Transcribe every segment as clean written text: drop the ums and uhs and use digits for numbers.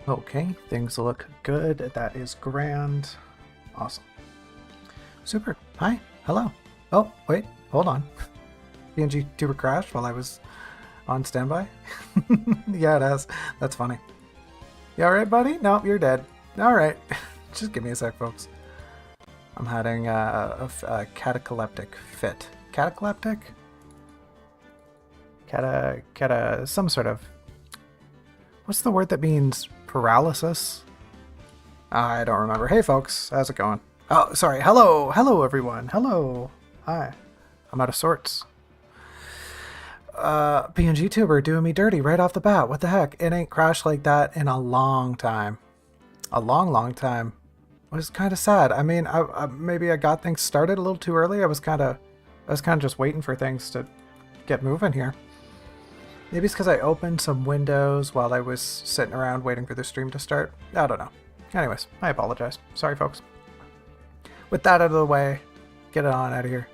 Okay, things look good. That is grand. Awesome. Super. Hi. Hello. Oh, wait. Hold on. PNG tuber crashed while I was on standby? Yeah, it has. That's funny. You alright, buddy? Nope, you're dead. Alright. Just give me a sec, folks. I'm having a cataclysmic fit. Cataclysmic? Some sort of... What's the word that means paralysis? I don't remember. Hey, folks. How's it going? Oh, sorry. Hello. Hello, everyone. Hello. Hi. I'm out of sorts. PNG tuber doing me dirty right off the bat. What the heck? It ain't crashed like that in a long time. A long time. It was kind of sad. I mean, maybe I got things started a little too early. I was kind of just waiting for things to get moving here. Maybe it's because I opened some windows while I was sitting around waiting for the stream to start. I don't know. Anyways, I apologize. Sorry, folks. With that out of the way, get it on out of here.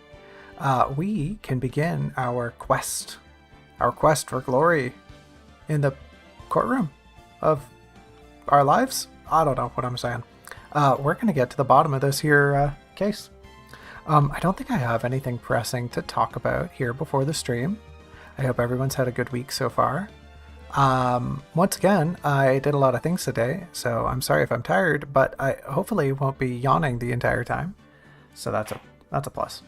We can begin our quest. Our quest for glory in the courtroom of our lives. I don't know what I'm saying. We're going to get to the bottom of this here case. I don't think I have anything pressing to talk about here before the stream. I hope everyone's had a good week so far. Once again, I did a lot of things today, so I'm sorry if I'm tired, but I hopefully won't be yawning the entire time. So that's a plus.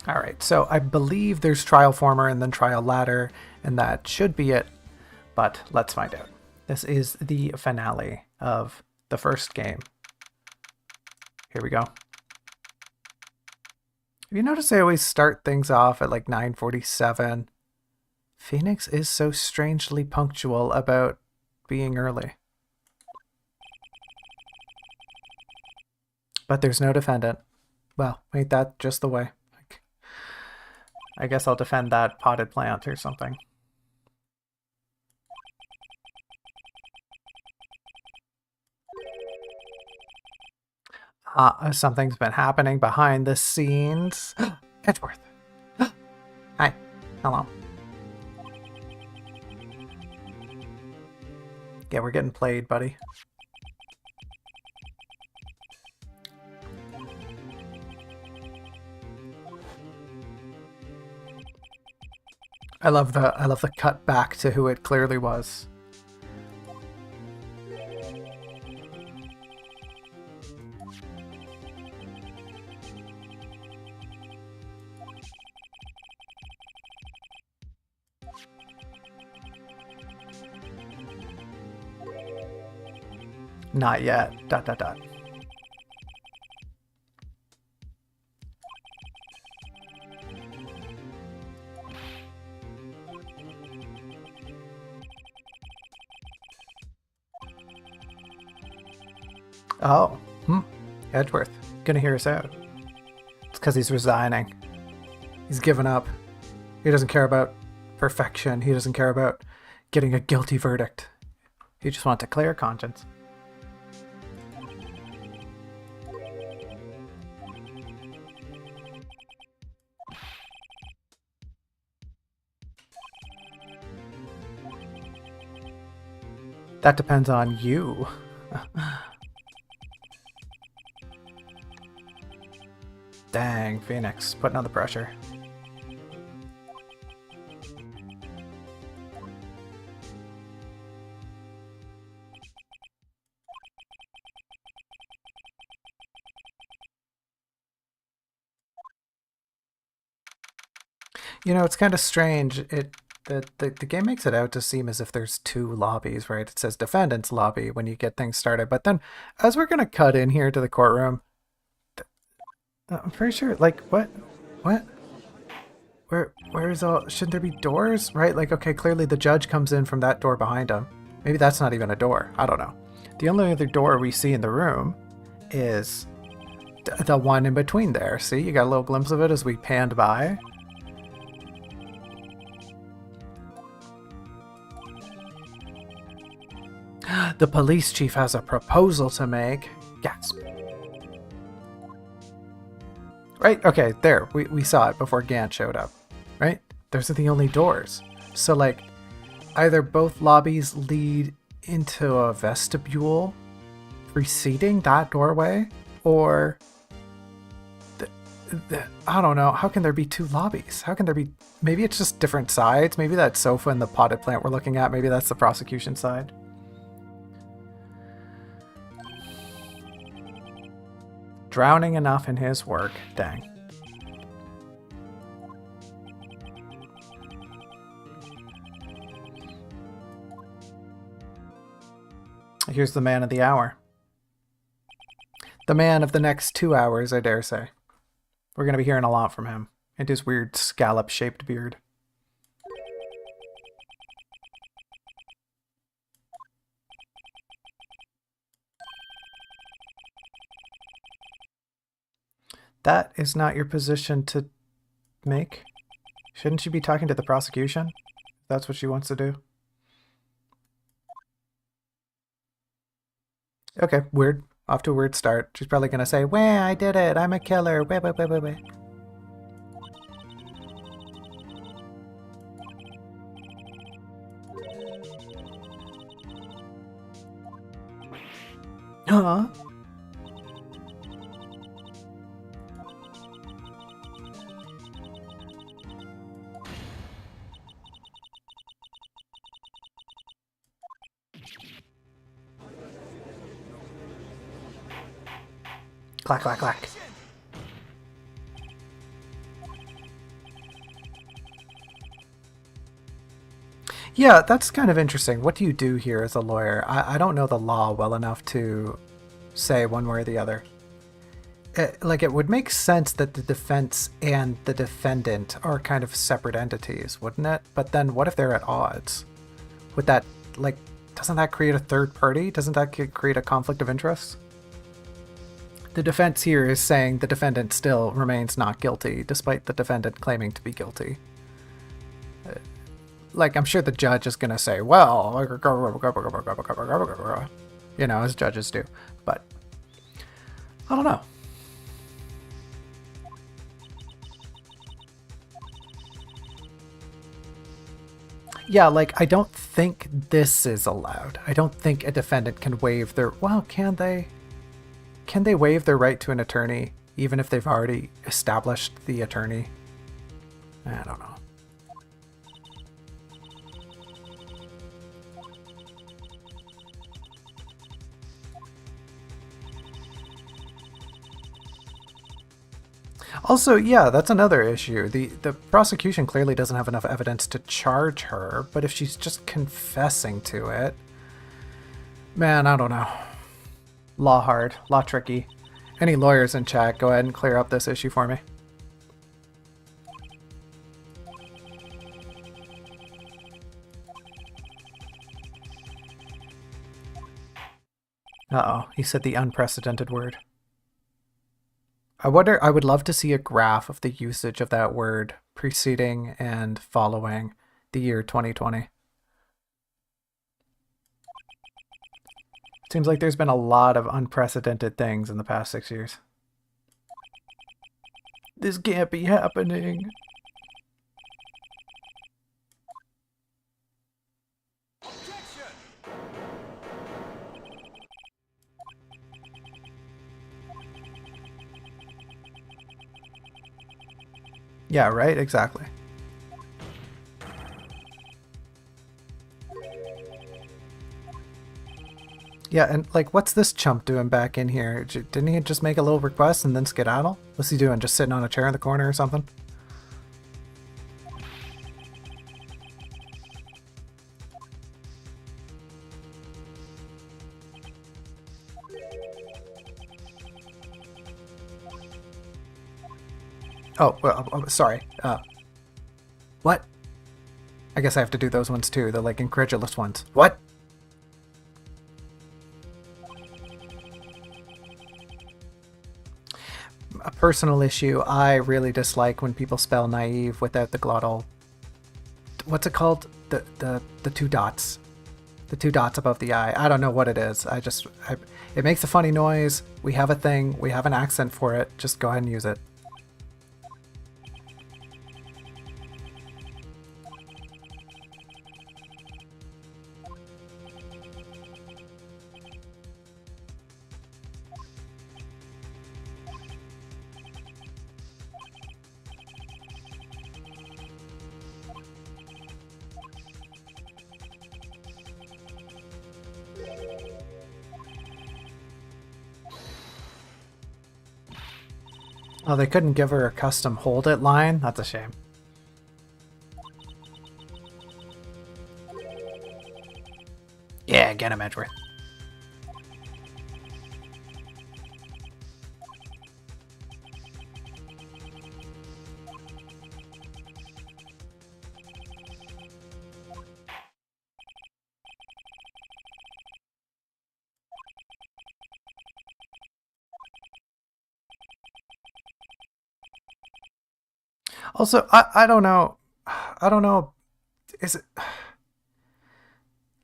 All right, so I believe there's trial former and then trial ladder, and that should be it, but let's find out. This is the finale of the first game. Here we go. Have you noticed I always start things off at like 9:47? Phoenix is so strangely punctual about being early. But there's no defendant. Well, ain't that just the way? I guess I'll defend that potted plant or something. Something's been happening behind the scenes. Edgeworth. Hi. Hello. Yeah, we're getting played, buddy. I love the cut back to who it clearly was. Not yet. ... Oh, Edgeworth, gonna hear us out. It's because he's resigning. He's given up. He doesn't care about perfection. He doesn't care about getting a guilty verdict. He just wants a clear conscience. That depends on you. Dang, Phoenix, putting on the pressure. You know, it's kind of strange. The game makes it out to seem as if there's two lobbies, right? It says defendant's lobby when you get things started, but then as we're gonna cut in here to the courtroom, I'm pretty sure, like, what? Where's all, shouldn't there be doors, right? Like, okay, clearly the judge comes in from that door behind him. Maybe that's not even a door. I don't know. The only other door we see in the room is the one in between there. See, you got a little glimpse of it as we panned by. The police chief has a proposal to make. Gasp. Right? Okay, there. We saw it before Gant showed up. Right? Those are the only doors. So, like, either both lobbies lead into a vestibule preceding that doorway? Or I don't know. How can there be two lobbies? How can there be... Maybe it's just different sides. Maybe that sofa and the potted plant we're looking at, maybe that's the prosecution side. Drowning enough in his work. Dang. Here's the man of the hour. The man of the next 2 hours, I dare say. We're going to be hearing a lot from him. And his weird scallop-shaped beard. That is not your position to make. Shouldn't you be talking to the prosecution? If that's what she wants to do. Okay, weird. Off to a weird start. She's probably going to say, "Wah, I did it. I'm a killer. Wah, wah, wah, wah, wah." Huh? Clack, clack, clack. Yeah, that's kind of interesting. What do you do here as a lawyer? I don't know the law well enough to say one way or the other. It would make sense that the defense and the defendant are kind of separate entities, wouldn't it? But then what if they're at odds? Would that, doesn't that create a third party? Doesn't that create a conflict of interest? The defense here is saying the defendant still remains not guilty, despite the defendant claiming to be guilty. I'm sure the judge is going to say, well, you know, as judges do. But I don't know. Yeah, I don't think this is allowed. I don't think a defendant can waive their... Well, can they? Can they waive their right to an attorney, even if they've already established the attorney? I don't know. Also, yeah, that's another issue. The prosecution clearly doesn't have enough evidence to charge her, but if she's just confessing to it... Man, I don't know. Law hard. Law tricky. Any lawyers in chat, go ahead and clear up this issue for me. Uh-oh, he said the unprecedented word. I would love to see a graph of the usage of that word preceding and following the year 2020. Seems like there's been a lot of unprecedented things in the past 6 years. This can't be happening. Yeah, right? Exactly. Yeah, and what's this chump doing back in here? Didn't he just make a little request and then skedaddle? What's he doing? Just sitting on a chair in the corner or something? Oh, well, sorry. What? I guess I have to do those ones too, the incredulous ones. What? A personal issue, I really dislike when people spell naive without the glottal... What's it called? The two dots. The two dots above the I. I don't know what it is. It makes a funny noise. We have a thing. We have an accent for it. Just go ahead and use it. Oh, they couldn't give her a custom hold it line? That's a shame. Yeah, get him, Edgeworth. Also, I don't know. I don't know. Is it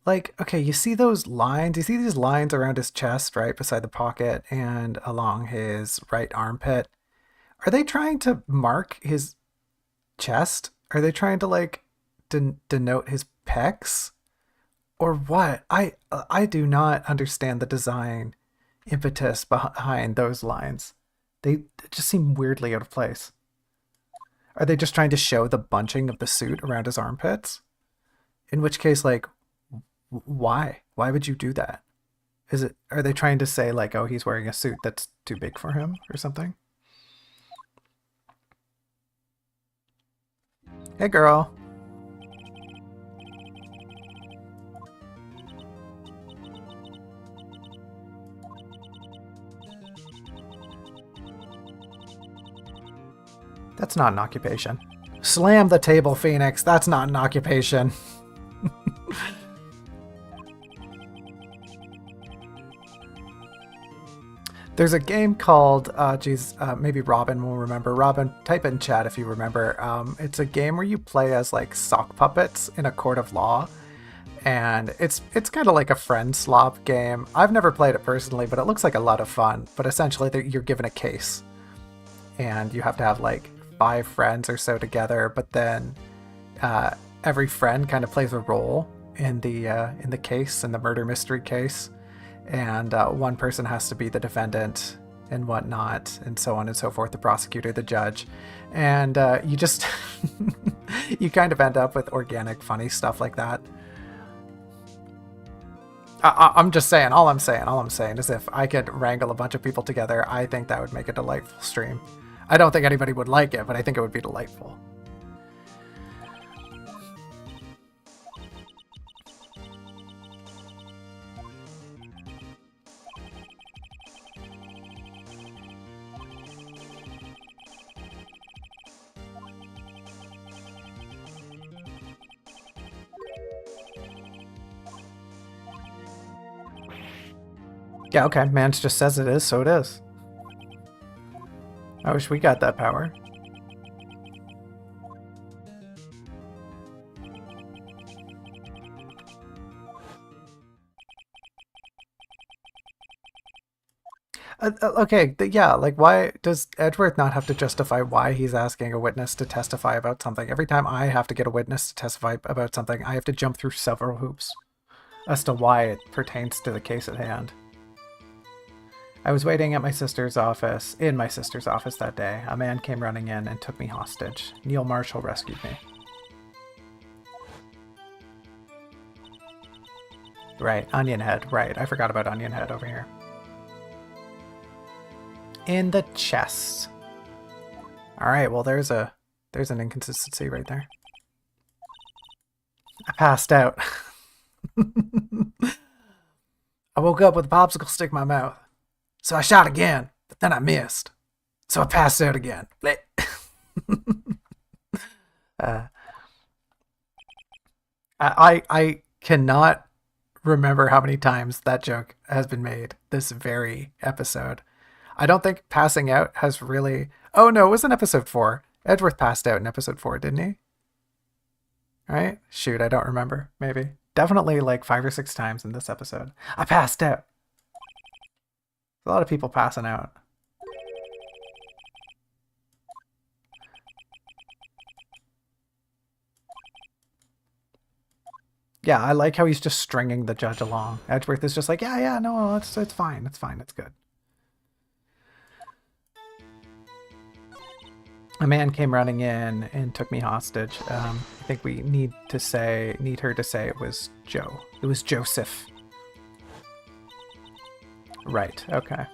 like, okay, you see those lines? You see these lines around his chest, right beside the pocket and along his right armpit? Are they trying to mark his chest? Are they trying to like denote his pecs or what? I do not understand the design impetus behind those lines. They just seem weirdly out of place. Are they just trying to show the bunching of the suit around his armpits? In which case, like, why? Why would you do that? Is it? Are they trying to say like, oh, he's wearing a suit that's too big for him or something? Hey, girl. That's not an occupation. Slam the table, Phoenix. That's not an occupation. There's a game called, maybe Robin will remember. Robin, type in chat if you remember. It's a game where you play as like sock puppets in a court of law. And it's kind of like a friend slop game. I've never played it personally, but it looks like a lot of fun. But essentially, you're given a case. And you have to have like 5 friends or so together. But then every friend kind of plays a role in the case, in the murder mystery case. And one person has to be the defendant and whatnot, and so on and so forth, the prosecutor, the judge. And you just, you kind of end up with organic, funny stuff like that. I'm just saying, all I'm saying is if I could wrangle a bunch of people together, I think that would make a delightful stream. I don't think anybody would like it, but I think it would be delightful. Yeah, okay, Mance just says it is, so it is. I wish we got that power. Okay, yeah, like why does Edgeworth not have to justify why he's asking a witness to testify about something? Every time I have to get a witness to testify about something, I have to jump through several hoops as to why it pertains to the case at hand. I was waiting at my sister's office, that day. A man came running in and took me hostage. Neil Marshall rescued me. Right, Onion Head. Right, I forgot about Onion Head over here. In the chest. Alright, well there's an inconsistency right there. I passed out. I woke up with a popsicle stick in my mouth. So I shot again, but then I missed. So I passed out again. I cannot remember how many times that joke has been made this very episode. I don't think passing out has really... Oh no, it was in episode 4. Edgeworth passed out in episode 4, didn't he? Right? Shoot, I don't remember. Maybe. Definitely like 5 or 6 times in this episode. I passed out. A lot of people passing out. Yeah, I like how he's just stringing the judge along. Edgeworth is just like, yeah, no, it's fine, it's good. A man came running in and took me hostage. I think we need her to say it was Joe. It was Joseph. Right, okay.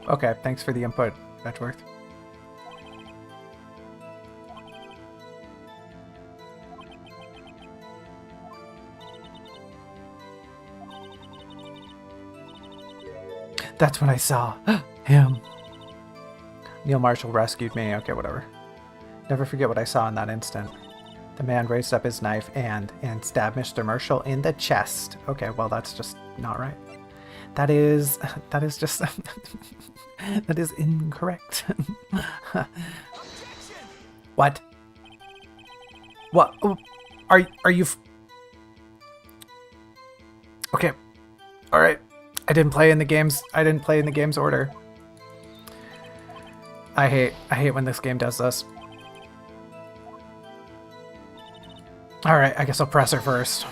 Okay, thanks for the input, Edgeworth. That's when I saw him. Neil Marshall rescued me. Okay, whatever. Never forget what I saw in that instant. The man raised up his knife and stabbed Mr. Marshall in the chest. Okay, well, that's just not right. That is just, that is incorrect. What? What? Oh, are you? Okay. All right. I didn't play in the game's order. I hate when this game does this. All right, I guess I'll press her first.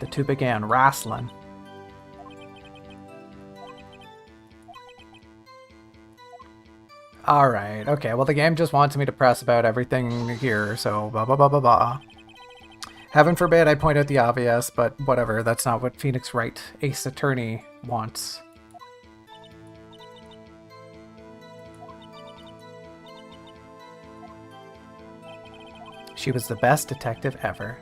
The two began wrestling. Alright, okay, well the game just wants me to press about everything here, so blah blah blah blah blah. Heaven forbid I point out the obvious, but whatever, that's not what Phoenix Wright, Ace Attorney, wants. She was the best detective ever.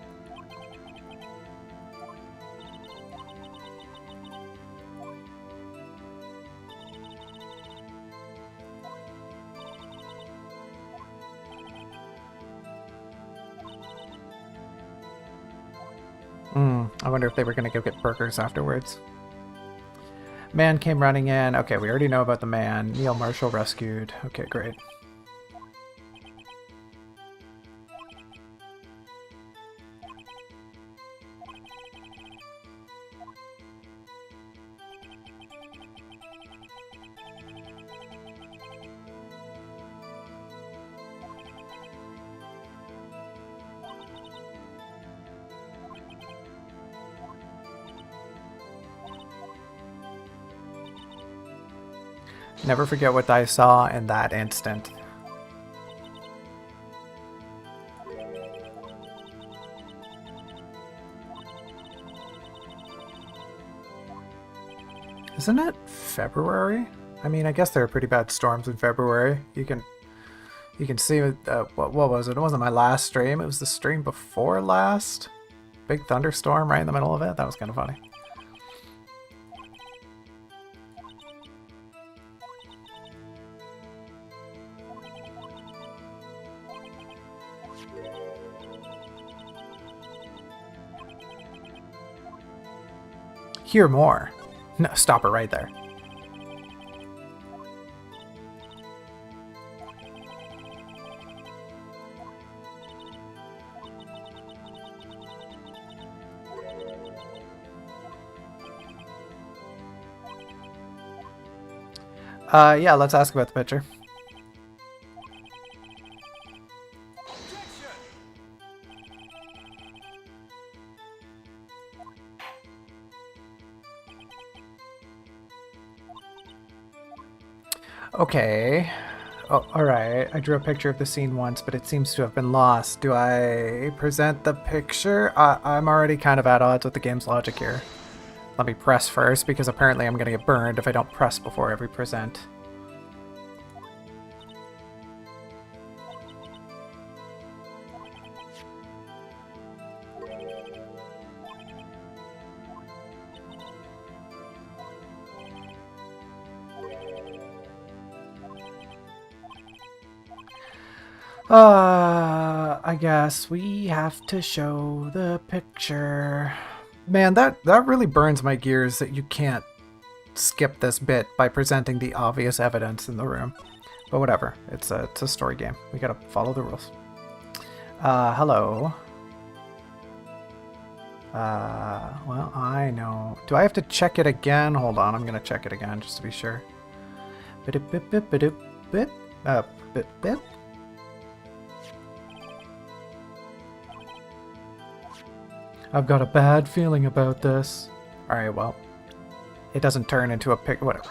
I wonder if they were going to go get burgers afterwards. Man came running in. Okay, we already know about the man. Neil Marshall rescued. Okay, great. Never forget what I saw in that instant. Isn't it February? I mean, I guess there are pretty bad storms in February. You can see what was it? It wasn't my last stream. It was the stream before last. Big thunderstorm right in the middle of it. That was kind of funny. Hear more. No, stop it right there. Yeah, let's ask about the picture. Okay. Oh, alright. I drew a picture of the scene once, but it seems to have been lost. Do I present the picture? I'm already kind of at odds with the game's logic here. Let me press first, because apparently I'm going to get burned if I don't press before every present. I guess we have to show the picture. Man, that really burns my gears that you can't skip this bit by presenting the obvious evidence in the room. But whatever, it's a story game. We gotta follow the rules. Hello. Well, I know. Do I have to check it again? Hold on, I'm gonna check it again just to be sure. I've got a bad feeling about this. Alright, well. It doesn't turn into a pic. Whatever.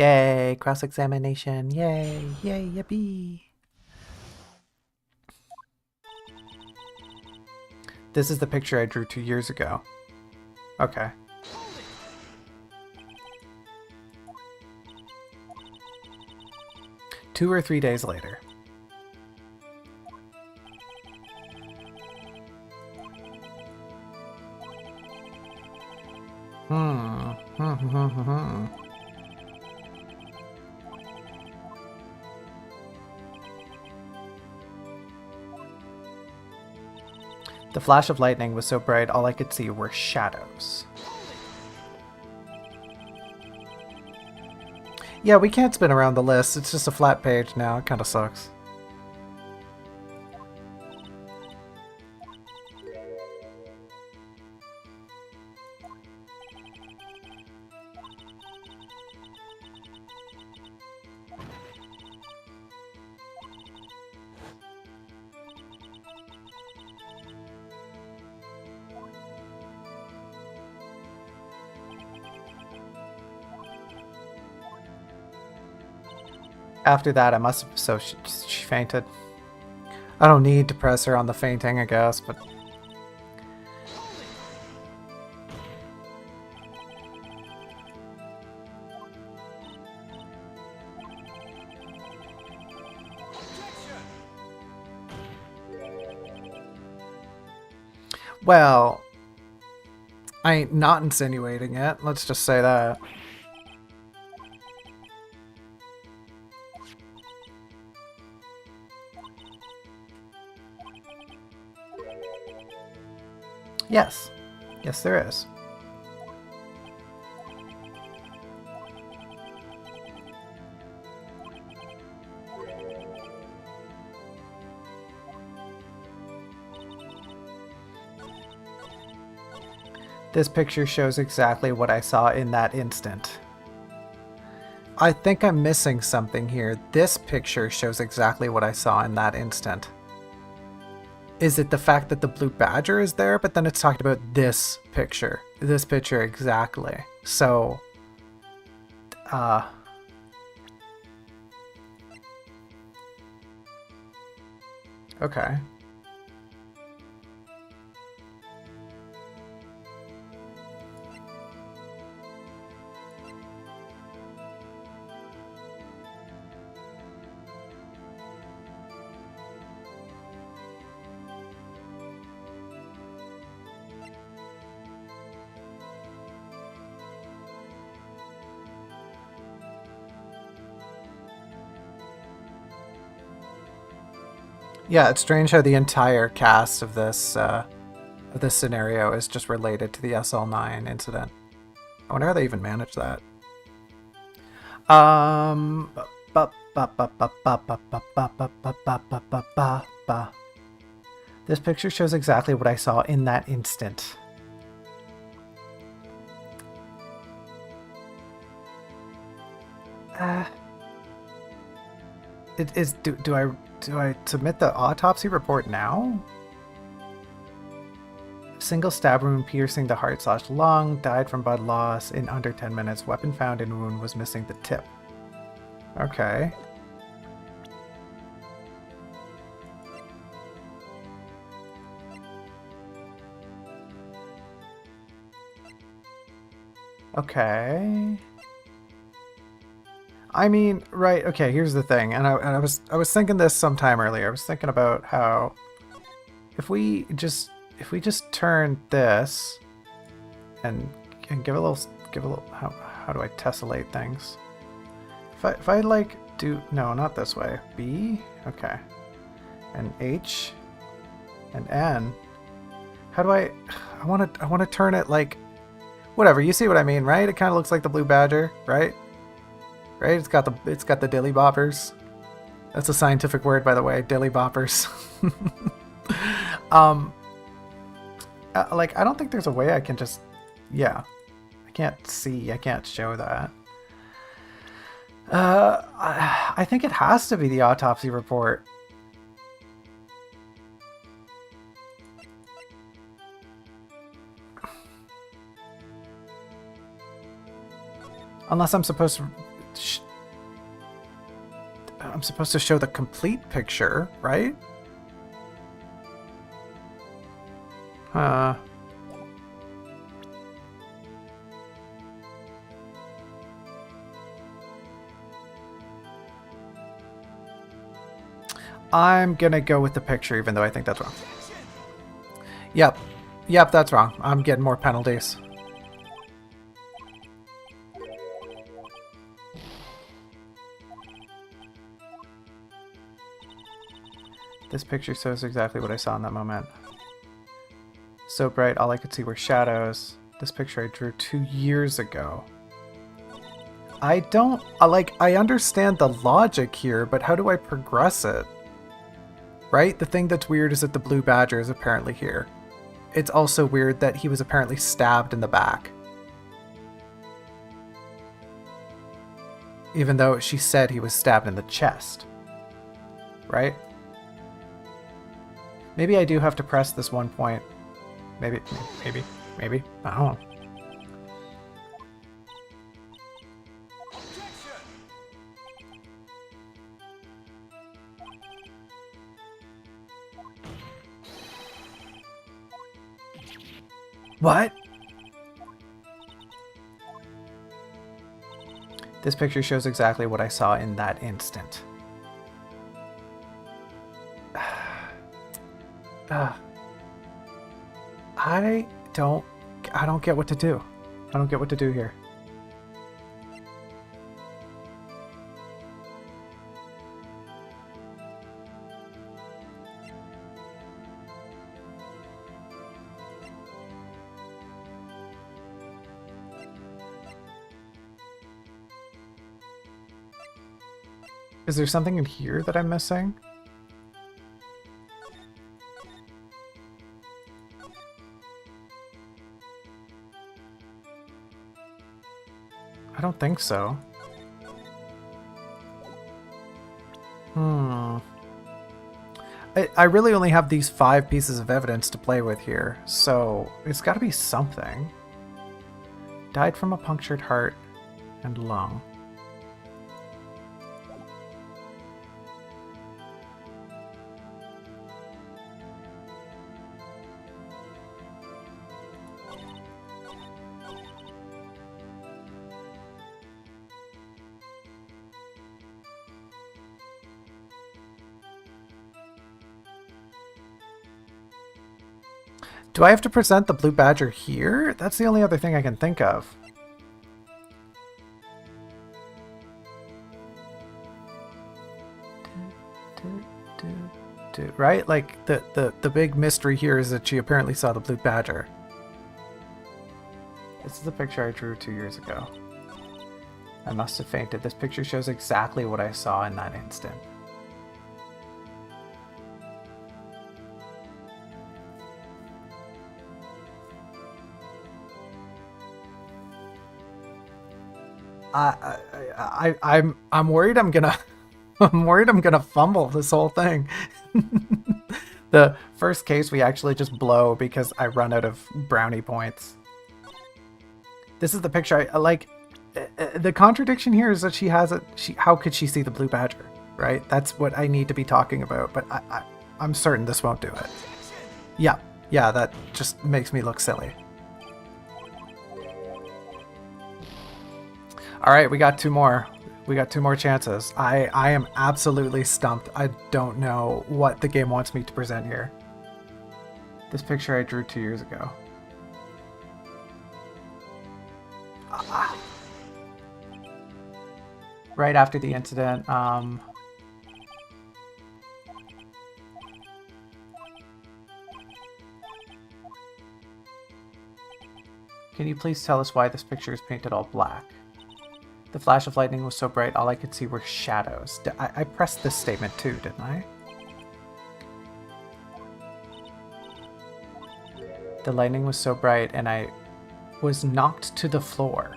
Yay, cross-examination. Yay, yay, yippee. This is the picture I drew 2 years ago. Okay. Two or 3 days later. The flash of lightning was so bright, all I could see were shadows. Yeah, we can't spin around the list. It's just a flat page now. It kind of sucks. After that, I must have... So she fainted. I don't need to press her on the fainting, I guess, but... Well, I ain't not insinuating it. Let's just say that. Yes. Yes, there is. This picture shows exactly what I saw in that instant. I think I'm missing something here. This picture shows exactly what I saw in that instant. Is it the fact that the blue badger is there, but then it's talking about this picture exactly. So, okay. Yeah, it's strange how the entire cast of this scenario is just related to the SL9 incident. I wonder how they even managed that. This picture shows exactly what I saw in that instant. Do I submit the autopsy report now? Single stab wound piercing the heart/lung, died from blood loss in under 10 minutes. Weapon found in wound was missing the tip. Okay. Okay. I mean, right, okay, here's the thing. And I was thinking this sometime earlier. I was thinking about how if we just turn this and give a little how do I tessellate things? If I like do no, not this way. B, okay. And H and N. How do I want to turn it like whatever, you see what I mean, right? It kind of looks like the blue badger, right? Right? It's got the dilly boppers. That's a scientific word, by the way, dilly boppers. Like, I don't think there's a way I can just, yeah. I can't show that. I think it has to be the autopsy report. Unless I'm supposed to I'm supposed to show the complete picture, right? I'm gonna go with the picture, even though I think that's wrong. Yep. Yep, that's wrong. I'm getting more penalties. This picture shows exactly what I saw in that moment. So bright, all I could see were shadows. This picture I drew 2 years ago. I don't... I understand the logic here, but how do I progress it? Right? The thing that's weird is that the blue badger is apparently here. It's also weird that he was apparently stabbed in the back. Even though she said he was stabbed in the chest. Right? Maybe I do have to press this one point. Maybe. I don't know. What? This picture shows exactly what I saw in that instant. I don't get what to do. I don't get what to do here. Is there something in here that I'm missing? I don't think so. I really only have these 5 pieces of evidence to play with here, so it's got to be something. Died from a punctured heart and lung. Do I have to present the blue badger here? That's the only other thing I can think of. Right? Like, the big mystery here is that she apparently saw the blue badger. This is the picture I drew 2 years ago. I must have fainted. This picture shows exactly what I saw in that instant. I'm worried I'm gonna fumble this whole thing. The first case we actually just blow because I run out of brownie points. This is the picture I like. The contradiction here is that she has it. How could she see the blue badger? Right? That's what I need to be talking about. But I'm certain this won't do it. Yeah, that just makes me look silly. All right, we got 2 more. We got 2 more chances. I am absolutely stumped. I don't know what the game wants me to present here. This picture I drew 2 years ago. Right after the incident. Can you please tell us why this picture is painted all black? The flash of lightning was so bright, all I could see were shadows. I pressed this statement too, didn't I? The lightning was so bright, and I was knocked to the floor.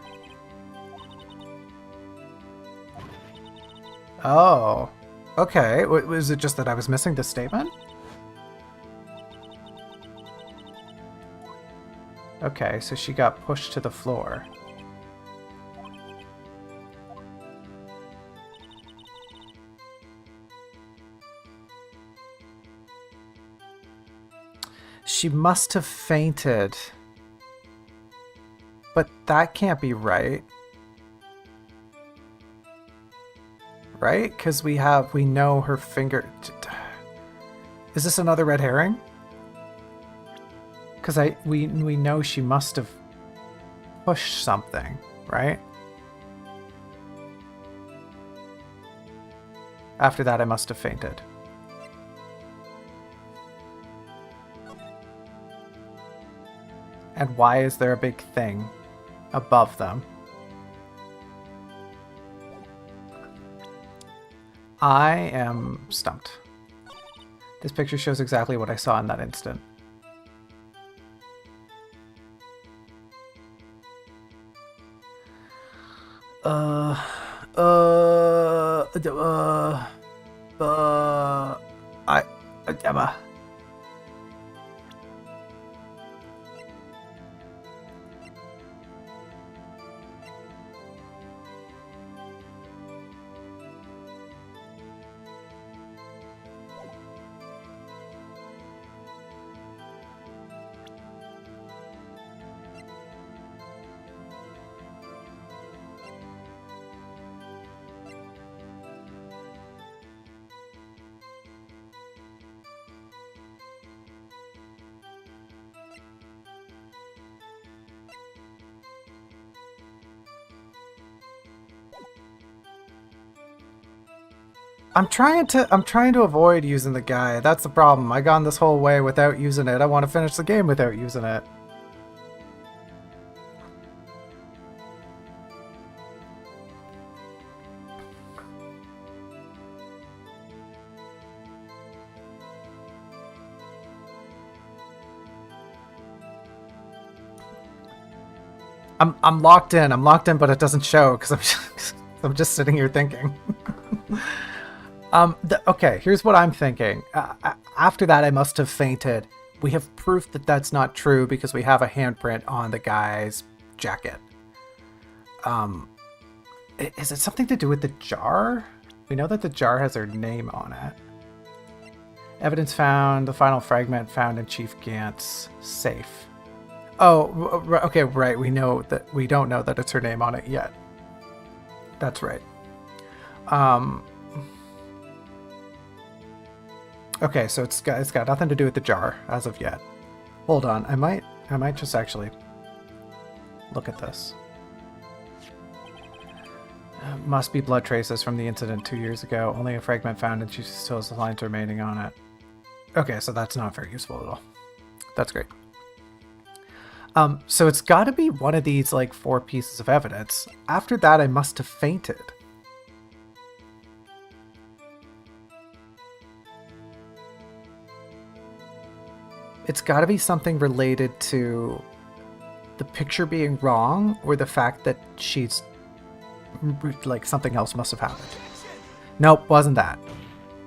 Oh, okay. Was it just that I was missing the statement? Okay, so she got pushed to the floor. She must have fainted. But that can't be right. Right? Because we know her finger... Is this another red herring? Because we know she must have pushed something, right? After that, I must have fainted. And why is there a big thing above them? I am stumped. This picture shows exactly what I saw in that instant. Emma. I'm trying to avoid using the guy. That's the problem. I gone this whole way without using it. I want to finish the game without using it. I'm locked in. I'm locked in, but it doesn't show because I'm just sitting here thinking. Okay, here's what I'm thinking. After that, I must have fainted. We have proof that that's not true because we have a handprint on the guy's jacket. Is it something to do with the jar? We know that the jar has her name on it. Evidence found, the final fragment found in Chief Gant's safe. Oh, okay, right. We don't know that it's her name on it yet. That's right. Okay, so it's got nothing to do with the jar as of yet. Hold on, I might just actually look at this. Must be blood traces from the incident 2 years ago. Only a fragment found and she still has the lines remaining on it. Okay, so that's not very useful at all. That's great. So it's got to be one of these, like, 4 pieces of evidence. After that, I must have fainted. It's got to be something related to the picture being wrong or the fact that she's, like, something else must have happened. Nope, wasn't that.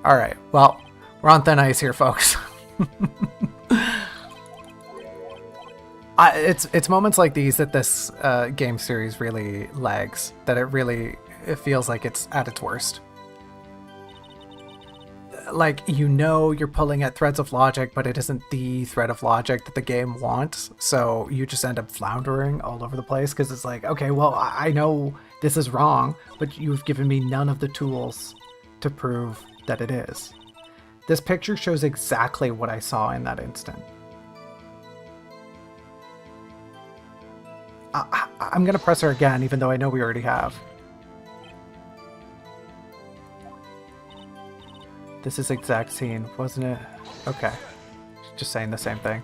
All right, well, we're on thin ice here, folks. It's moments like these that this game series really lags, that it feels like it's at its worst. Like, you're pulling at threads of logic, but it isn't the thread of logic that the game wants, so you just end up floundering all over the place, because it's like, okay, well, I know this is wrong, but you've given me none of the tools to prove that it is. This picture shows exactly what I saw in that instant. I'm going to press her again, even though I know we already have. This is exact scene, wasn't it? Okay. Just saying the same thing.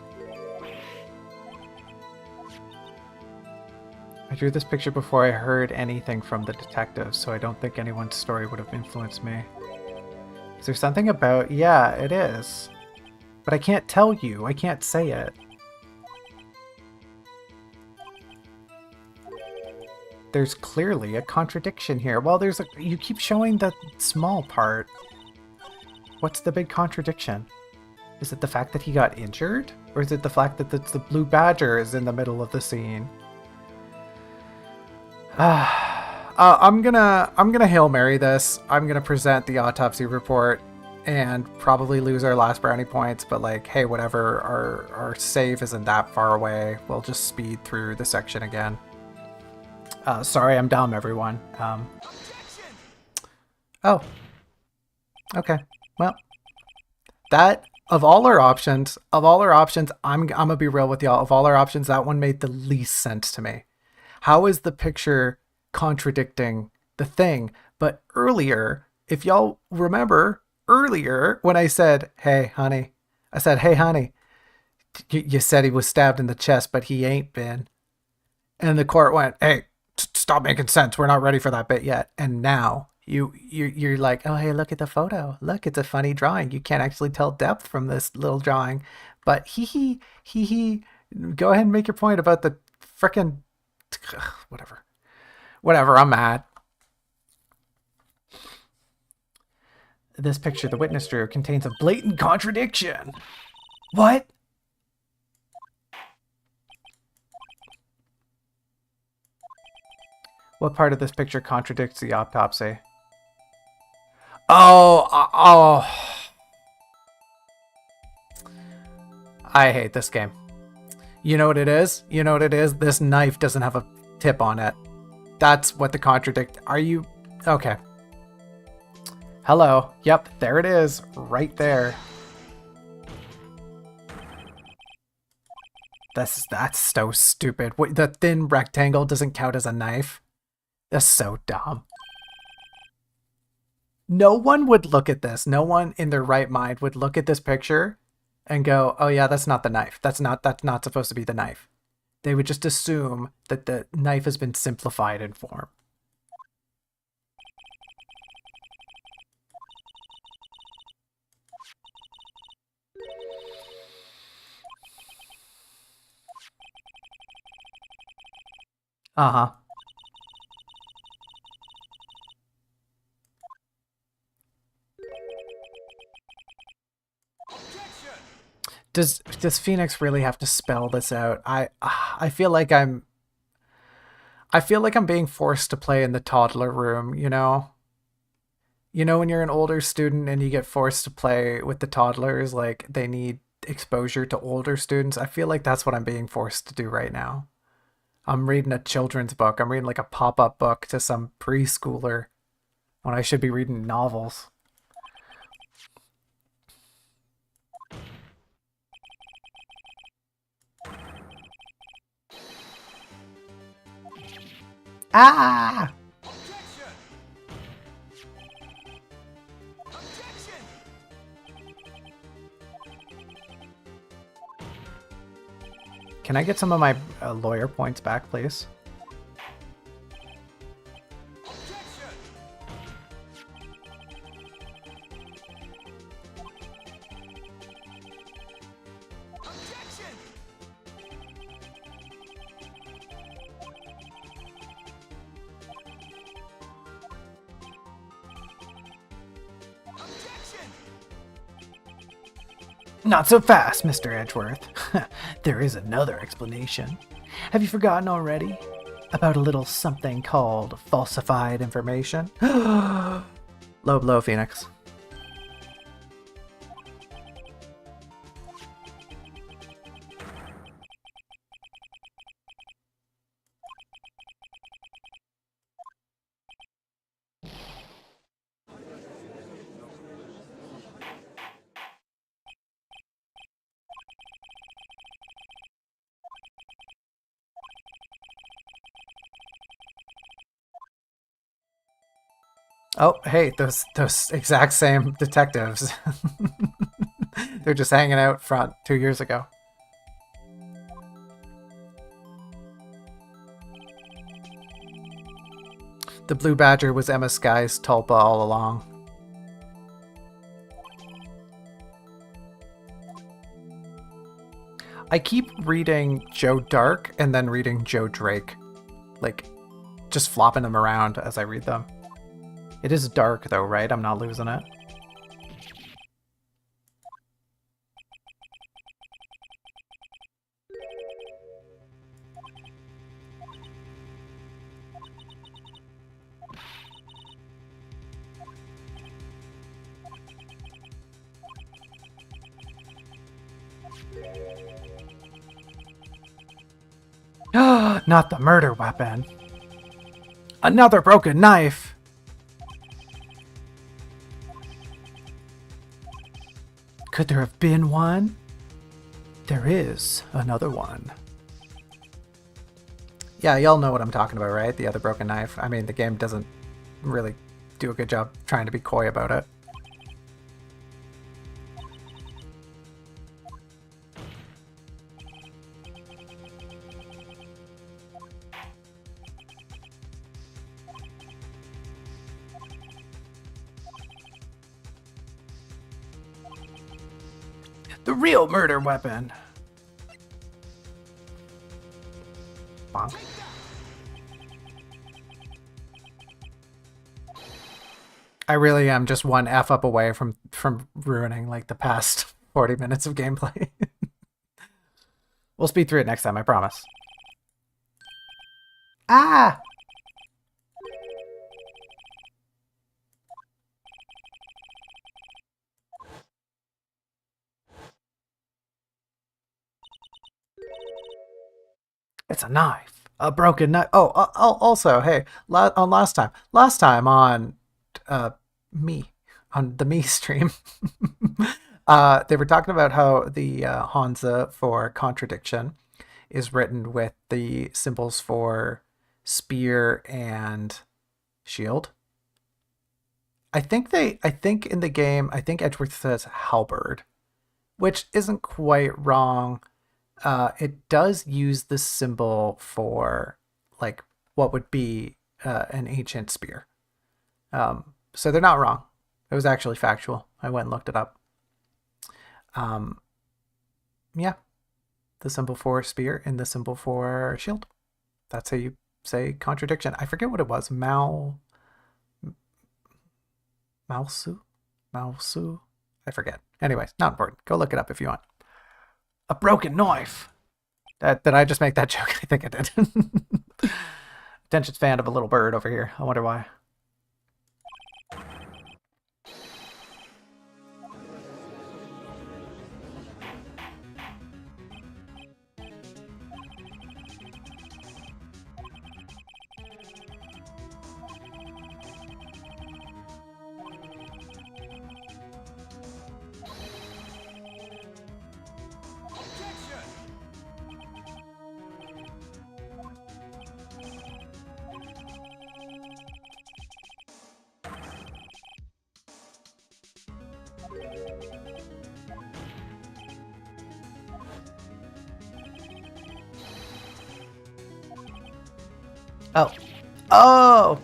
I drew this picture before I heard anything from the detectives, so I don't think anyone's story would have influenced me. Is there something about... Yeah, it is. But I can't tell you. I can't say it. There's clearly a contradiction here. Well, you keep showing the small part. What's the big contradiction? Is it the fact that he got injured? Or is it the fact that the blue badger is in the middle of the scene? I'm gonna Hail Mary this. I'm gonna present the autopsy report. and probably lose our last brownie points, but like, hey, whatever, our save isn't that far away. We'll just speed through the section again. Sorry, I'm dumb, everyone. Oh. Okay. Well, that, of all our options, I'm gonna be real with y'all. Of all our options, that one made the least sense to me. How is the picture contradicting the thing? But earlier, if y'all remember earlier when I said, hey, honey, you said he was stabbed in the chest, but he ain't been. And the court went, hey, stop making sense. We're not ready for that bit yet. And now you're like, oh, hey, look at the photo. Look, it's a funny drawing. You can't actually tell depth from this little drawing. But hee. Go ahead and make your point about the frickin' whatever. I'm mad. This picture the witness drew contains a blatant contradiction. What? What part of this picture contradicts the autopsy? Oh. I hate this game. You know what it is? This knife doesn't have a tip on it. That's what the contradict. Are you... Okay. Hello. Yep, there it is. Right there. That's so stupid. Wait, the thin rectangle doesn't count as a knife? That's so dumb. No one would look at this. No one in their right mind would look at this picture and go, oh yeah, that's not the knife. That's not supposed to be the knife. They would just assume that the knife has been simplified in form. Uh-huh. Does Phoenix really have to spell this out? I feel like I'm being forced to play in the toddler room, you know? You know when you're an older student and you get forced to play with the toddlers, like they need exposure to older students? I feel like that's what I'm being forced to do right now. I'm reading a children's book. I'm reading like a pop-up book to some preschooler when I should be reading novels. Ah! Can I get some of my lawyer points back, please? Not so fast, Mr. Edgeworth. There is another explanation. Have you forgotten already? About a little something called falsified information? Low blow, Phoenix. Oh, hey, those exact same detectives. They're just hanging out front 2 years ago. The Blue Badger was Emma Skye's tulpa all along. I keep reading Joe Dark and then reading Joe Drake. Like, just flopping them around as I read them. It is dark though, right? I'm not losing it. Not the murder weapon. Another broken knife. Could there have been one? There is another one. Yeah, y'all know what I'm talking about, right? The other broken knife. I mean, the game doesn't really do a good job trying to be coy about it. The real murder weapon. Bonk. I really am just one F up away from ruining like the past 40 minutes of gameplay. We'll speed through it next time, I promise. Ah! It's a knife. A broken knife. Oh, also, hey, last time on me, on the me stream, they were talking about how the Hansa for contradiction is written with the symbols for spear and shield. I think in the game, I think Edgeworth says halberd, which isn't quite wrong. It does use the symbol for like what would be an ancient spear. So they're not wrong. It was actually factual. I went and looked it up. Yeah, the symbol for spear and the symbol for shield. That's how you say contradiction. I forget what it was. Mausu? I forget. Anyways, not important. Go look it up if you want. A broken knife. Did I just make that joke? I think I did. Attention span of a little bird over here. I wonder why. Oh. Oh!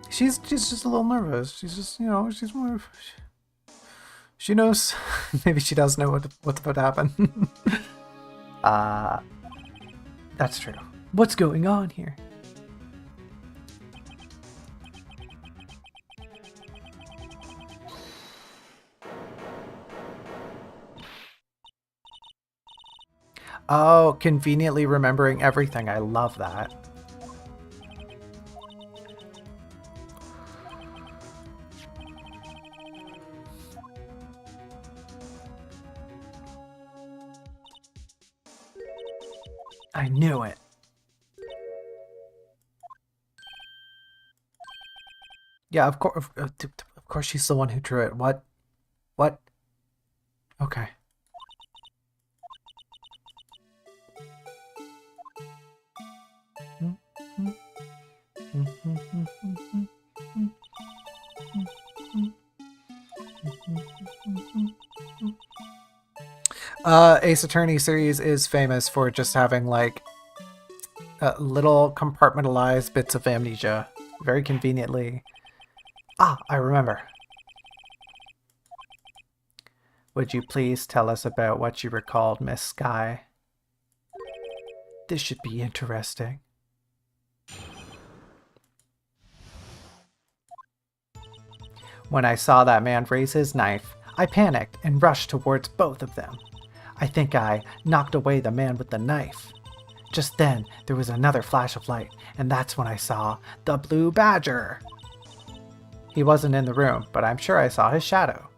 She's just a little nervous. She's just, you know, she's more... She knows... Maybe she does know what's about to happen. That's true. What's going on here? Oh, conveniently remembering everything. I love that. I knew it. Yeah, of course she's the one who drew it. What? Okay. Ace Attorney series is famous for just having like little compartmentalized bits of amnesia. Very conveniently. Ah, I remember. Would you please tell us about what you recalled, Miss Skye? This should be interesting. When I saw that man raise his knife, I panicked and rushed towards both of them. I think I knocked away the man with the knife. Just then, there was another flash of light, and that's when I saw the blue badger. He wasn't in the room, but I'm sure I saw his shadow.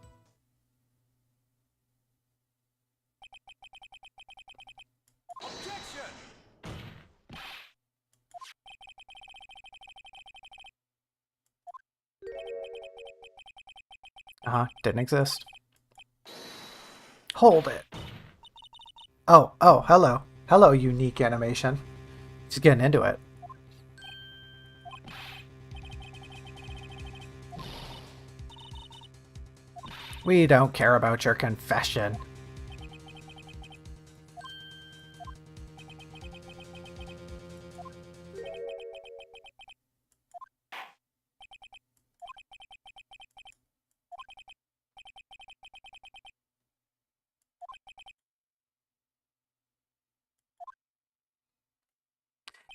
Didn't exist. Hold it. Oh, hello. Hello, unique animation. She's getting into it. We don't care about your confession.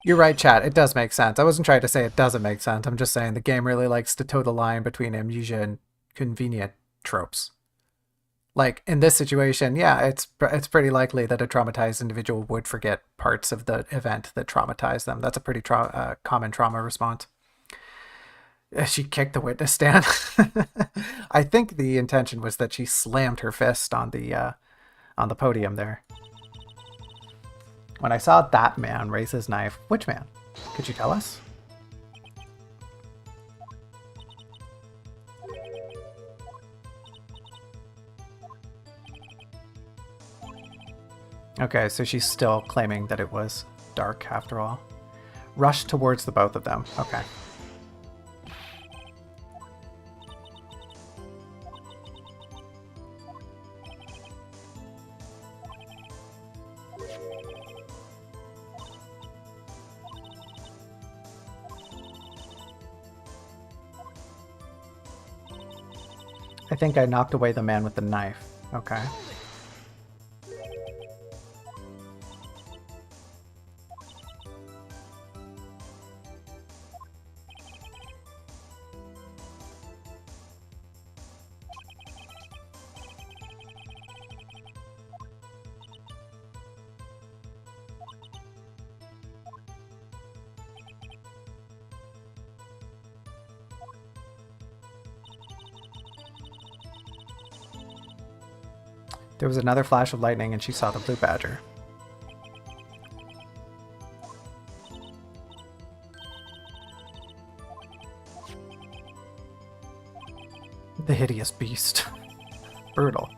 You're right, chat. It does make sense. I wasn't trying to say it doesn't make sense. I'm just saying the game really likes to toe the line between amnesia and convenient tropes. Like, in this situation, yeah, it's pretty likely that a traumatized individual would forget parts of the event that traumatized them. That's a pretty common trauma response. She kicked the witness stand. I think the intention was that she slammed her fist on the podium there. When I saw that man raise his knife, which man? Could you tell us? Okay, so she's still claiming that it was dark after all. Rush towards the both of them. Okay. I think I knocked away the man with the knife. Okay. There was another flash of lightning and she saw the blue badger. The hideous beast. Brutal.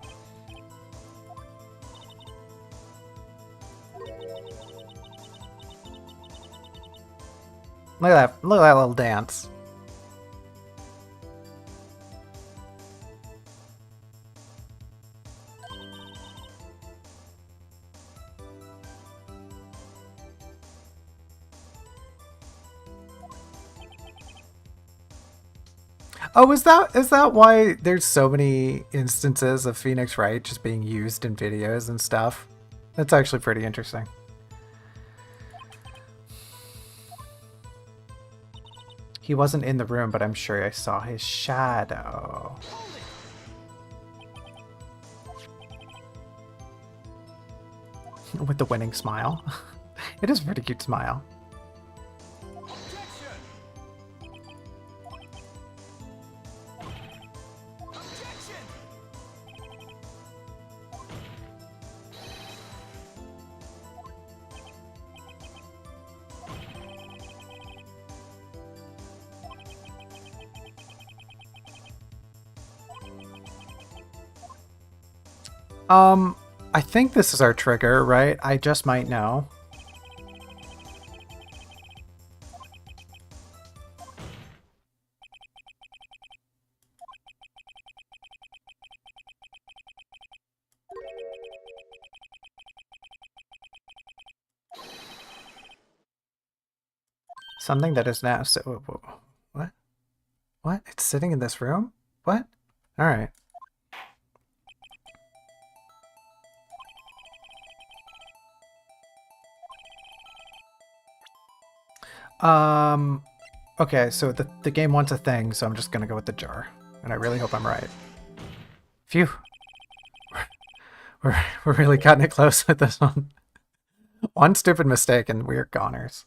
Look at that little dance. Oh, is that why there's so many instances of Phoenix Wright just being used in videos and stuff? That's actually pretty interesting. He wasn't in the room, but I'm sure I saw his shadow. With the winning smile. It is a pretty cute smile. I think this is our trigger, right? I just might know. Something that is now... What? What? It's sitting in this room? What? Alright. Okay, so the game wants a thing, so I'm just gonna go with the jar. And I really hope I'm right. Phew. We're really cutting it close with this one. One stupid mistake and we're goners.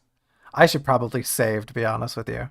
I should probably save, to be honest with you.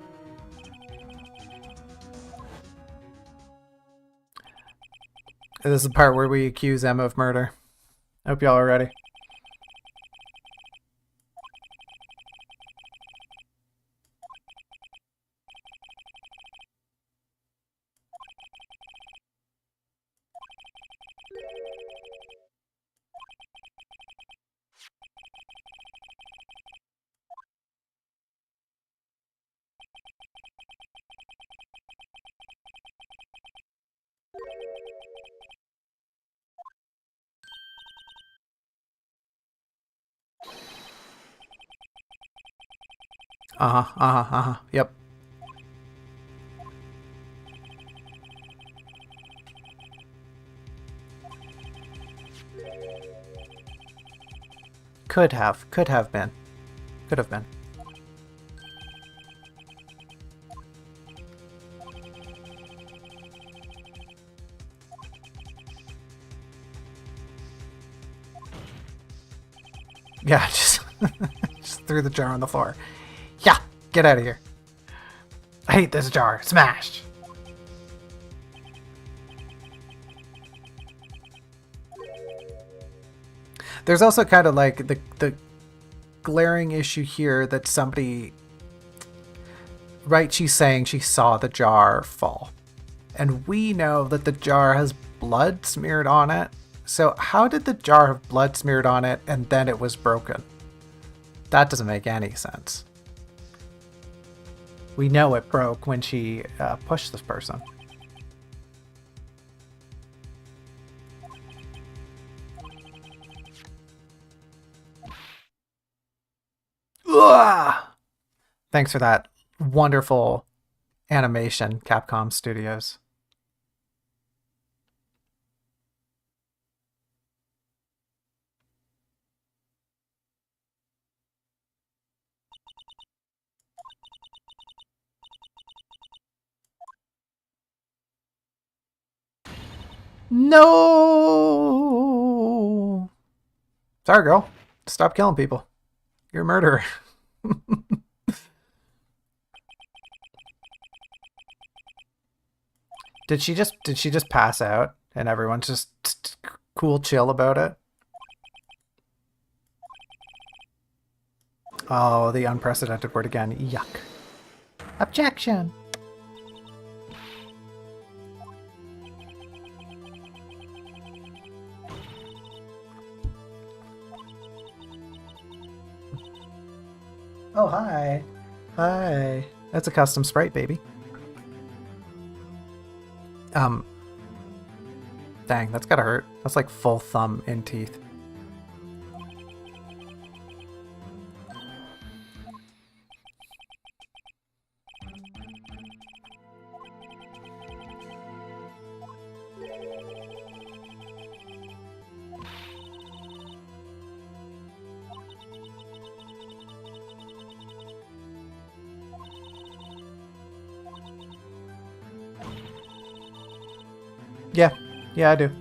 This is the part where we accuse Emma of murder. Hope y'all are ready. Yep. Could have been. Could have been. Yeah, just threw the jar on the floor. Yeah, get out of here. I hate this jar. Smashed. There's also kind of like the glaring issue here that somebody... Right, she's saying she saw the jar fall. And we know that the jar has blood smeared on it. So how did the jar have blood smeared on it and then it was broken? That doesn't make any sense. We know it broke when she pushed this person. Ugh! Thanks for that wonderful animation, Capcom Studios. No! Sorry, girl. Stop killing people. You're a murderer. Did she just pass out and everyone's just cool chill about it? Oh, the unprecedented word again. Yuck. Objection. Oh, hi. Hi. That's a custom sprite, baby. Dang, that's gotta hurt. That's like full thumb in teeth. Yeah, I do.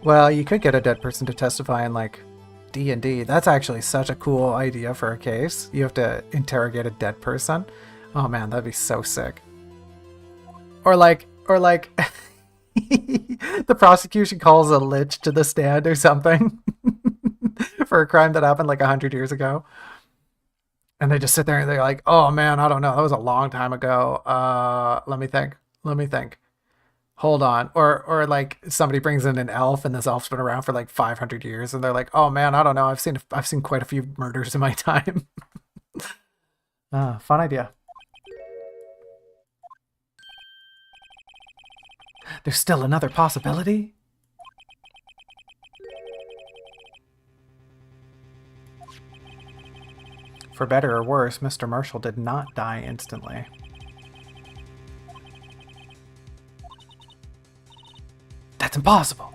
Well, you could get a dead person to testify in, like, D&D. That's actually such a cool idea for a case. You have to interrogate a dead person. Oh man, that'd be so sick. Or like the prosecution calls a lich to the stand or something for a crime that happened like 100 years ago. And they just sit there and they're like, oh man, I don't know. That was a long time ago. Let me think. Hold on. Or like somebody brings in an elf and this elf's been around for like 500 years and they're like, oh man, I don't know. I've seen quite a few murders in my time. Fun idea. There's still another possibility? For better or worse, Mr. Marshall did not die instantly. That's impossible!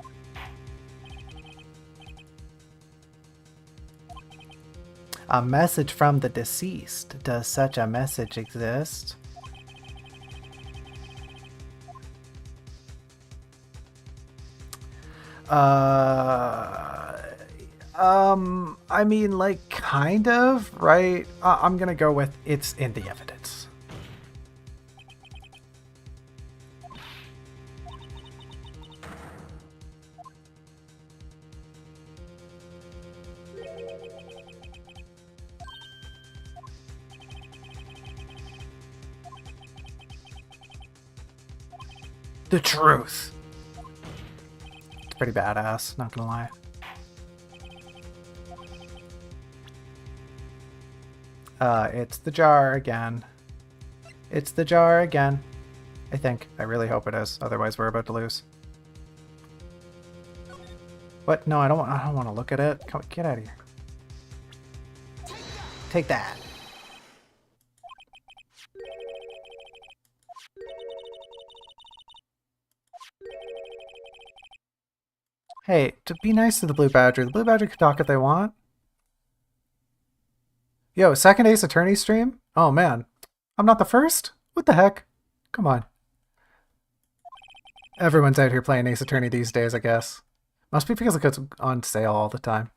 A message from the deceased. Does such a message exist? I mean, like, kind of, right? I'm gonna go with it's in the evidence. The truth. It's pretty badass, not gonna lie. It's the jar again. It's the jar again. I think. I really hope it is. Otherwise, we're about to lose. What? No, I don't want to look at it. Come, get out of here. Take that. Hey, to be nice to the Blue Badger. The Blue Badger can talk if they want. Yo, second Ace Attorney stream? Oh man. I'm not the first? What the heck? Come on. Everyone's out here playing Ace Attorney these days, I guess. Must be because it goes on sale all the time.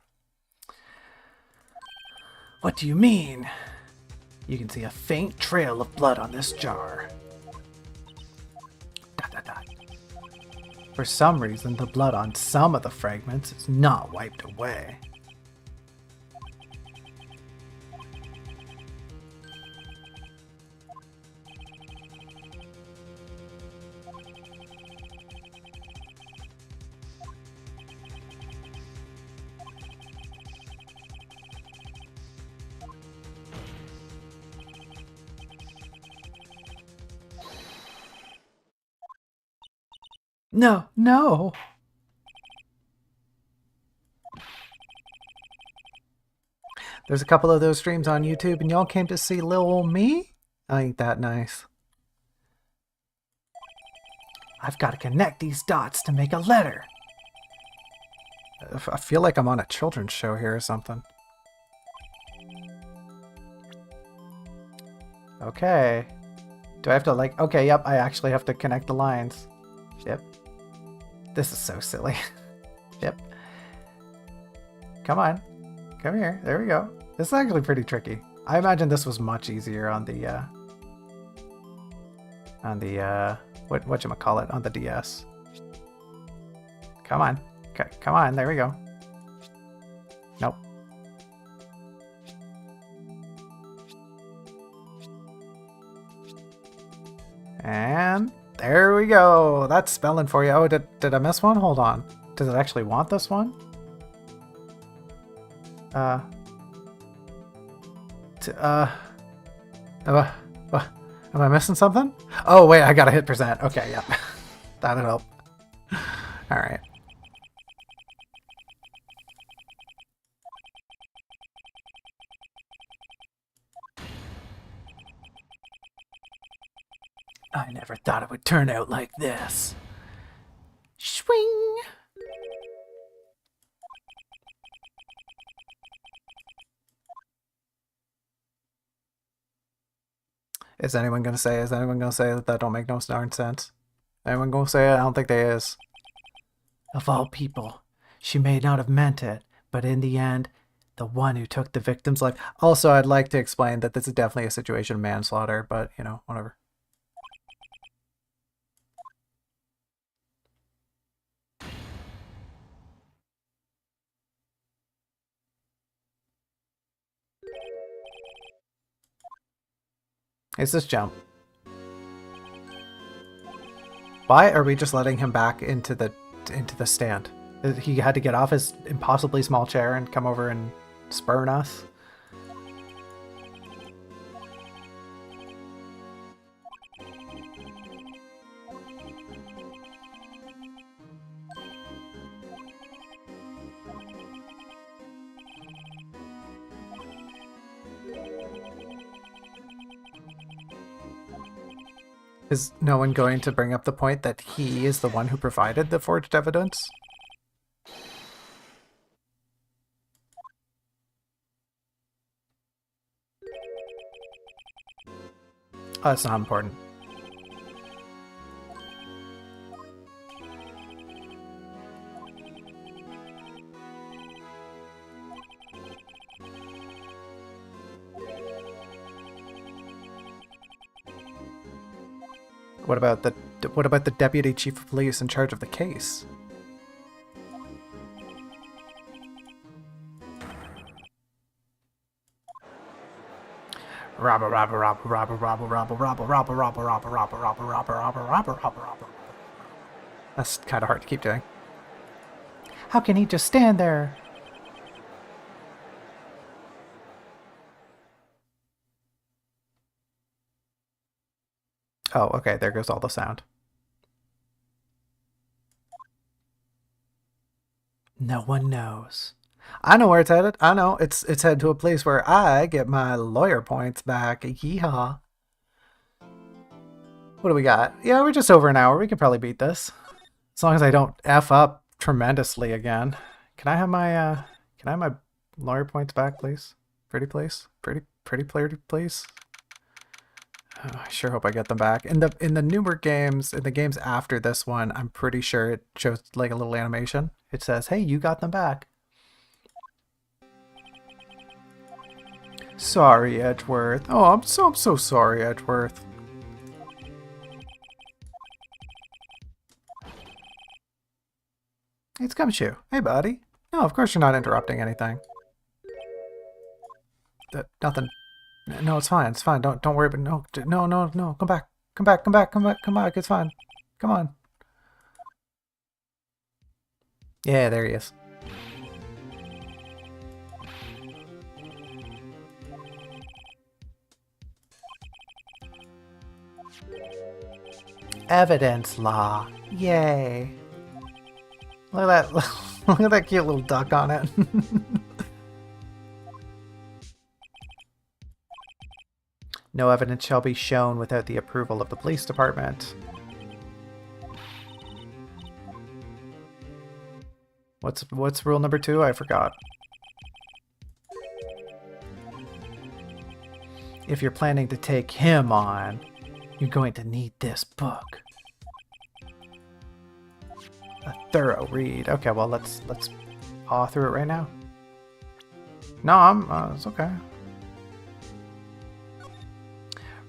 What do you mean? You can see a faint trail of blood on this jar. Dot, dot, dot. For some reason, the blood on some of the fragments is not wiped away. No, no! There's a couple of those streams on YouTube and y'all came to see Lil Ol' Me? Ain't that nice. I've got to connect these dots to make a letter. I feel like I'm on a children's show here or something. Okay. Do I have to like... Okay, yep, I actually have to connect the lines. Yep. This is so silly. Yep. Come on. Come here. There we go. This is actually pretty tricky. I imagine this was much easier on the whatchamacallit, on the DS. Come on. Come on, there we go. Nope. And there we go. That's spelling for you. Oh, did I miss one? Hold on. Does it actually want this one? Am I missing something? Oh, wait, I gotta hit %. Okay, yeah. That'll help. Alright. I never thought it would turn out like this. Swing! Is anyone gonna say that that don't make no darn sense? Anyone gonna say it? I don't think they is. Of all people, she may not have meant it, but in the end, the one who took the victim's life. Also, I'd like to explain that this is definitely a situation of manslaughter, but, you know, whatever. It's this jump. Why are we just letting him back into the stand? He had to get off his impossibly small chair and come over and spurn us. Is no one going to bring up the point that he is the one who provided the forged evidence? Oh, that's not important. What about the deputy chief of police in charge of the case? Robber, robber, robber, robber, robber, robber, robber, robber, robber, robber, robber, robber, robber, robber, robber, robber, robber. That's kind of hard to keep doing. How can he just stand there? Oh, okay, there goes all the sound. No one knows. I know where it's headed. I know. It's headed to a place where I get my lawyer points back. Yeehaw. What do we got? Yeah, we're just over an hour. We could probably beat this. As long as I don't F up tremendously again. Can I have my lawyer points back, please? Pretty please? Pretty player, please? Oh, I sure hope I get them back. In the newer games, in the games after this one, I'm pretty sure it shows like a little animation. It says, "Hey, you got them back." Sorry, Edgeworth. Oh, I'm so sorry, Edgeworth. It's Gumshoe. Hey, buddy. No, of course you're not interrupting anything. Nothing. No, it's fine. It's fine. Don't worry. But no. Come back. Come back. Come back. Come back. Come back. It's fine. Come on. Yeah, there he is. Evidence law. Yay. Look at that. Look at that cute little duck on it. No evidence shall be shown without the approval of the police department. What's rule number 2? I forgot. If you're planning to take him on, you're going to need this book. A thorough read. Okay, well let's paw through it right now. No, it's okay.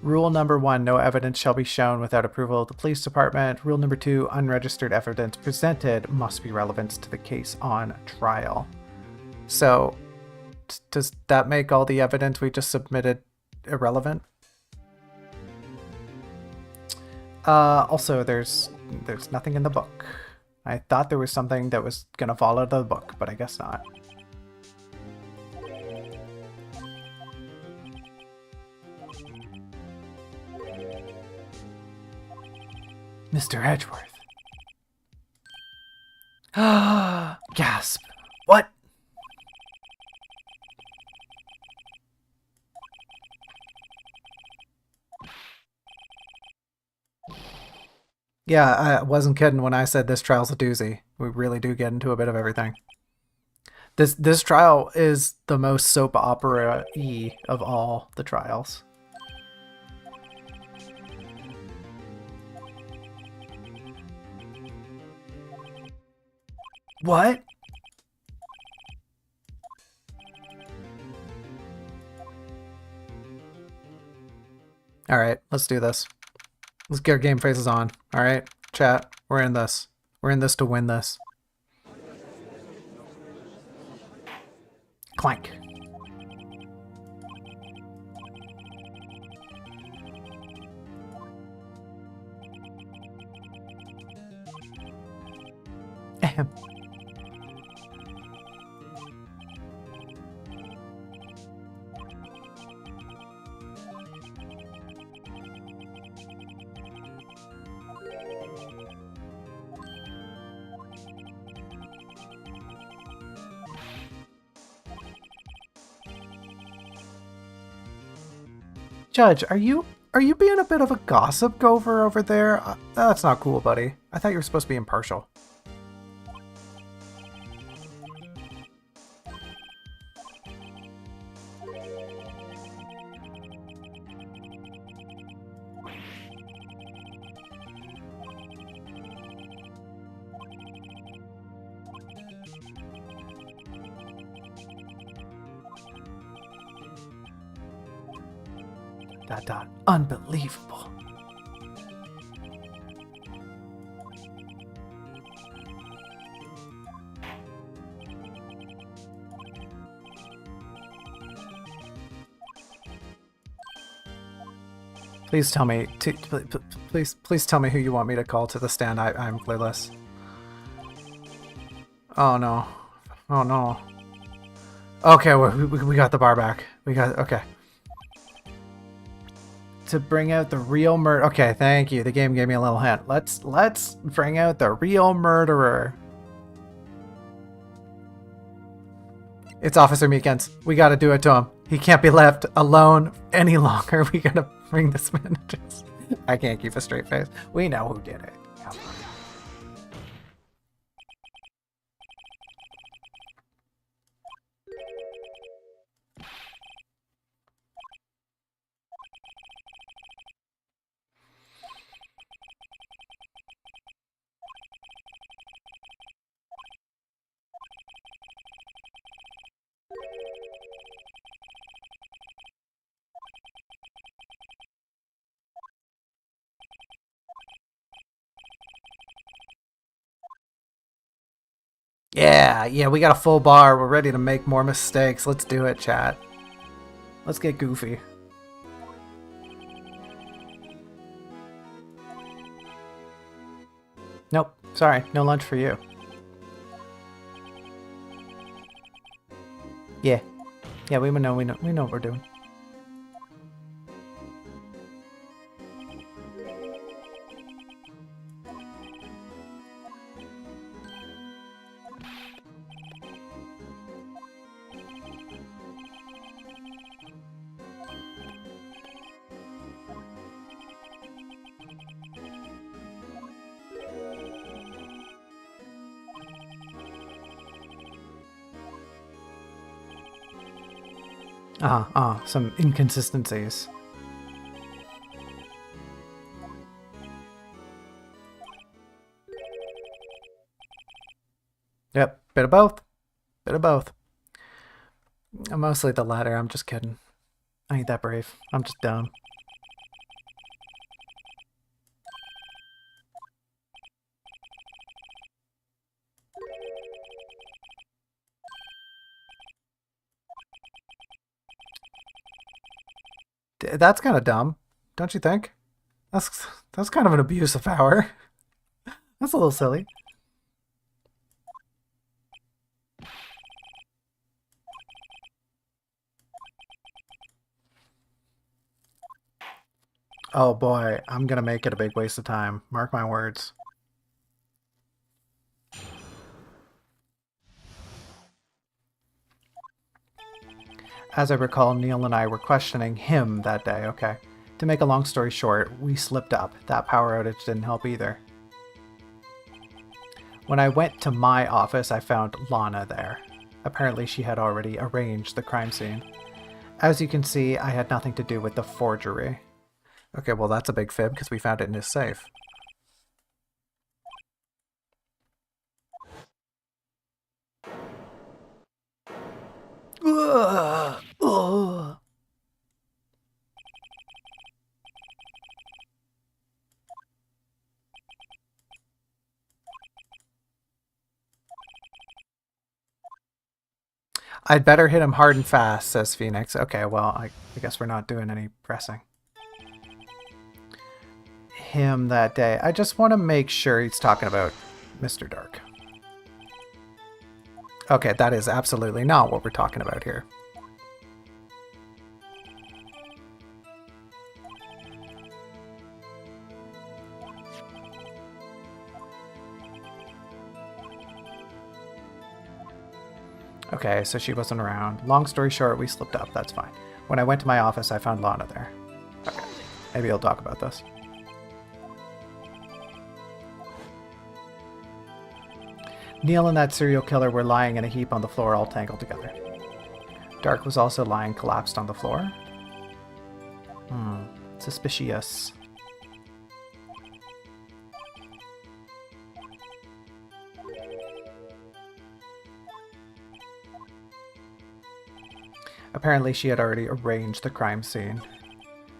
Rule number 1, no evidence shall be shown without approval of the police department. Rule number 2, unregistered evidence presented must be relevant to the case on trial. So, does that make all the evidence we just submitted irrelevant? Also, there's nothing in the book. I thought there was something that was gonna fall out of the book, but I guess not. Mr. Edgeworth. Gasp. What? Yeah, I wasn't kidding when I said this trial's a doozy. We really do get into a bit of everything. This trial is the most soap opera-y of all the trials. What? Alright, let's do this. Let's get our game faces on. Alright, chat, we're in this. We're in this to win this. Clank. Ahem. Judge, are you being a bit of a gossip gopher over there? That's not cool, buddy. I thought you were supposed to be impartial. Unbelievable. Please tell me. Please tell me who you want me to call to the stand. I'm clueless. Oh no. Oh no. Okay, we got the bar back. We got okay. To bring out the real murder. Okay, thank you. The game gave me a little hint. Let's bring out the real murderer. It's Officer Meekins. We gotta do it to him. He can't be left alone any longer. We gotta bring this man to justice. I can't keep a straight face. We know who did it. Come on. Yeah, we got a full bar. We're ready to make more mistakes. Let's do it, chat. Let's get goofy. Nope. Sorry, no lunch for you. Yeah, we know what we're doing. Some inconsistencies. Yep, bit of both. Mostly the latter, I'm just kidding. I ain't that brave. I'm just dumb. That's kind of dumb, don't you think? That's kind of an abuse of power. That's a little silly. Oh boy, I'm gonna make it a big waste of time. Mark my words. As I recall, Neil and I were questioning him that day, okay. To make a long story short, we slipped up. That power outage didn't help either. When I went to my office, I found Lana there. Apparently she had already arranged the crime scene. As you can see, I had nothing to do with the forgery. Okay, well that's a big fib because we found it in his safe. Ugh. Ugh. I'd better hit him hard and fast, says Phoenix. Okay, well, I guess we're not doing any pressing. Him that day. I just want to make sure he's talking about Mr. Dark. Okay, that is absolutely not what we're talking about here. Okay, so she wasn't around. Long story short, we slipped up. That's fine. When I went to my office, I found Lana there. Okay, maybe he'll talk about this. Neil and that serial killer were lying in a heap on the floor, all tangled together. Dark was also lying collapsed on the floor. Suspicious. Apparently she had already arranged the crime scene.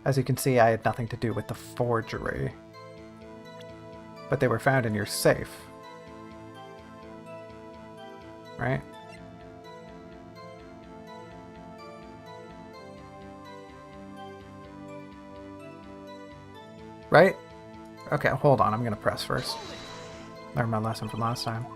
As you can see, I had nothing to do with the forgery. But they were found in your safe. Right? Right? Okay, hold on. I'm going to press first. Learn my lesson from last time.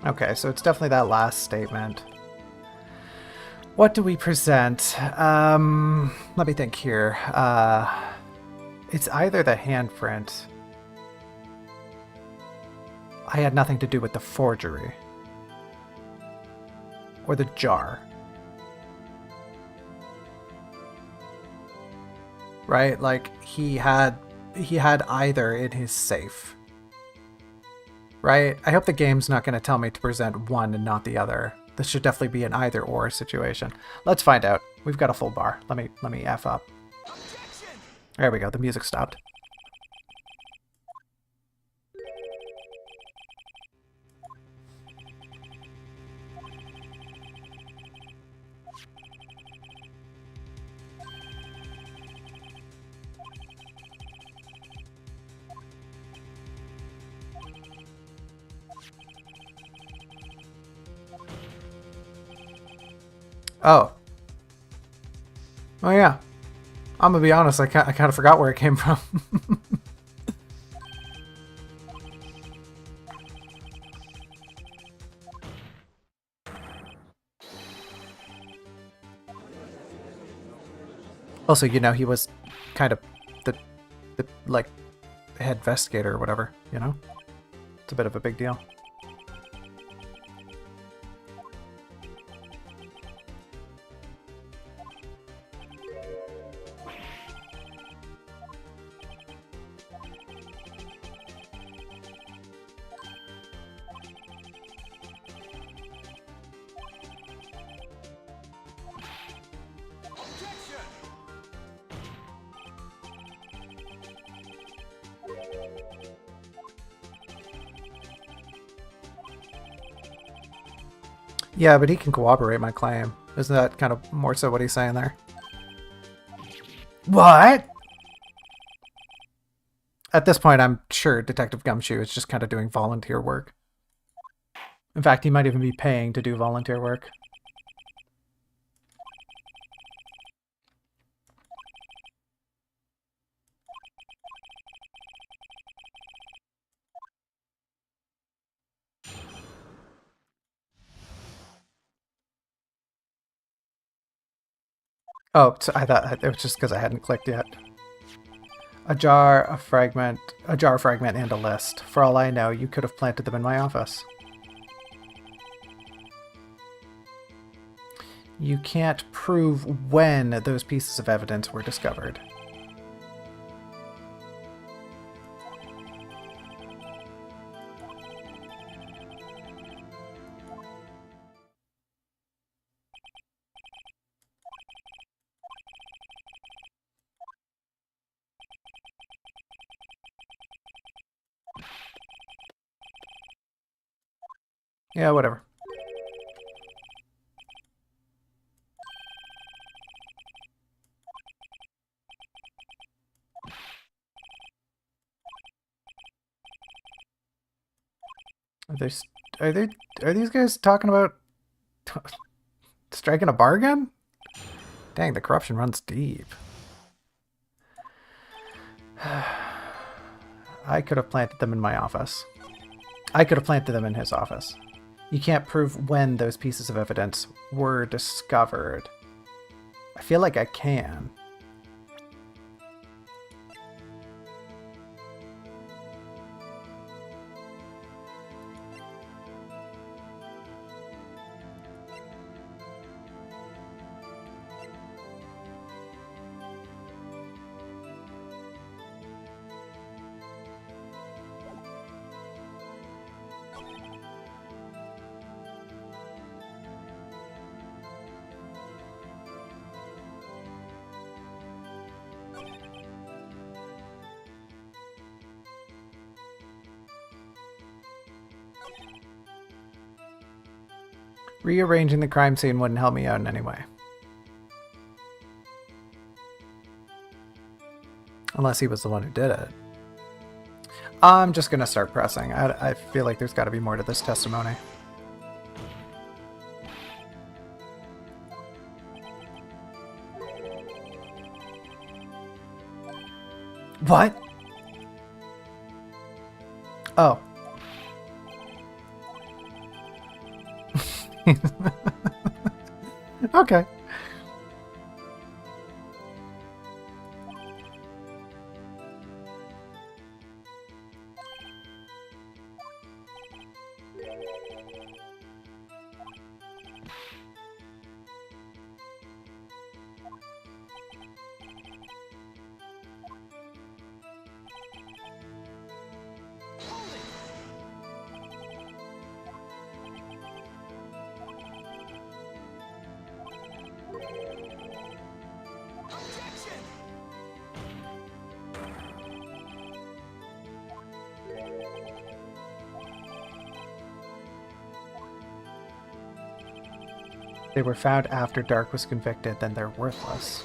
Okay, so it's definitely that last statement. What do we present? Let me think here. It's either the handprint. I had nothing to do with the forgery. Or the jar. Right? Like, he had either in his safe. Right? I hope the game's not going to tell me to present one and not the other. This should definitely be an either or situation. Let's find out. We've got a full bar. Let me F up. There we go. The music stopped. Oh. Oh yeah. I'm gonna be honest, I kind of forgot where it came from. Also, you know, he was kind of the like head investigator or whatever, you know? It's a bit of a big deal. Yeah, but he can corroborate my claim. Isn't that kind of more so what he's saying there? What? At this point, I'm sure Detective Gumshoe is just kind of doing volunteer work. In fact, he might even be paying to do volunteer work. Oh, so I thought it was just because I hadn't clicked yet. A jar, a fragment, and a list. For all I know, you could have planted them in my office. You can't prove when those pieces of evidence were discovered. Yeah, whatever. Are these guys talking about striking a bargain? Dang, the corruption runs deep. I could have planted them in my office. I could have planted them in his office. You can't prove when those pieces of evidence were discovered. I feel like I can. Rearranging the crime scene wouldn't help me out in any way. Unless he was the one who did it. I'm just gonna start pressing. I feel like there's gotta be more to this testimony. What? Oh. Okay. They were found after Dark was convicted, then they're worthless.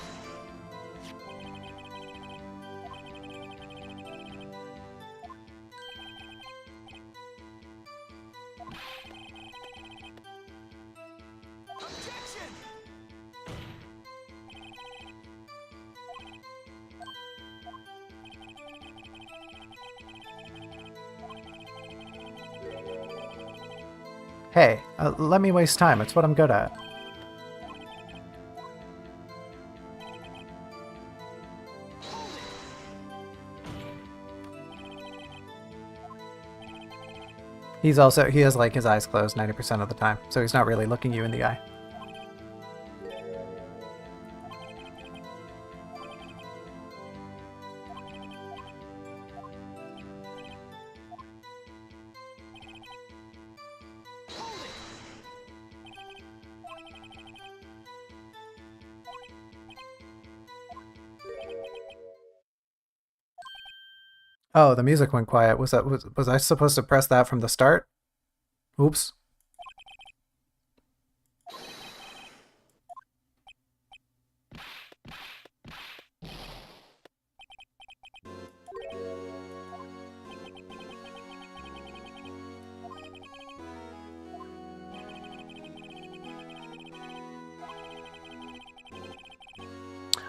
Hey, let me waste time. It's what I'm good at. He has like his eyes closed 90% of the time, so he's not really looking you in the eye. Oh, the music went quiet. Was I supposed to press that from the start? Oops.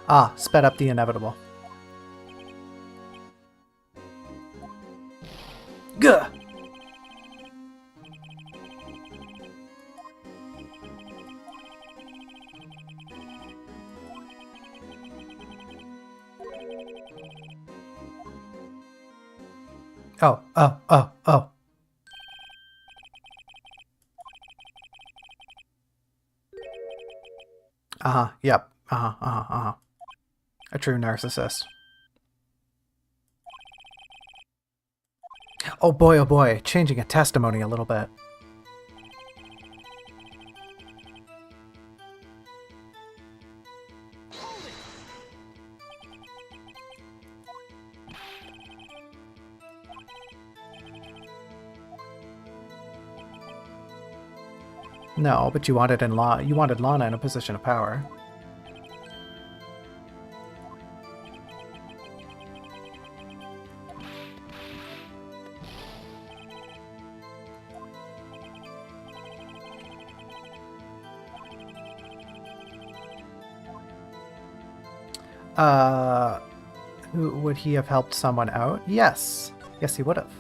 Ah, sped up the inevitable. Gah! Oh. Yep. A true narcissist. Oh boy, changing a testimony a little bit. No, but you wanted Lana in a position of power. Would he have helped someone out? Yes. Yes, he would have.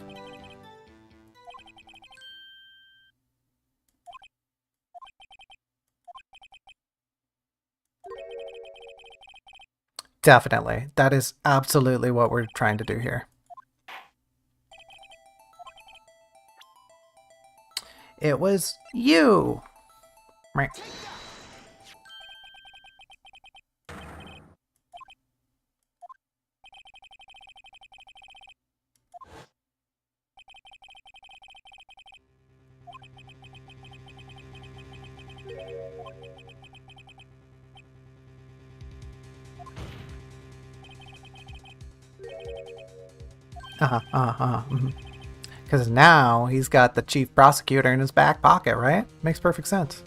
Definitely. That is absolutely what we're trying to do here. It was you. Right. Because now he's got the chief prosecutor in his back pocket, right? Makes perfect sense.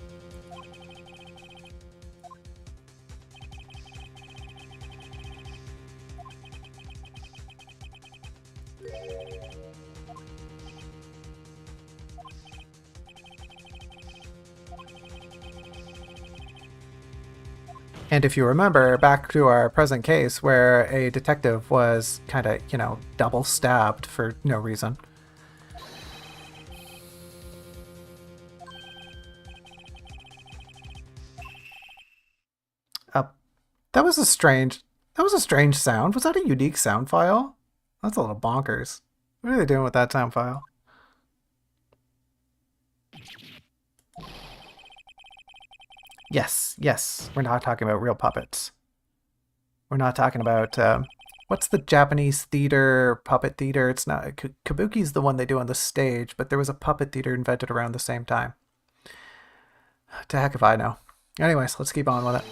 And if you remember, back to our present case where a detective was kind of, you know, double stabbed for no reason. That was a strange sound. Was that a unique sound file? That's a little bonkers. What are they doing with that sound file? Yes, yes. We're not talking about real puppets. We're not talking about what's the Japanese theater, puppet theater? It's not Kabuki's the one they do on the stage, but there was a puppet theater invented around the same time. To heck if I know. Anyways, let's keep on with it.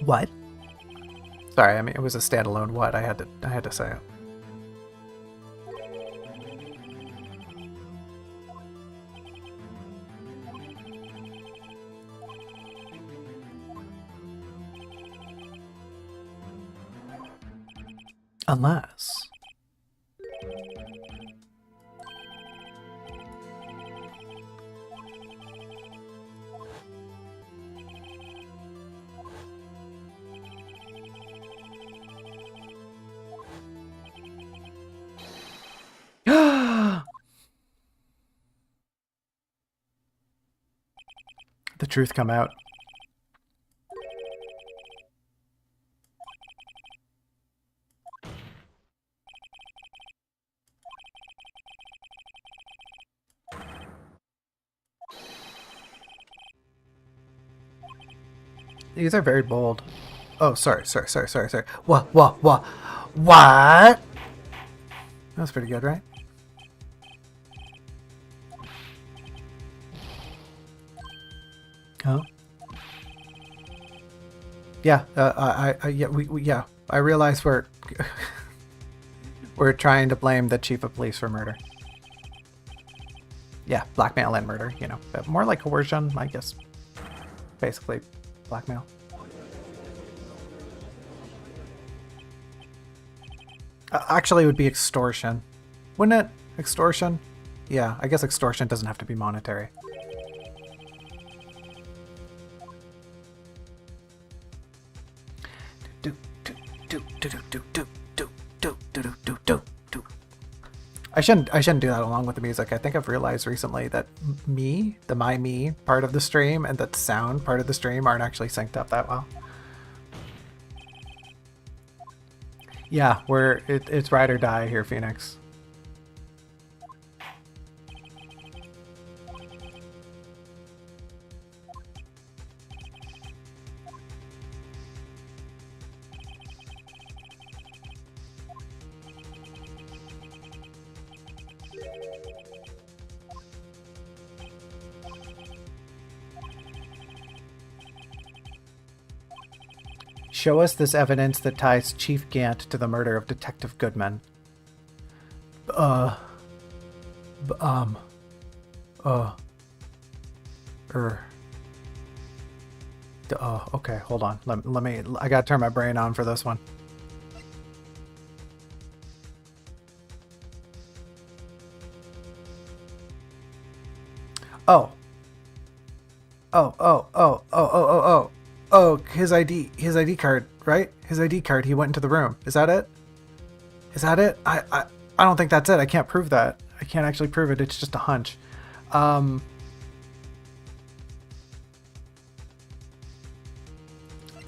What? Sorry, I mean it was a standalone what. I had to say it. Unless... the truth come out. These are very bold. Oh, sorry. What? What? That's pretty good, right? Huh? Yeah, yeah, I realize we're we're trying to blame the chief of police for murder. Yeah, blackmail and murder, you know, but more like coercion, I guess. Basically, blackmail. Actually, it would be extortion. Wouldn't it? Extortion? Yeah, I guess extortion doesn't have to be monetary. I shouldn't do that along with the music. I think I've realized recently that the my me part of the stream and the sound part of the stream aren't actually synced up that well. Yeah, it's ride or die here, Phoenix. Show us this evidence that ties Chief Gant to the murder of Detective Goodman. Okay, hold on. Let me, I gotta turn my brain on for this one. Oh, his ID card, right? His ID card, he went into the room. Is that it? Is that it? I don't think that's it. I can't prove that. I can't actually prove it. It's just a hunch. The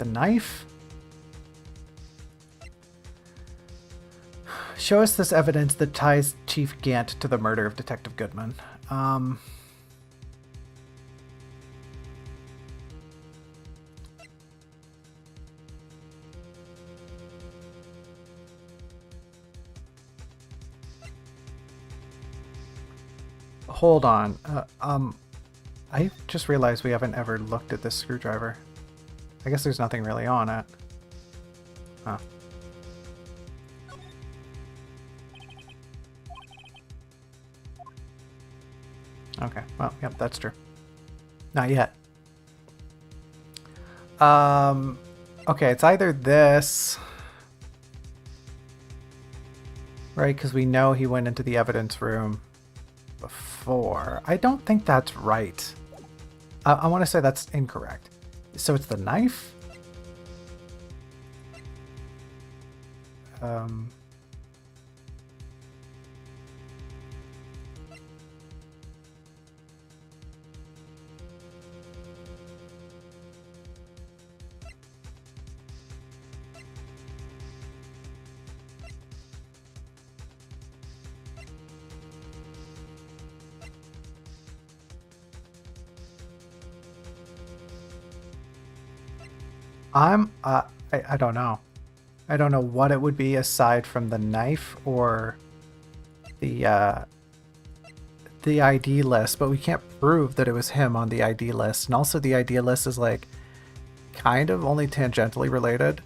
knife? Show us this evidence that ties Chief Gant to the murder of Detective Goodman. Hold on. I just realized we haven't ever looked at this screwdriver. I guess there's nothing really on it. Huh. Okay, well, yep, that's true. Not yet. Okay, it's either this... Right, because we know he went into the evidence room before. I don't think that's right. I want to say that's incorrect. So it's the knife? I don't know. I don't know what it would be aside from the knife or the ID list, but we can't prove that it was him on the ID list. And also the ID list is like kind of only tangentially related.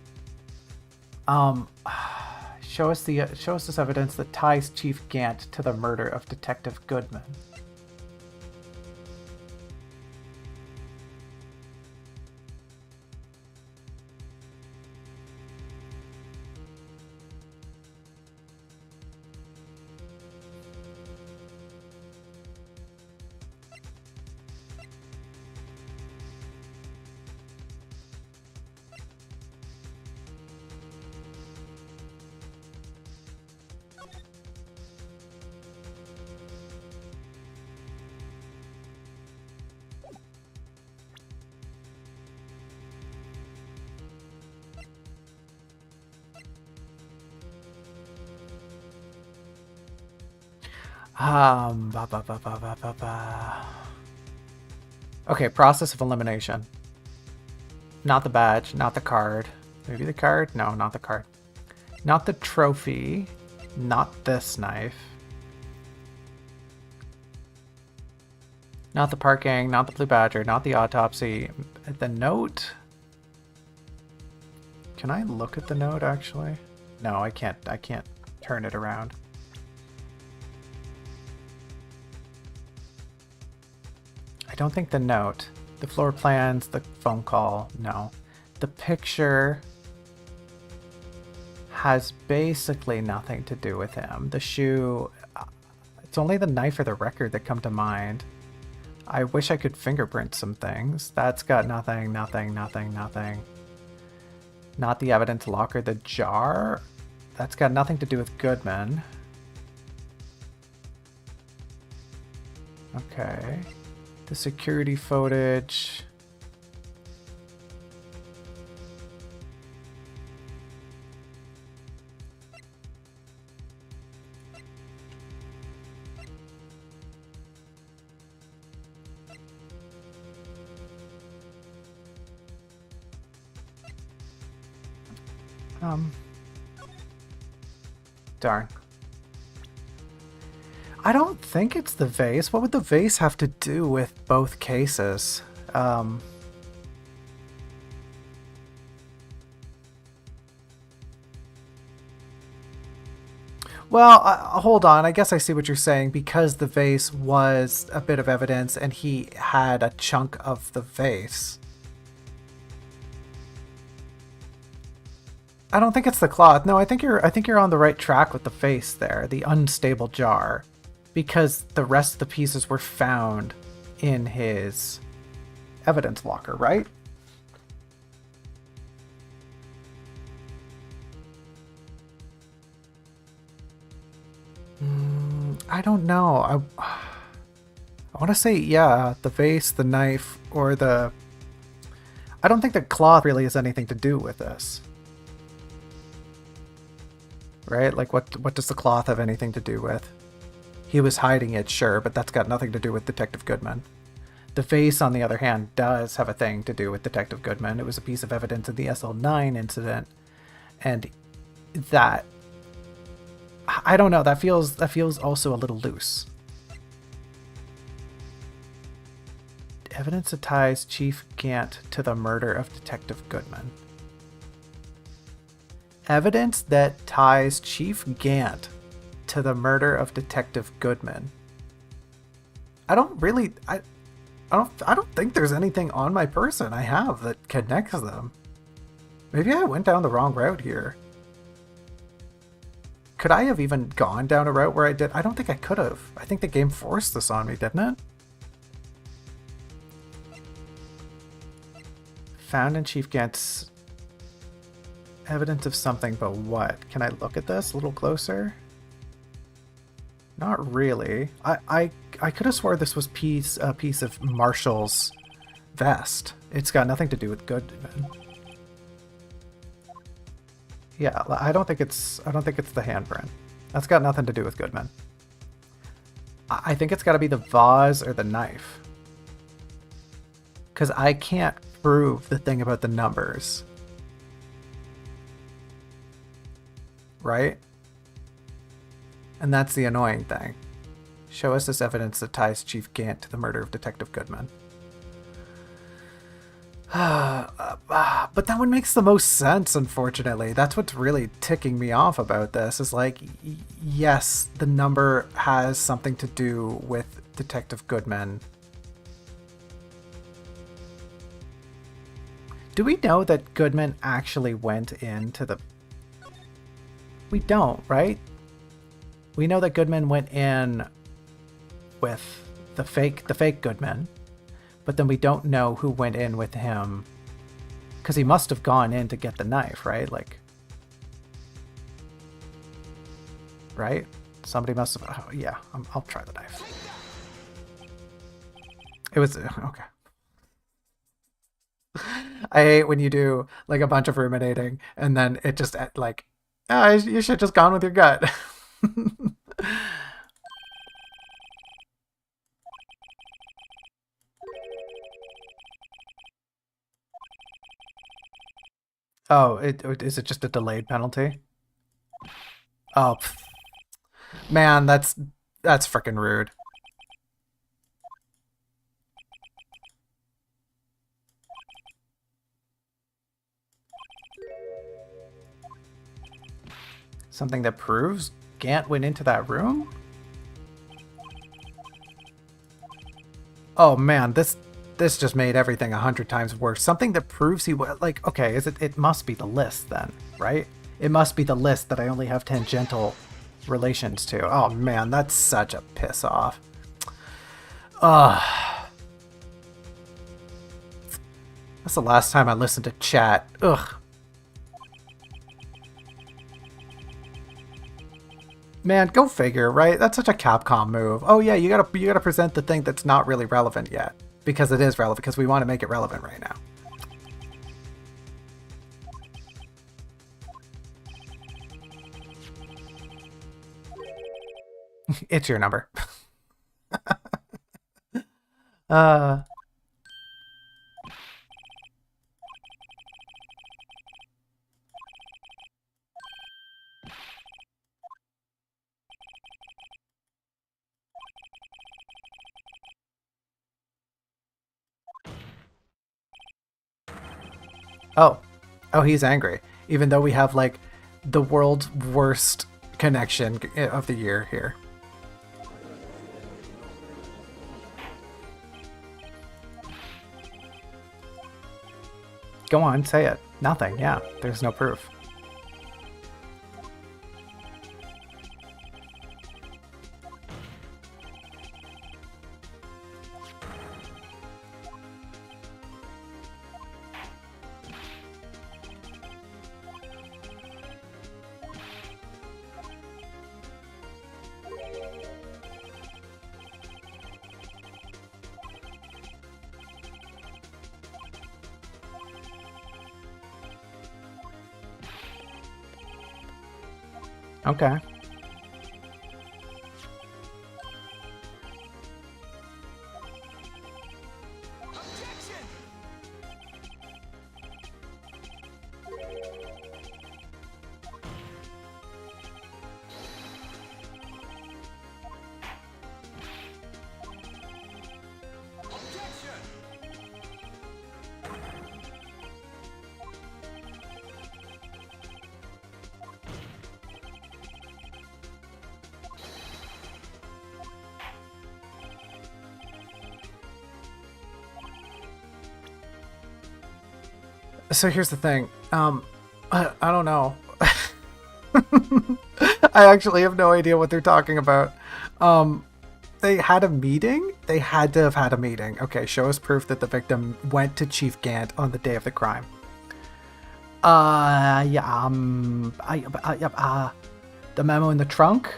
Show us this evidence that ties Chief Gant to the murder of Detective Goodman. Okay, process of elimination. Not the badge, not the card. Maybe the card? No, not the card. Not the trophy. Not this knife. Not the parking, not the blue badger, not the autopsy. The note? Can I look at the note actually? No, I can't turn it around. I don't think the note. The floor plans, the phone call, no. The picture has basically nothing to do with him. The shoe, it's only the knife or the record that come to mind. I wish I could fingerprint some things. That's got nothing. Not the evidence locker, the jar. That's got nothing to do with Goodman. Okay. The security footage. Darn. I don't think it's the vase. What would the vase have to do with both cases? Well, hold on. I guess I see what you're saying. Because the vase was a bit of evidence and he had a chunk of the vase. I don't think it's the cloth. No, I think you're on the right track with the face there, the unstable jar, because the rest of the pieces were found in his evidence locker, right? I don't know. I want to say, yeah, the vase, the knife, or the... I don't think the cloth really has anything to do with this. Right? Like, what does the cloth have anything to do with? He was hiding it, sure, but that's got nothing to do with Detective Goodman. The vase, on the other hand, does have a thing to do with Detective Goodman. It was a piece of evidence in the SL9 incident, and that... I don't know, that feels also a little loose. Evidence that ties Chief Gant to the murder of Detective Goodman. Evidence that ties Chief Gant to the murder of Detective Goodman. I don't think there's anything on my person I have that connects them. Maybe I went down the wrong route here. could I have even gone down a route where I did? I don't think I could have. I think the game forced this on me, didn't it? Found in Chief Gant's evidence of something, but what? Can I look at this a little closer? Not really. I could have swore this was a piece of Marshall's vest. It's got nothing to do with Goodman. Yeah, I don't think it's the handprint. That's got nothing to do with Goodman. I think it's got to be the vase or the knife. Because I can't prove the thing about the numbers. Right? And that's the annoying thing. Show us this evidence that ties Chief Gant to the murder of Detective Goodman. But that one makes the most sense, unfortunately. That's what's really ticking me off about this, is like, yes, the number has something to do with Detective Goodman. Do we know that Goodman actually went into the... We don't, right? We know that Goodman went in with the fake Goodman, but then we don't know who went in with him, because he must have gone in to get the knife, right? Like, right? Somebody must have. Oh, yeah, I'll try the knife. It was okay. I hate when you do like a bunch of ruminating and then it just like, you should have just gone with your gut. Oh, is it just a delayed penalty? Oh, man, that's freaking rude. Something that proves Gant went into that room? Oh man, this just made everything 100 times worse. Something that proves he was like, okay, it must be the list then, right? It must be the list that I only have tangential relations to. Oh man, that's such a piss off. Ugh. That's the last time I listened to chat. Ugh. Man, go figure, right? That's such a Capcom move. Oh yeah, you gotta present the thing that's not really relevant yet. Because it is relevant, because we want to make it relevant right now. It's your number. Oh, he's angry. Even though we have like the world's worst connection of the year here. Go on, say it. Nothing, yeah. There's no proof. Okay. So here's the thing. I don't know. I actually have no idea what they're talking about. They had a meeting? They had to have had a meeting. Okay, show us proof that the victim went to Chief Gant on the day of the crime. Yeah, the memo in the trunk?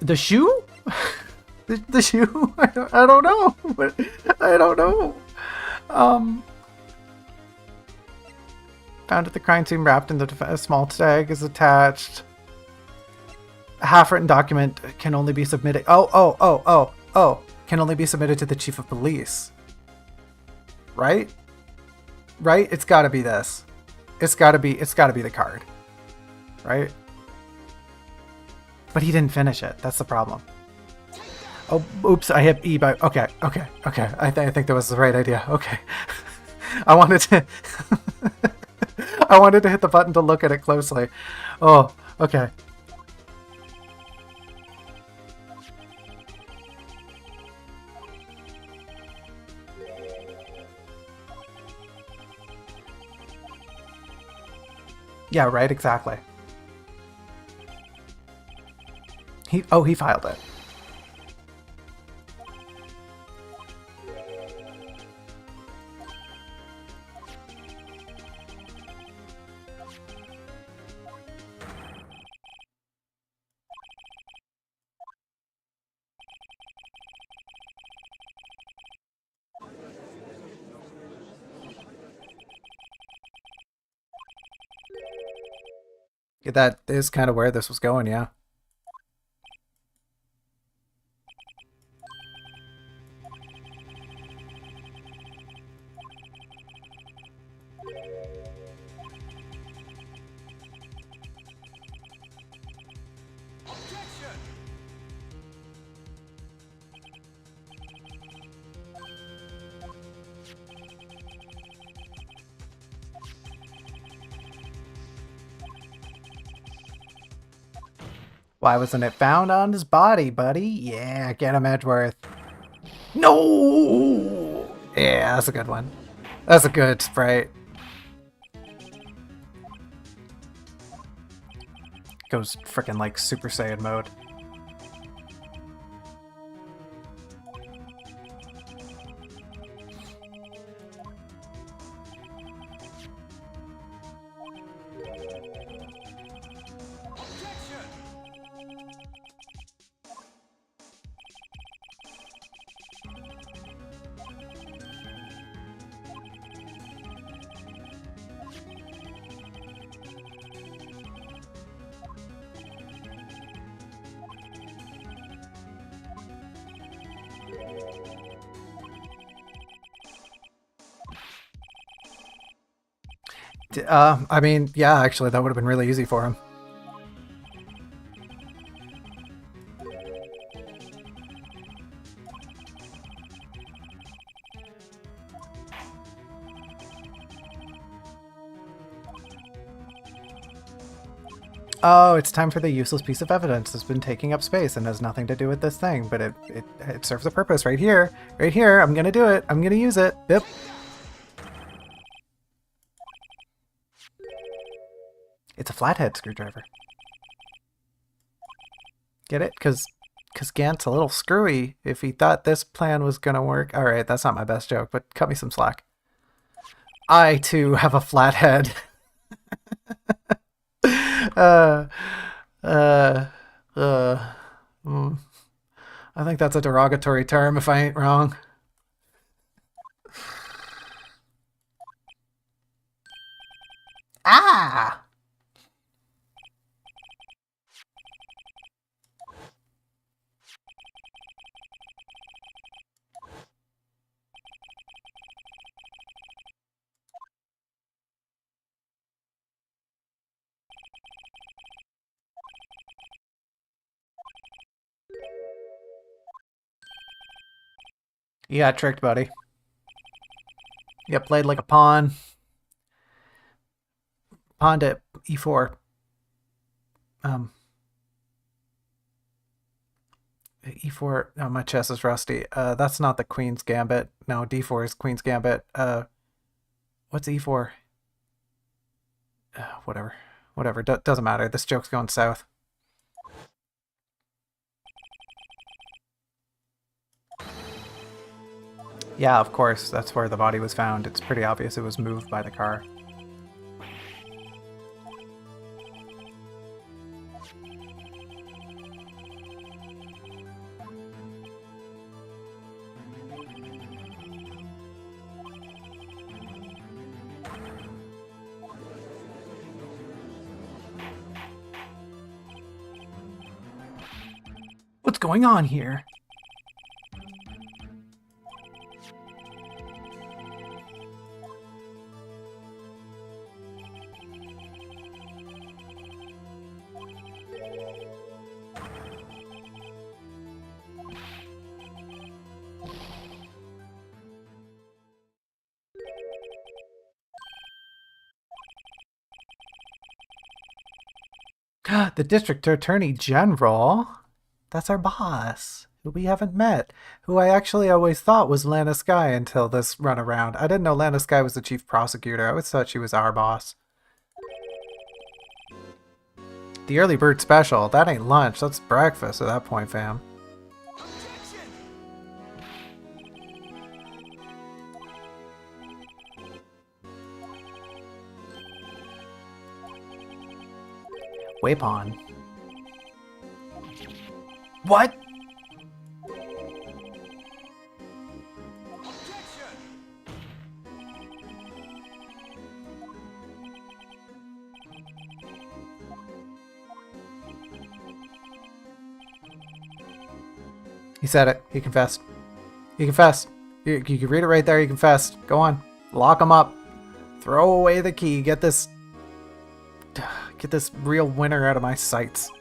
The shoe? The shoe? I don't know. I don't know. Found at the crime scene wrapped in a small tag is attached. A half-written document can only be submitted. Oh. Can only be submitted to the chief of police. Right? Right? It's gotta be this. It's gotta be the card. Right? But he didn't finish it. That's the problem. Oh, oops, I hit E by... Okay. I think that was the right idea. Okay. I wanted to... I wanted to hit the button to look at it closely. Oh, okay. Yeah, right, exactly. He filed it. That is kind of where this was going, yeah. Why wasn't it found on his body, buddy? Yeah, get him, Edgeworth. No! Yeah, that's a good one. That's a good sprite. Goes freaking like Super Saiyan mode. I mean, yeah, actually, that would have been really easy for him. Oh, it's time for the useless piece of evidence that's been taking up space and has nothing to do with this thing, but it serves a purpose right here. Right here, I'm gonna do it. I'm gonna use it. Yep. It's a flathead screwdriver. Get it? Because Gant's a little screwy if he thought this plan was gonna work. Alright, that's not my best joke, but cut me some slack. I, too, have a flathead. I think that's a derogatory term if I ain't wrong. Ah! You got tricked, buddy. You got played like a pawn. Pawned at e4. E4. Oh, my chess is rusty. That's not the Queen's Gambit. No, D4 is Queen's Gambit. What's E4? Whatever. Whatever. Doesn't matter. This joke's going south. Yeah, of course. That's where the body was found. It's pretty obvious it was moved by the car. What's going on here? The District Attorney General? That's our boss, who we haven't met, who I actually always thought was Lana Skye until this run around. I didn't know Lana Skye was the chief prosecutor. I always thought she was our boss. The early bird special, that ain't lunch, that's breakfast at that point, fam. Waypon. What? He said it. He confessed. He confessed. You can read it right there. He confessed. Go on. Lock him up. Throw away the key. Get this real winner out of my sights.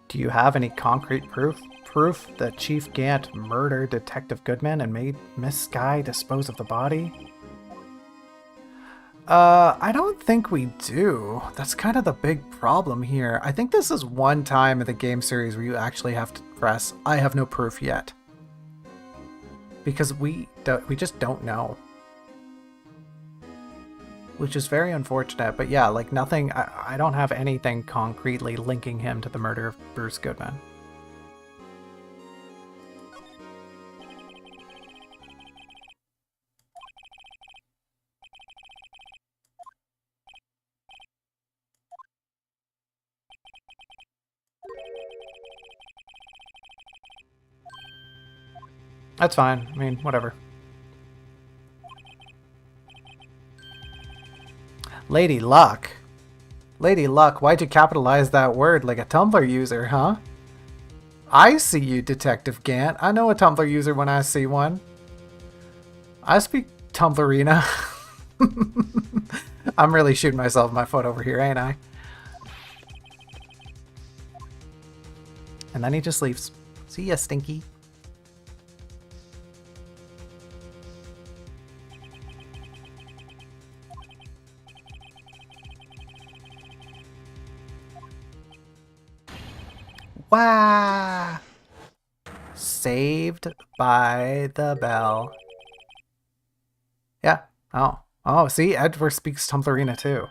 Do you have any concrete proof that Chief Gant murdered Detective Goodman and made Miss Skye dispose of the body? I don't think we do. That's kind of the big problem here. I think this is one time in the game series where you actually have to press, I have no proof yet. Because we just don't know. Which is very unfortunate, but yeah, like nothing, I don't have anything concretely linking him to the murder of Bruce Goodman. That's fine, I mean, whatever. Lady Luck. Lady Luck, why'd you capitalize that word like a Tumblr user, huh? I see you, Detective Gant. I know a Tumblr user when I see one. I speak Tumblrina. I'm really shooting myself in my foot over here, ain't I? And then he just leaves. See ya, Stinky. Wow! Saved by the bell. Yeah. Oh, see? Edgeworth speaks Tumblrina too.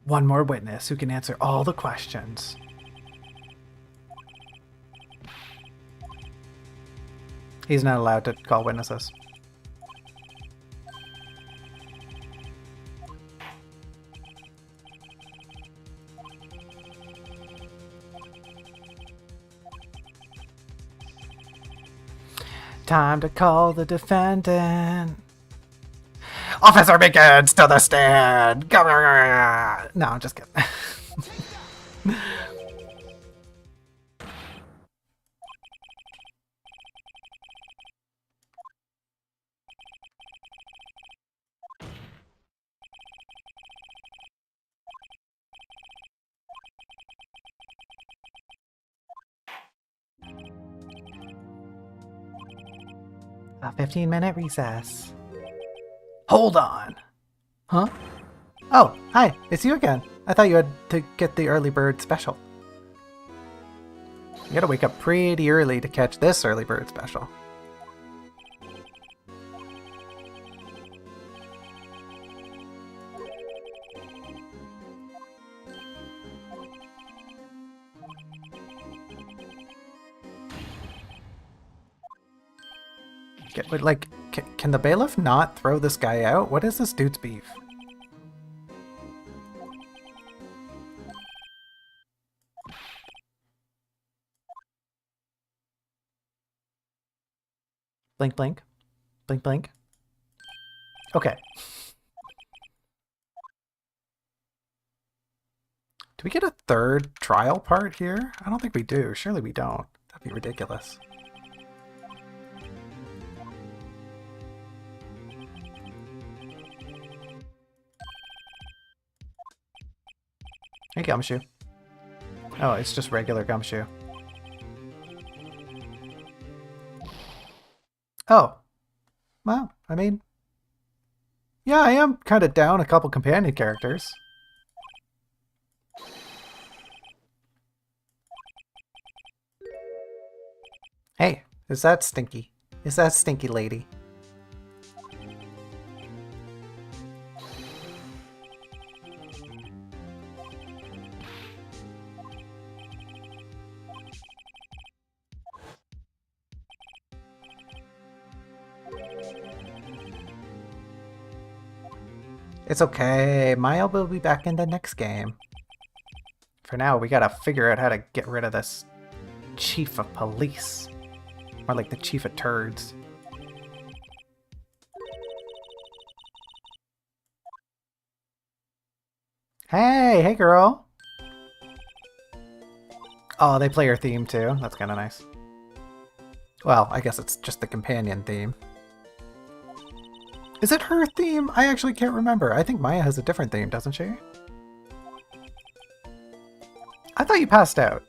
One more witness who can answer all the questions. He's not allowed to call witnesses. Time to call the defendant. Officer Beacons to the stand! No, I'm just kidding. A 15-minute recess. Hold on. Huh? Oh, hi, it's you again. I thought you had to get the early bird special. You gotta wake up pretty early to catch this early bird special. Like, can the bailiff not throw this guy out? What is this dude's beef? Blink, blink. Blink, blink. Okay. Do we get a third trial part here? I don't think we do. Surely we don't. That'd be ridiculous. Hey, Gumshoe. Oh, it's just regular Gumshoe. Oh. Well, I mean... yeah, I am kind of down a couple companion characters. Hey, is that Stinky? Is that Stinky Lady? It's okay. Maya will be back in the next game. For now, we gotta figure out how to get rid of this chief of police. Or like the chief of turds. Hey girl! Oh, they play her theme too. That's kind of nice. Well, I guess it's just the companion theme. Is it her theme? I actually can't remember. I think Maya has a different theme, doesn't she? I thought you passed out.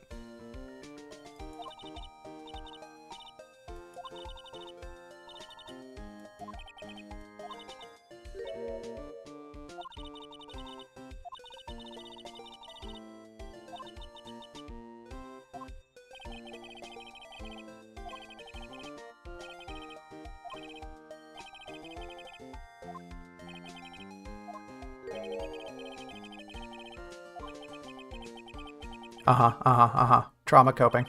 Trauma coping.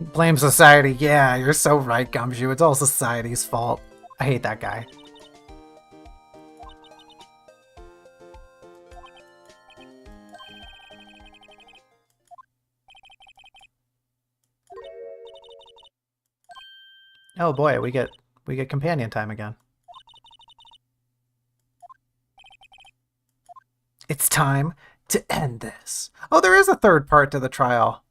Blame society. Yeah, you're so right, Gumshoe. It's all society's fault. I hate that guy. Oh boy, we get companion time again. It's time to end this. Oh, there is a third part to the trial.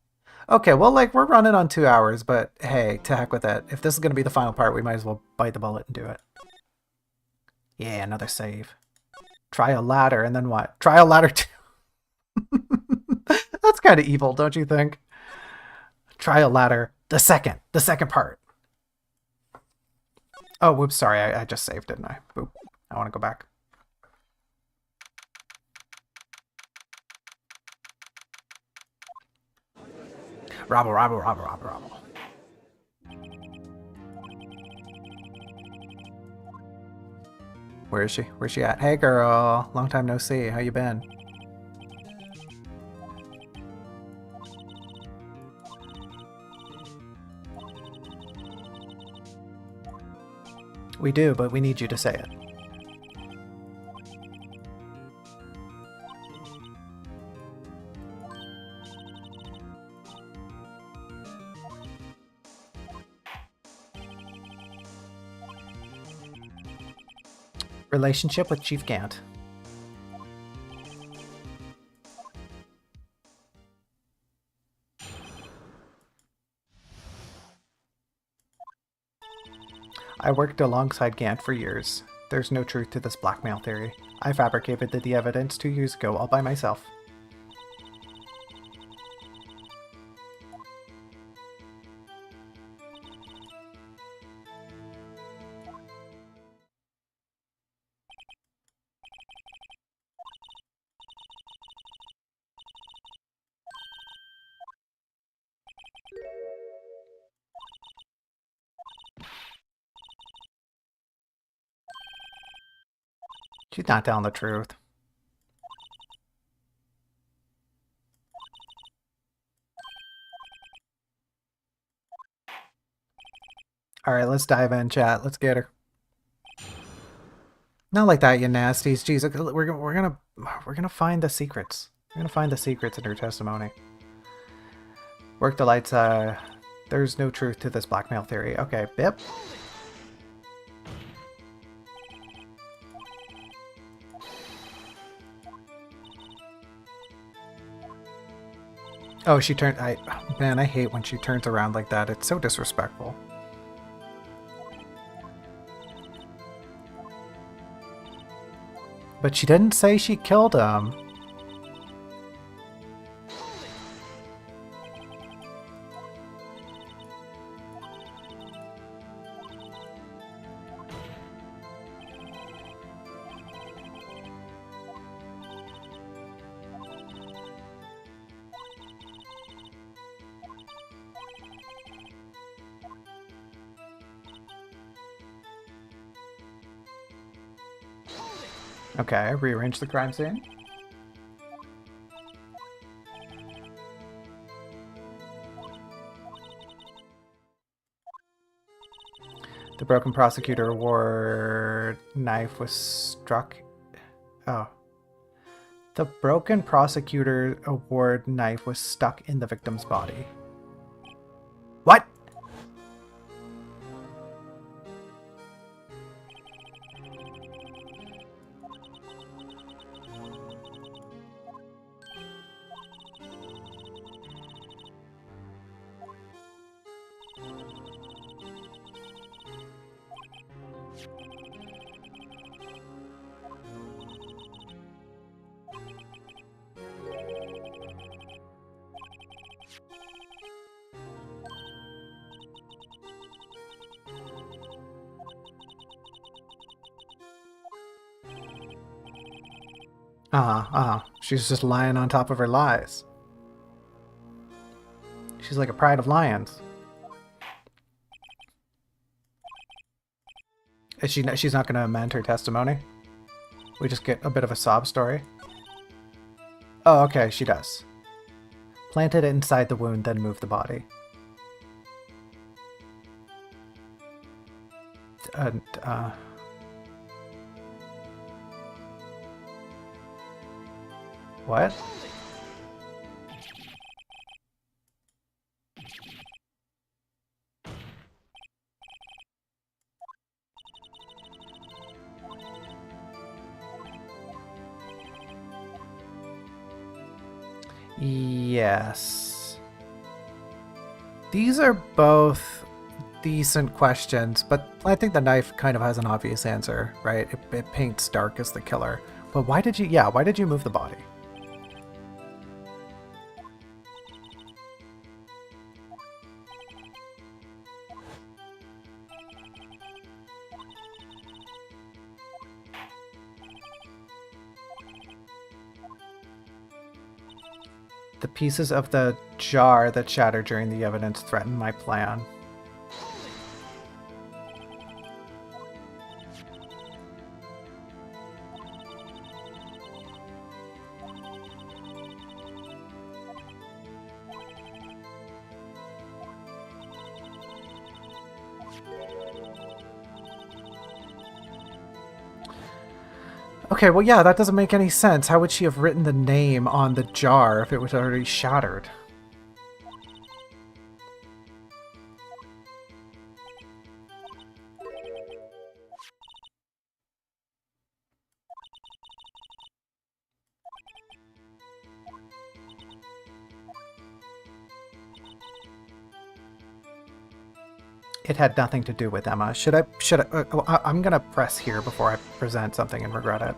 Okay, well, like, we're running on 2 hours, but hey, to heck with it. If this is going to be the final part, we might as well bite the bullet and do it. Yeah, another save. Trial ladder, and then what? Trial ladder 2. That's kind of evil, don't you think? Trial ladder, the second part. Oh, whoops, sorry, I just saved, didn't I? Boop. I want to go back. Robble, robble, robble, robble, robble. Where is she? Where's she at? Hey, girl. Long time no see. How you been? We do, but we need you to say it. Relationship with Chief Gant. I worked alongside Gant for years. There's no truth to this blackmail theory. I fabricated the evidence 2 years ago all by myself. She's not telling the truth. Alright, let's dive in, chat. Let's get her. Not like that, you nasties. Jeez, we're gonna find the secrets. We're gonna find the secrets in her testimony. Work the lights. There's no truth to this blackmail theory. Okay, Bip. Oh, she turned. Man, I hate when she turns around like that. It's so disrespectful. But she didn't say she killed him. Okay, rearrange the crime scene. The broken prosecutor award knife was struck. Oh. The broken prosecutor award knife was stuck in the victim's body. What? She's just lying on top of her lies. She's like a pride of lions. She's not going to amend her testimony? We just get a bit of a sob story? Oh, okay, she does. Planted it inside the wound, then move the body. What? Yes. These are both decent questions, but I think the knife kind of has an obvious answer, right? It paints Dark as the killer. But why did you move the body? The pieces of the jar that shattered during the evidence threatened my plan. Okay, well, yeah, that doesn't make any sense. How would she have written the name on the jar if it was already shattered? it had nothing to do with Emma. I'm gonna press here before I present something and regret it.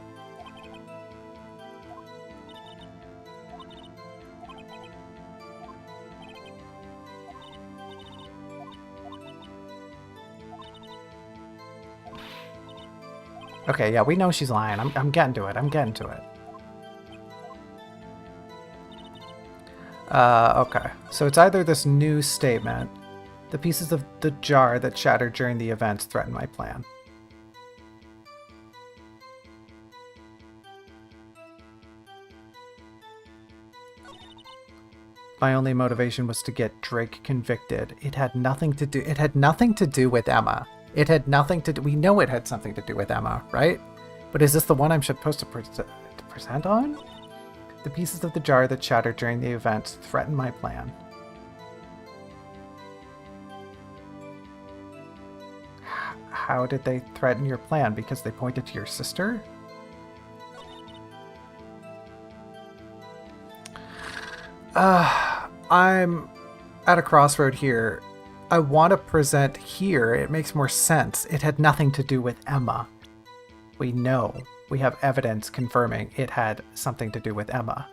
Okay, yeah, we know she's lying. I'm getting to it. I'm getting to it. Okay. So it's either this new statement. The pieces of the jar that shattered during the events threaten my plan. My only motivation was to get Drake convicted. It had nothing to do with Emma. It had nothing to do... We know it had something to do with Emma, right? But is this the one I'm supposed to present on? The pieces of the jar that shattered during the events threaten my plan. How did they threaten your plan? Because they pointed to your sister? I'm at a crossroad here. I want to present here. It makes more sense. It had nothing to do with Emma. We know. We have evidence confirming it had something to do with Emma.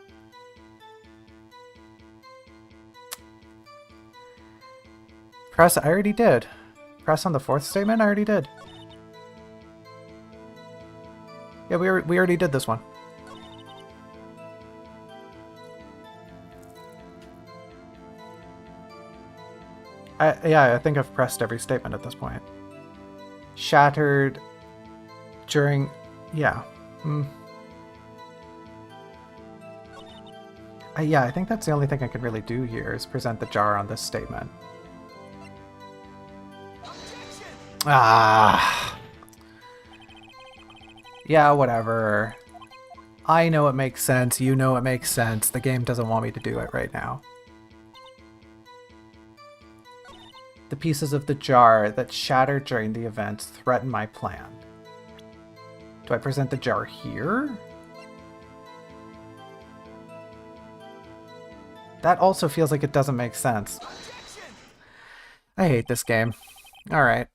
Press, I already did. Press on the fourth statement? I already did. Yeah, we already did this one. I think I've pressed every statement at this point. Shattered during... Yeah. Yeah, I think that's the only thing I could really do here is present the jar on this statement. Ah. Yeah, whatever. I know it makes sense. You know it makes sense. The game doesn't want me to do it right now. The pieces of the jar that shattered during the events threaten my plan. Do I present the jar here? That also feels like it doesn't make sense. I hate this game. Alright.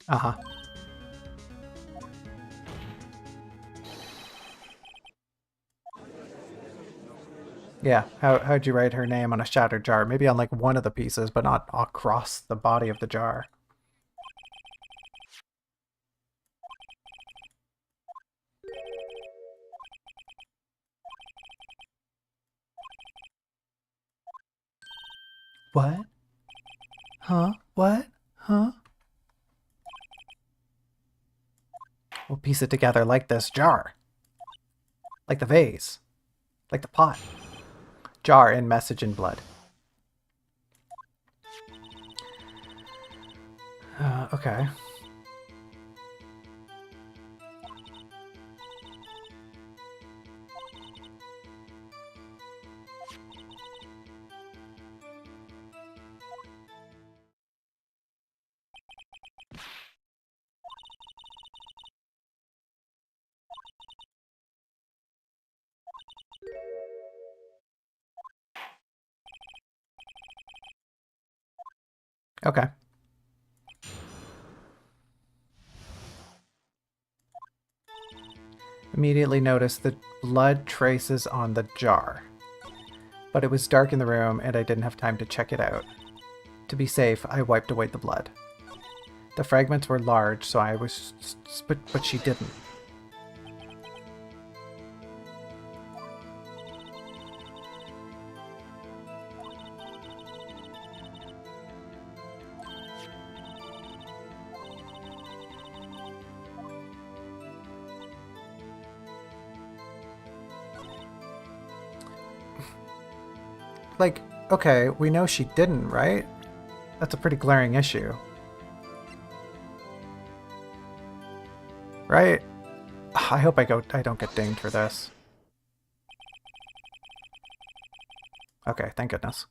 Uh-huh. Yeah, how'd you write her name on a shattered jar? Maybe on like one of the pieces, but not across the body of the jar. What? Huh? What? Huh? We'll piece it together like this jar. Like the vase. Like the pot. Jar in message in blood. Okay. Okay. Immediately noticed the blood traces on the jar. But it was dark in the room and I didn't have time to check it out. To be safe, I wiped away the blood. The fragments were large, so I was... But she didn't. like, okay, we know she didn't, right? That's a pretty glaring issue. Right? I hope I don't get dinged for this. Okay, thank goodness.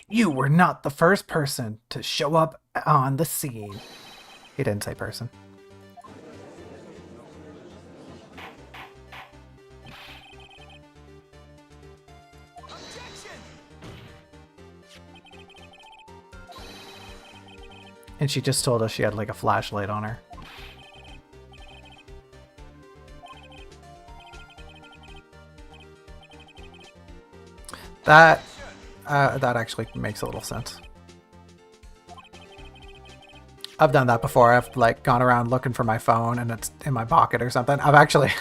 You were not the first person to show up on the scene. He didn't say person. And she just told us she had like a flashlight on her. That actually makes a little sense. I've done that before. I've like gone around looking for my phone and it's in my pocket or something. I've actually,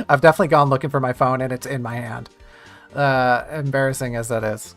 I've definitely gone looking for my phone and it's in my hand. Embarrassing as that is.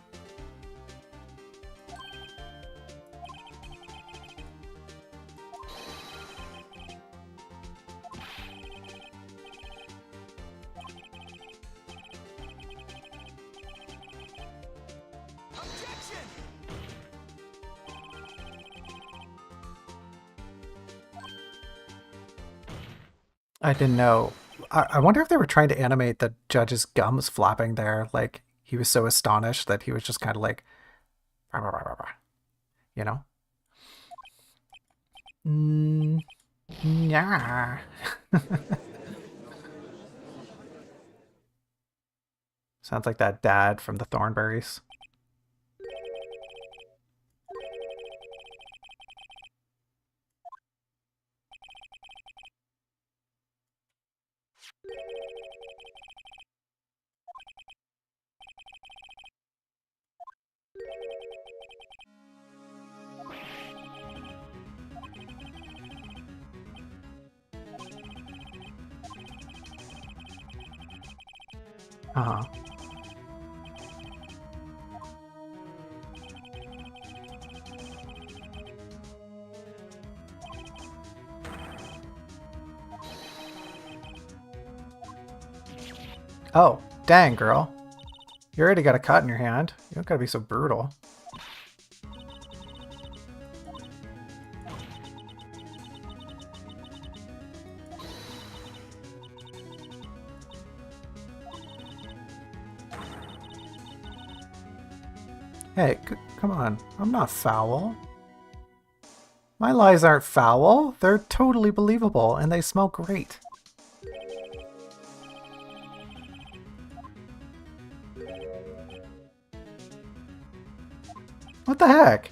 I didn't know. I wonder if they were trying to animate the judge's gums flapping there. Like, he was so astonished that he was just kind of like, you know? Yeah. Sounds like that dad from the Thornberrys. Uh-huh. Oh, dang, girl. You already got a cut in your hand. You don't gotta be so brutal. Hey, come on. I'm not foul. My lies aren't foul. They're totally believable, and they smell great. What the heck?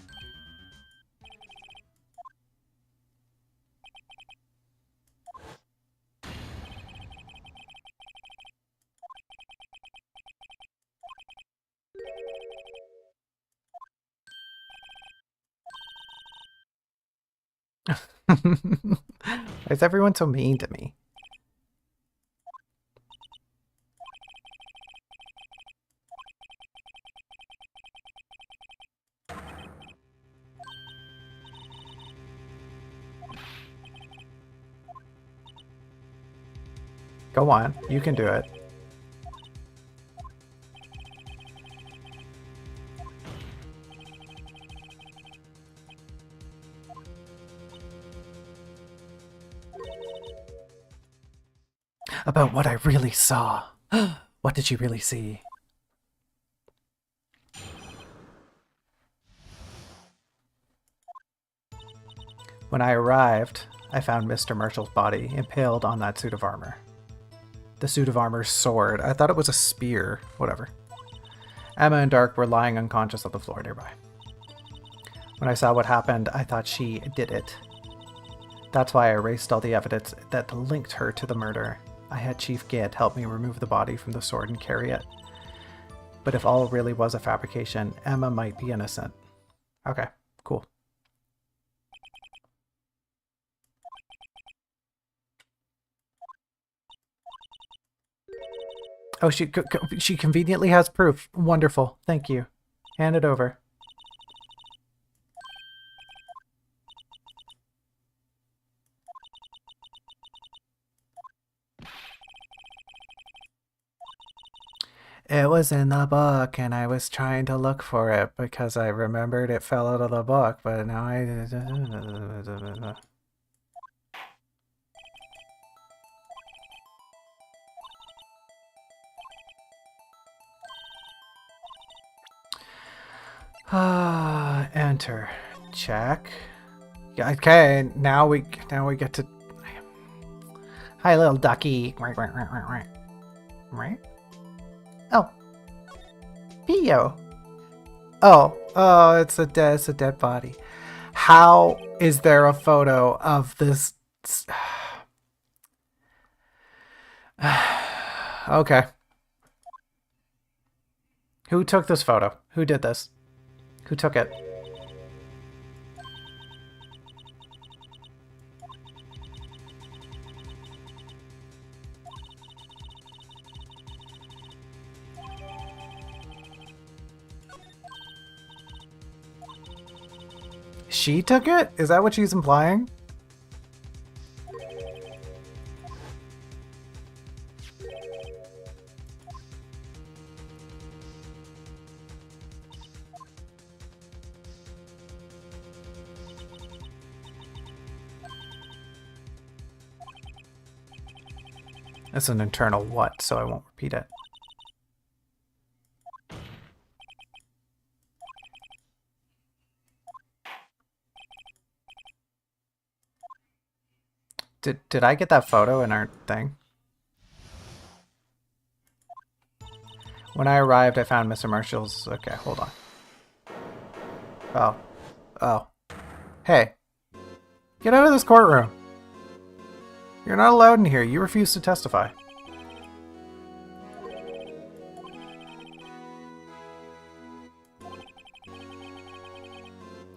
Why is everyone so mean to me? Go on, you can do it. About what I really saw. What did you really see? When I arrived, I found Mr. Marshall's body impaled on that suit of armor. The suit of armor's sword. I thought it was a spear. Whatever. Emma and Dark were lying unconscious on the floor nearby. When I saw what happened, I thought she did it. That's why I erased all the evidence that linked her to the murder. I had Chief Gant help me remove the body from the sword and carry it. But if all really was a fabrication, Emma might be innocent. Okay, cool. Oh, she conveniently has proof. Wonderful. Thank you. Hand it over. It was in the book, and I was trying to look for it because I remembered it fell out of the book, but now I... Enter. Check. Okay, now we get to... Hi, little ducky. Right? Oh. Pio. Oh, it's a dead body. How is there a photo of this? Okay. Who took this photo? Who did this? Who took it? She took it? Is that what she's implying? It's an internal what, so I won't repeat it. Did I get that photo in our thing? When I arrived, I found Mr. Marshall's... Okay, hold on. Oh. Hey. Get out of this courtroom. You're not allowed in here. You refuse to testify.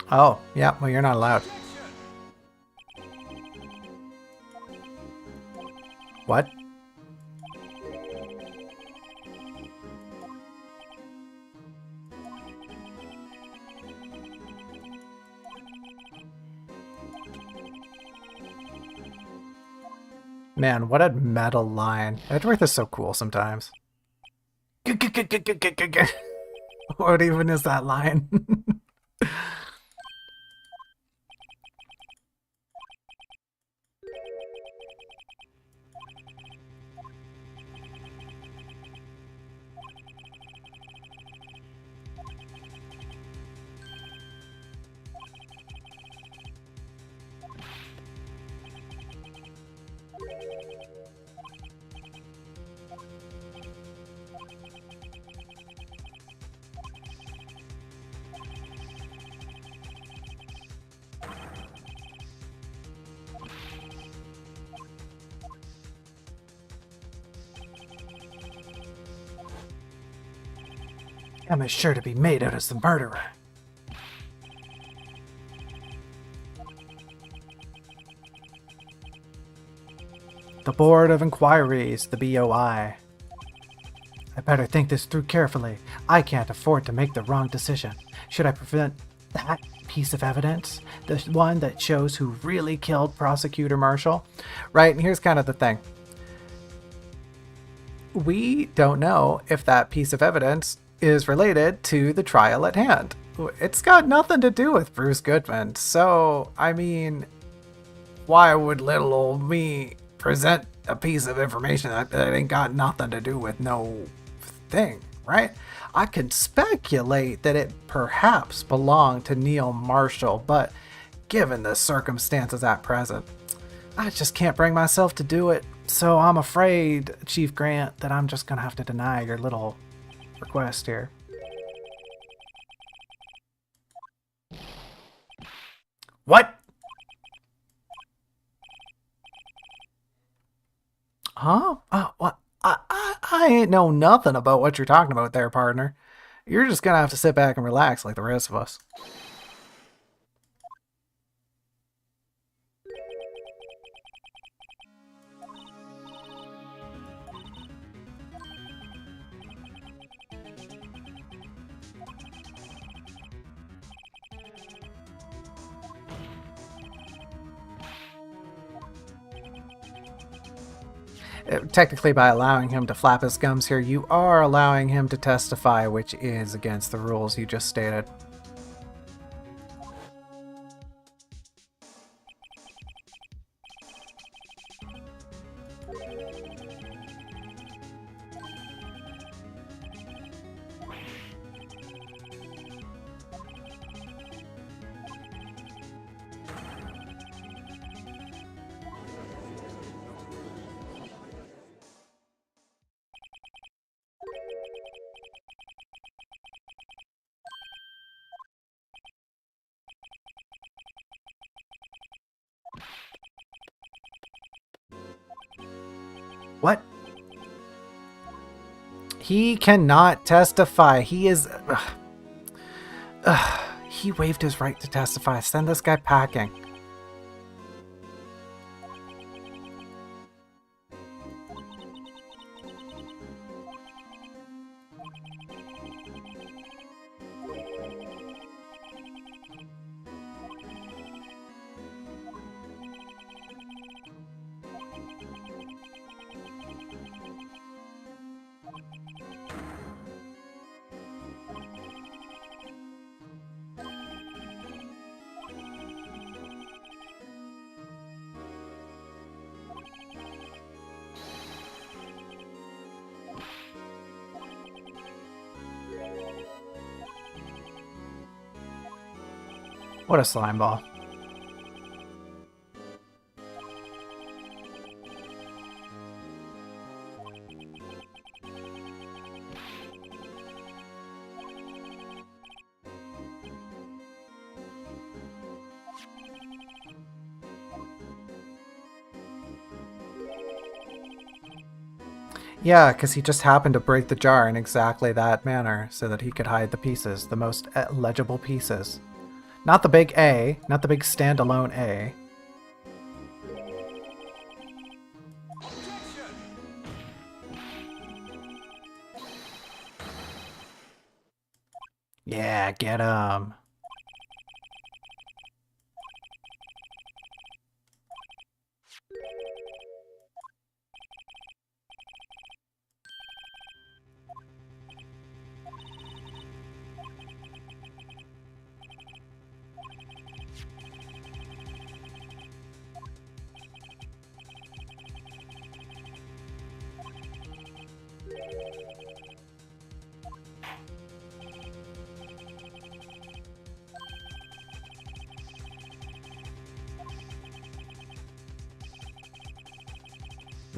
Oh, yeah. Well, you're not allowed. What? Man, what a meta line. Edgeworth is so cool sometimes. What even is that line? Emma's sure to be made out as the murderer. The Board of Inquiries, the BOI. I better think this through carefully. I can't afford to make the wrong decision. Should I prevent that piece of evidence? The one that shows who really killed Prosecutor Marshall? Right, and here's kind of the thing. We don't know if that piece of evidence is related to the trial at hand. It's got nothing to do with Bruce Goodman. So, I mean, why would little old me present a piece of information that ain't got nothing to do with no thing, right? I can speculate that it perhaps belonged to Neil Marshall, but given the circumstances at present, I just can't bring myself to do it. So I'm afraid, Chief Grant, that I'm just gonna have to deny your little request here. What? Huh? What? I ain't know nothing about what you're talking about there, partner. You're just gonna have to sit back and relax like the rest of us. Technically, by allowing him to flap his gums here, you are allowing him to testify, which is against the rules you just stated. What? He cannot testify. He is... he waived his right to testify. Send this guy packing. What a slime ball. Yeah, because he just happened to break the jar in exactly that manner so that he could hide the pieces, the most legible pieces. Not the big A, not the big standalone A. Yeah, get him.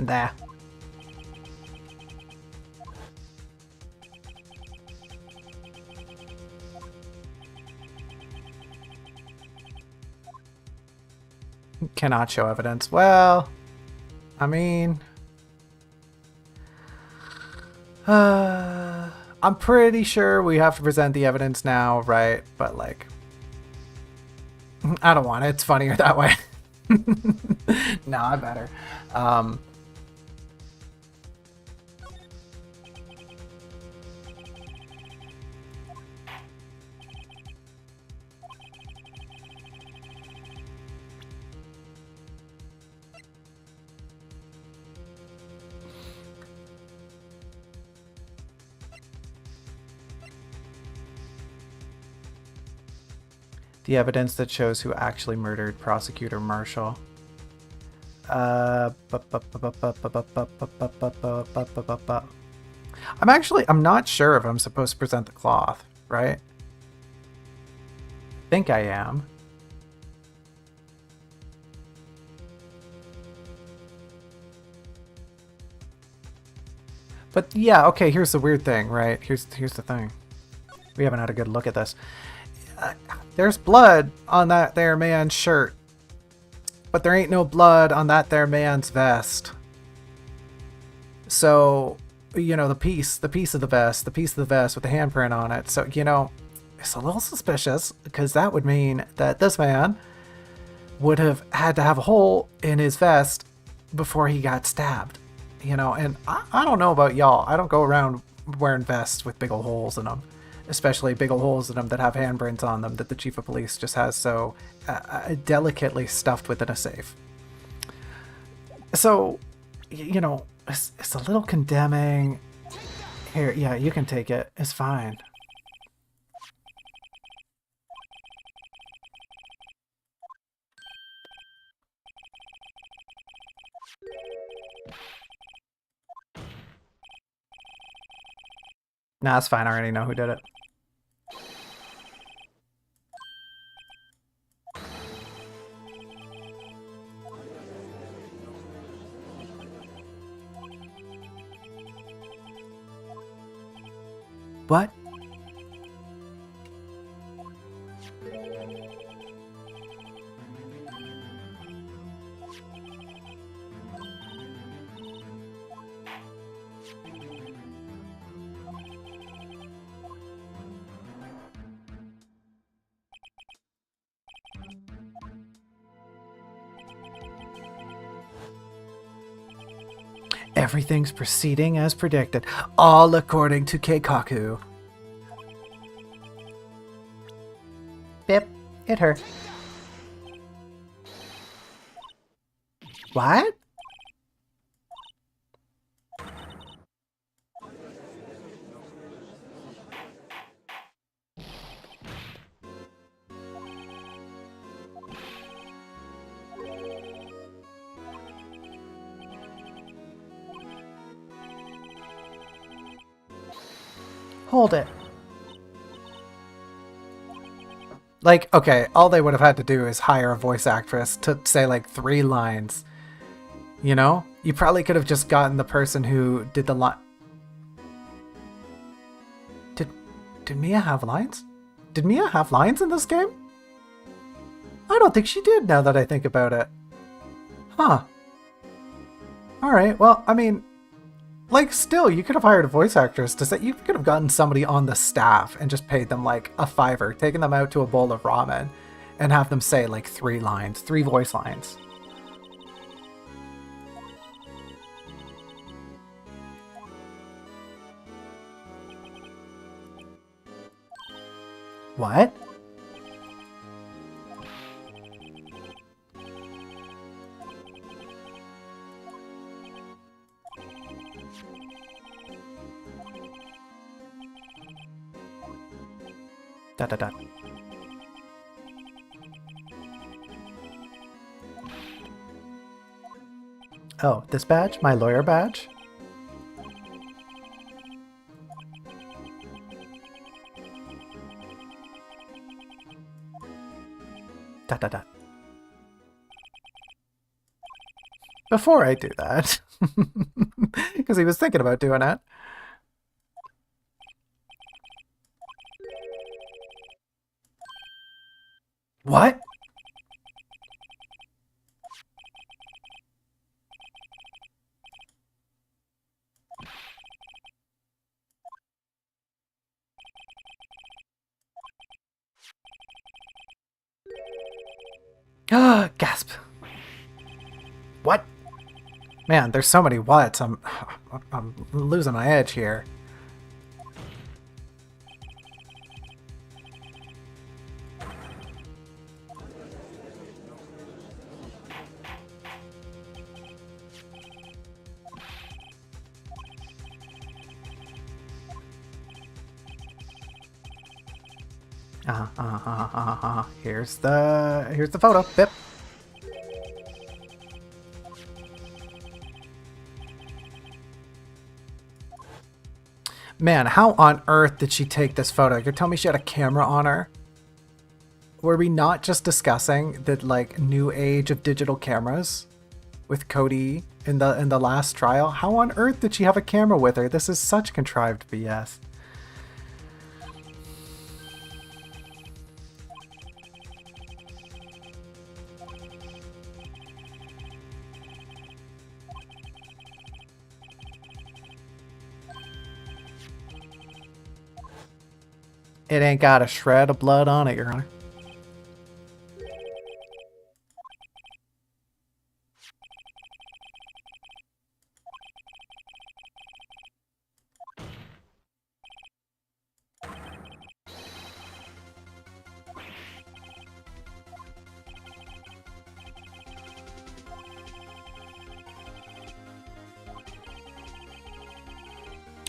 Nah. Cannot show evidence. Well, I mean... I'm pretty sure we have to present the evidence now, right? But, like... I don't want it. It's funnier that way. No, I better. The evidence that shows who actually murdered Prosecutor Marshall. I'm not sure if I'm supposed to present the cloth, right? I think I am. But yeah, okay, here's the weird thing, right? Here's the thing. We haven't had a good look at this. There's blood on that there man's shirt. But there ain't no blood on that there man's vest. So, you know, the piece of the vest, with the handprint on it. So, you know, it's a little suspicious because that would mean that this man would have had to have a hole in his vest before he got stabbed. You know, and I don't know about y'all. I don't go around wearing vests with big old holes in them, especially big old holes in them that have handprints on them that the chief of police just has so delicately stuffed within a safe. So, you know, it's a little condemning. Here, yeah, you can take it. It's fine. Nah, it's fine. I already know who did it. What? Everything's proceeding as predicted, all according to Keikaku. Bip, hit her. What? Hold it. Like, okay, all they would have had to do is hire a voice actress to say like 3 lines. You know? You probably could have just gotten the person who did the line. Did Mia have lines? Did Mia have lines in this game? I don't think she did, now that I think about it. Huh. Alright, well, I mean, like, still, you could have hired a voice actress to say, you could have gotten somebody on the staff and just paid them like a $5, taken them out to a bowl of ramen and have them say like 3 lines, 3 voice lines. What? Dot dot dot. Oh, this badge? My lawyer badge? Dot dot dot. Before I do that, because he was thinking about doing it. What? Ah, gasp. What? Man, there's so many whats. I'm losing my edge here. Here's the photo. Bip. Man, how on earth did she take this photo? You're telling me she had a camera on her? Were we not just discussing the like new age of digital cameras with Cody in the last trial? How on earth did she have a camera with her? This is such contrived BS. It ain't got a shred of blood on it, Your Honor.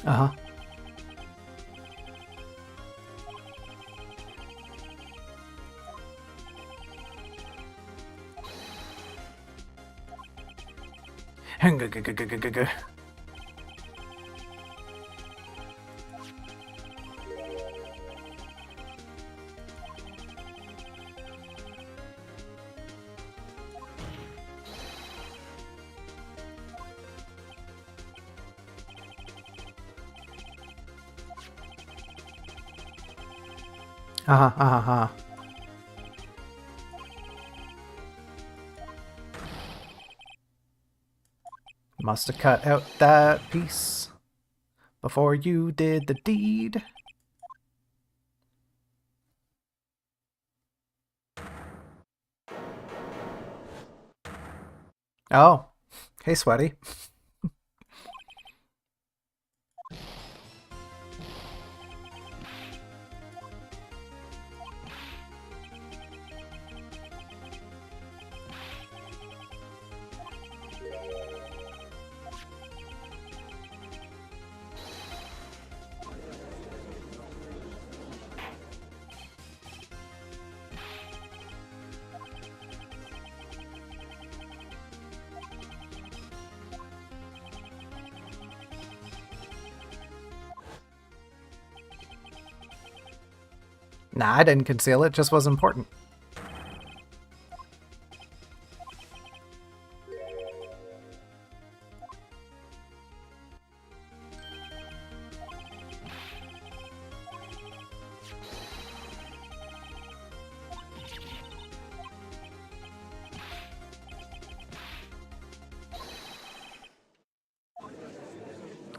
Uh-huh. Uh-huh, uh-huh, uh-huh. Must have cut out that piece before you did the deed. Oh. Hey, Sweaty. Nah, I didn't conceal it, just was important.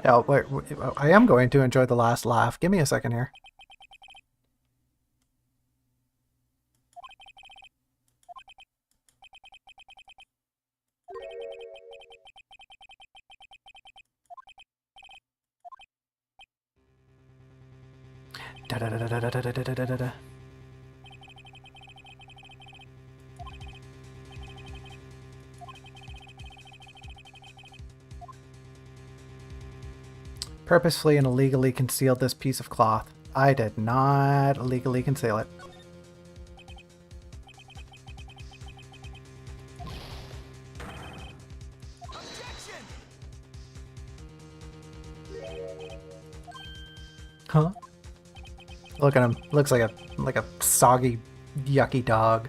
Oh, wait, I am going to enjoy the last laugh. Give me a second here. Da-da-da-da-da-da-da-da-da-da. Purposefully and illegally concealed this piece of cloth. I did not illegally conceal it. Huh? Look at him. Looks like a soggy, yucky dog.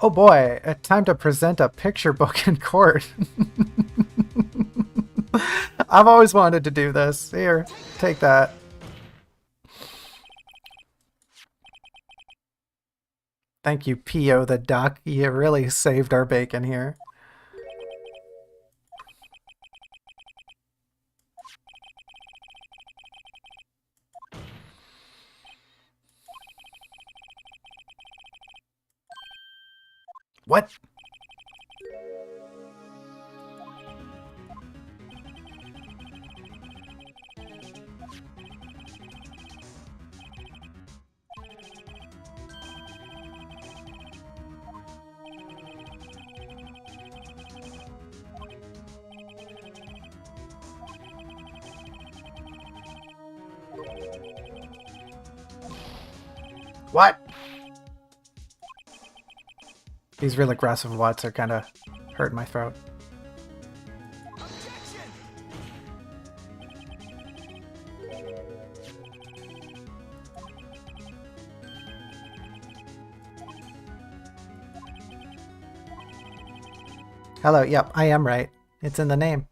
Oh boy, time to present a picture book in court. I've always wanted to do this. Here, take that. Thank you, Pio the duck. You really saved our bacon here. What? What? These real aggressive whats are kind of hurting my throat. Hello, yep, I am right. It's in the name.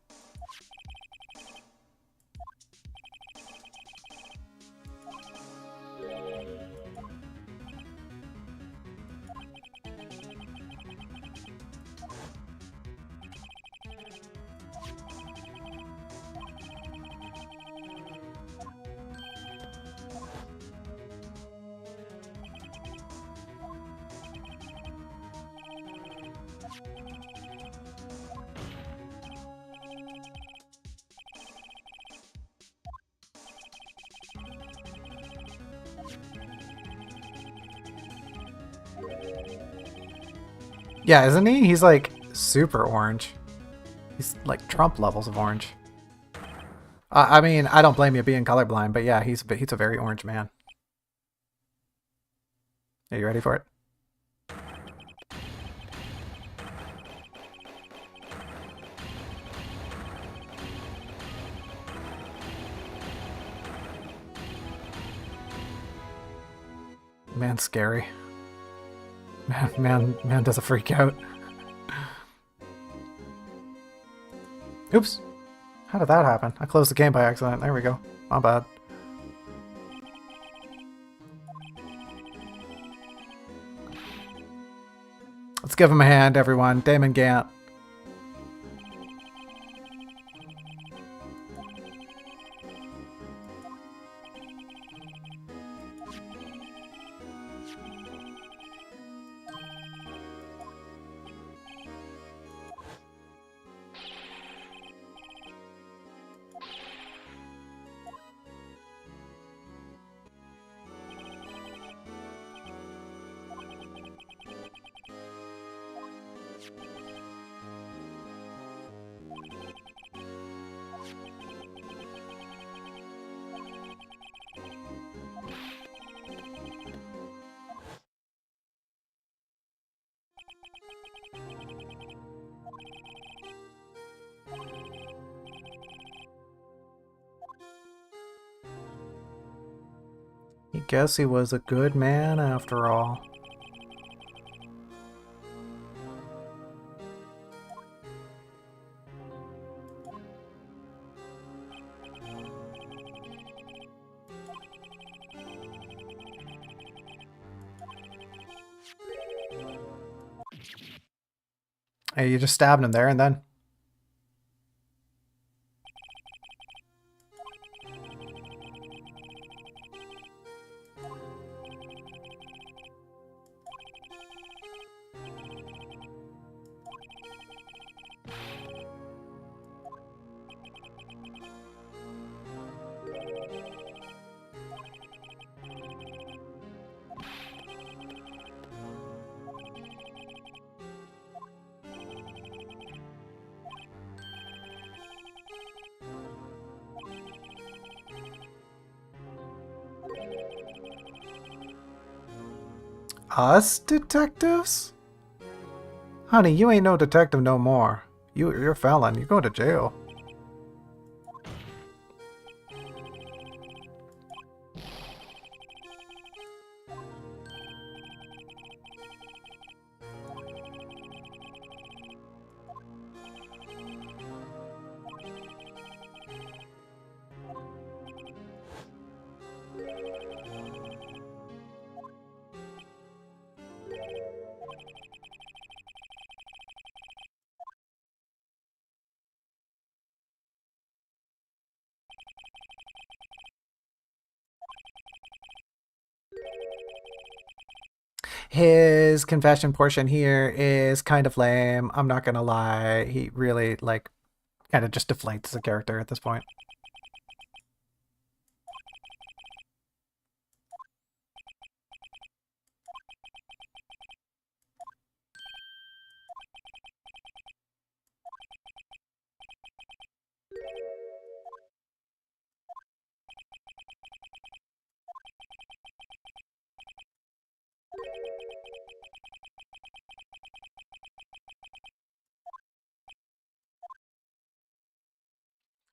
Yeah, isn't he? He's like super orange. He's like Trump levels of orange. I mean, I don't blame you being colorblind, but yeah, he's a very orange man. Are you ready for it? Man's scary. Man does a freak out. Oops. How did that happen? I closed the game by accident. There we go. My bad. Let's give him a hand, everyone. Damon Gant. I guess he was a good man after all. Hey, you just stabbed him there and then. Us detectives? Honey, you ain't no detective no more. You're a felon. You're going to jail. His confession portion here is kind of lame. I'm not gonna lie. He really, like, kind of just deflates as a character at this point.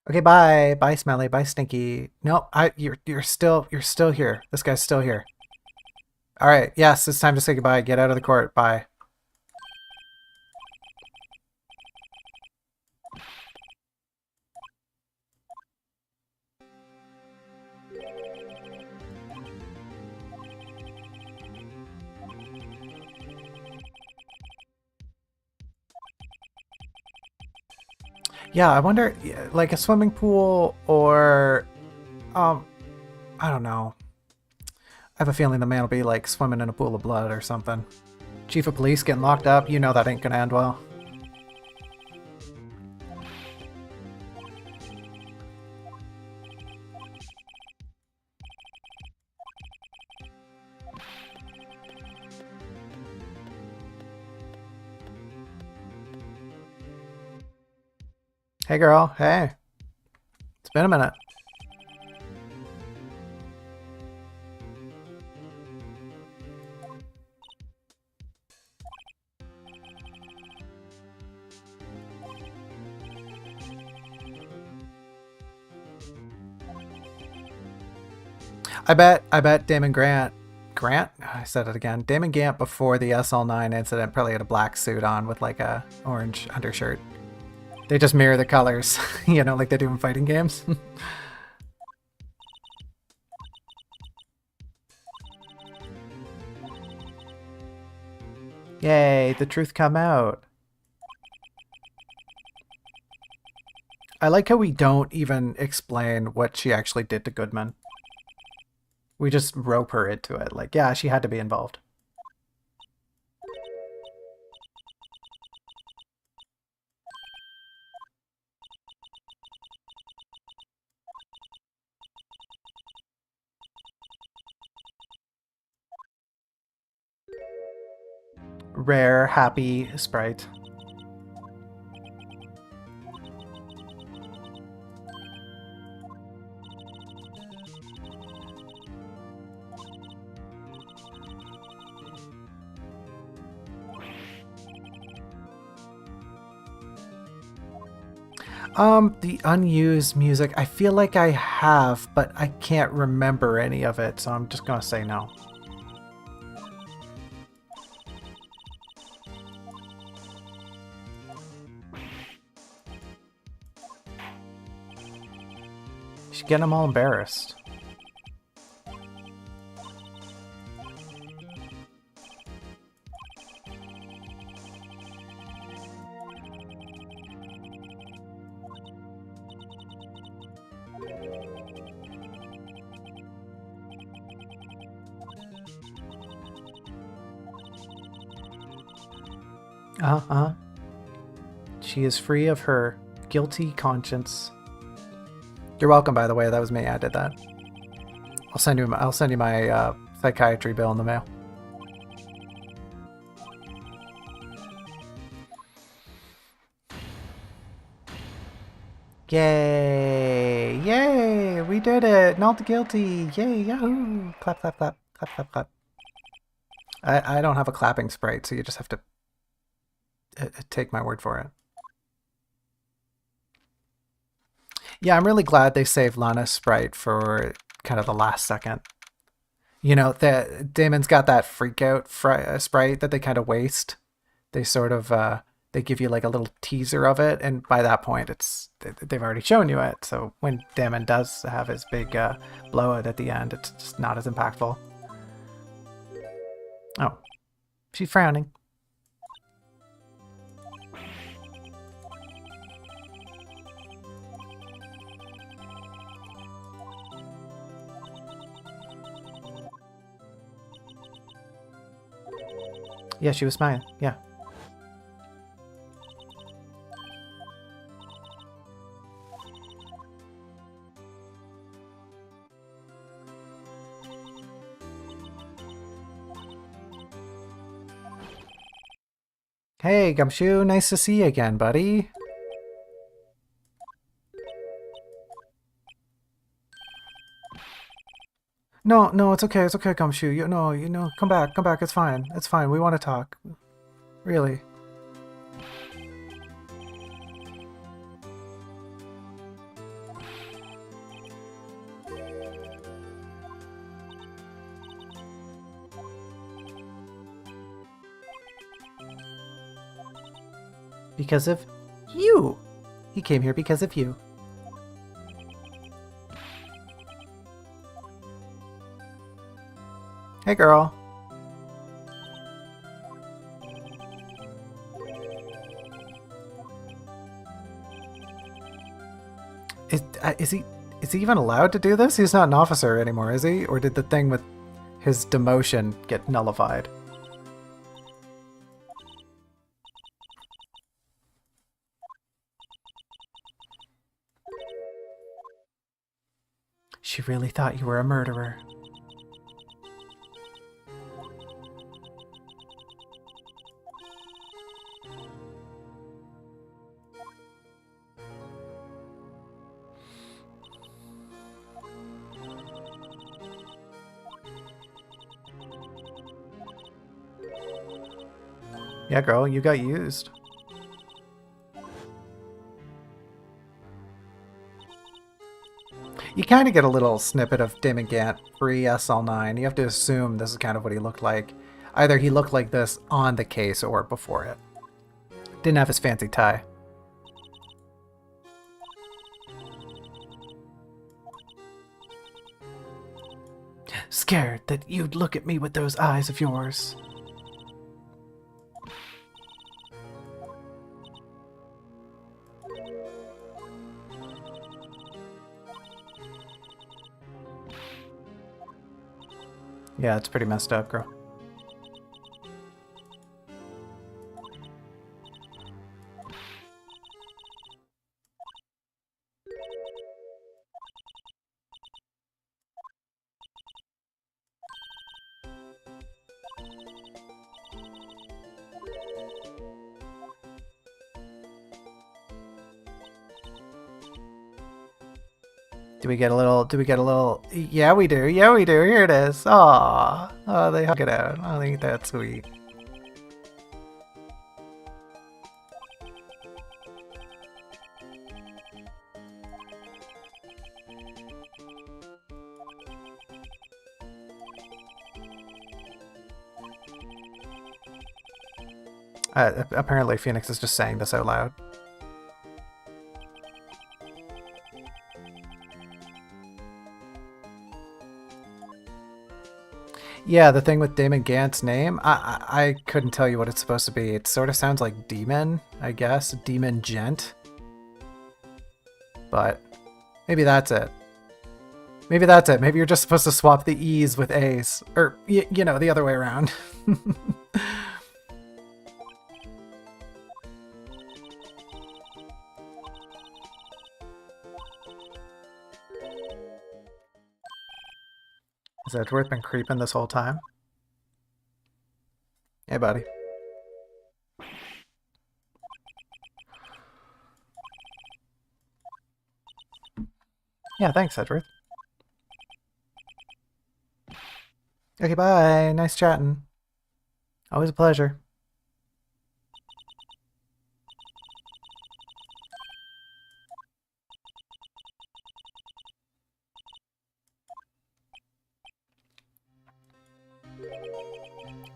Okay, bye. Bye, Smelly. Bye, Stinky. No, you're still here. This guy's still here. All right. Yes, it's time to say goodbye. Get out of the court. Bye. Yeah, I wonder, like a swimming pool or, um, I don't know. I have a feeling the man will be like swimming in a pool of blood or something. Chief of police getting locked up, you know that ain't gonna end well. Hey girl, hey. It's been a minute. I bet Damon Grant? I said it again. Damon Gant before the SL9 incident probably had a black suit on with like a orange undershirt. They just mirror the colors, you know, like they do in fighting games. Yay, the truth come out. I like how we don't even explain what she actually did to Goodman. We just rope her into it. Like, yeah, she had to be involved. Rare, happy sprite. The unused music, I feel like I have, but I can't remember any of it, so I'm just gonna say no. She's getting them all embarrassed. Uh-huh. She is free of her guilty conscience. You're welcome, by the way. That was me. I did that. I'll send you my psychiatry bill in the mail. Yay! Yay! We did it! Not guilty! Yay! Yahoo! Clap, clap, clap, clap, clap, clap. I don't have a clapping sprite, so you just have to take my word for it. Yeah, I'm really glad they saved Lana's sprite for kind of the last second. You know, Damon's got that freak out sprite that they kind of waste. They sort of they give you like a little teaser of it, and by that point, they've already shown you it. So when Damon does have his big blowout at the end, it's just not as impactful. Oh, she's frowning. Yeah, she was smiling. Yeah. Hey, Gumshoe, nice to see you again, buddy. No, no, it's okay, Gumshoe. You know, come back, it's fine, we want to talk. Really. Because of you. He came here because of you. Hey, girl. Is he even allowed to do this? He's not an officer anymore, is he? Or did the thing with his demotion get nullified? She really thought you were a murderer. Yeah, girl, you got used. You kind of get a little snippet of Damon Gant pre-SL9. You have to assume this is kind of what he looked like. Either he looked like this on the case or before it. Didn't have his fancy tie. Scared that you'd look at me with those eyes of yours. Yeah, it's pretty messed up, girl. Do we get a little, yeah we do, here it is. Aww. Oh, they hug it out. I think that's sweet. Apparently Phoenix is just saying this out loud. Yeah, the thing with Damon Gant's name, I couldn't tell you what it's supposed to be. It sort of sounds like demon, I guess. Demon Gent. But maybe that's it. Maybe that's it. Maybe you're just supposed to swap the E's with A's. Or, you know, the other way around. Has Edgeworth been creeping this whole time? Hey, buddy. Yeah, thanks, Edgeworth. Okay, bye. Nice chatting. Always a pleasure.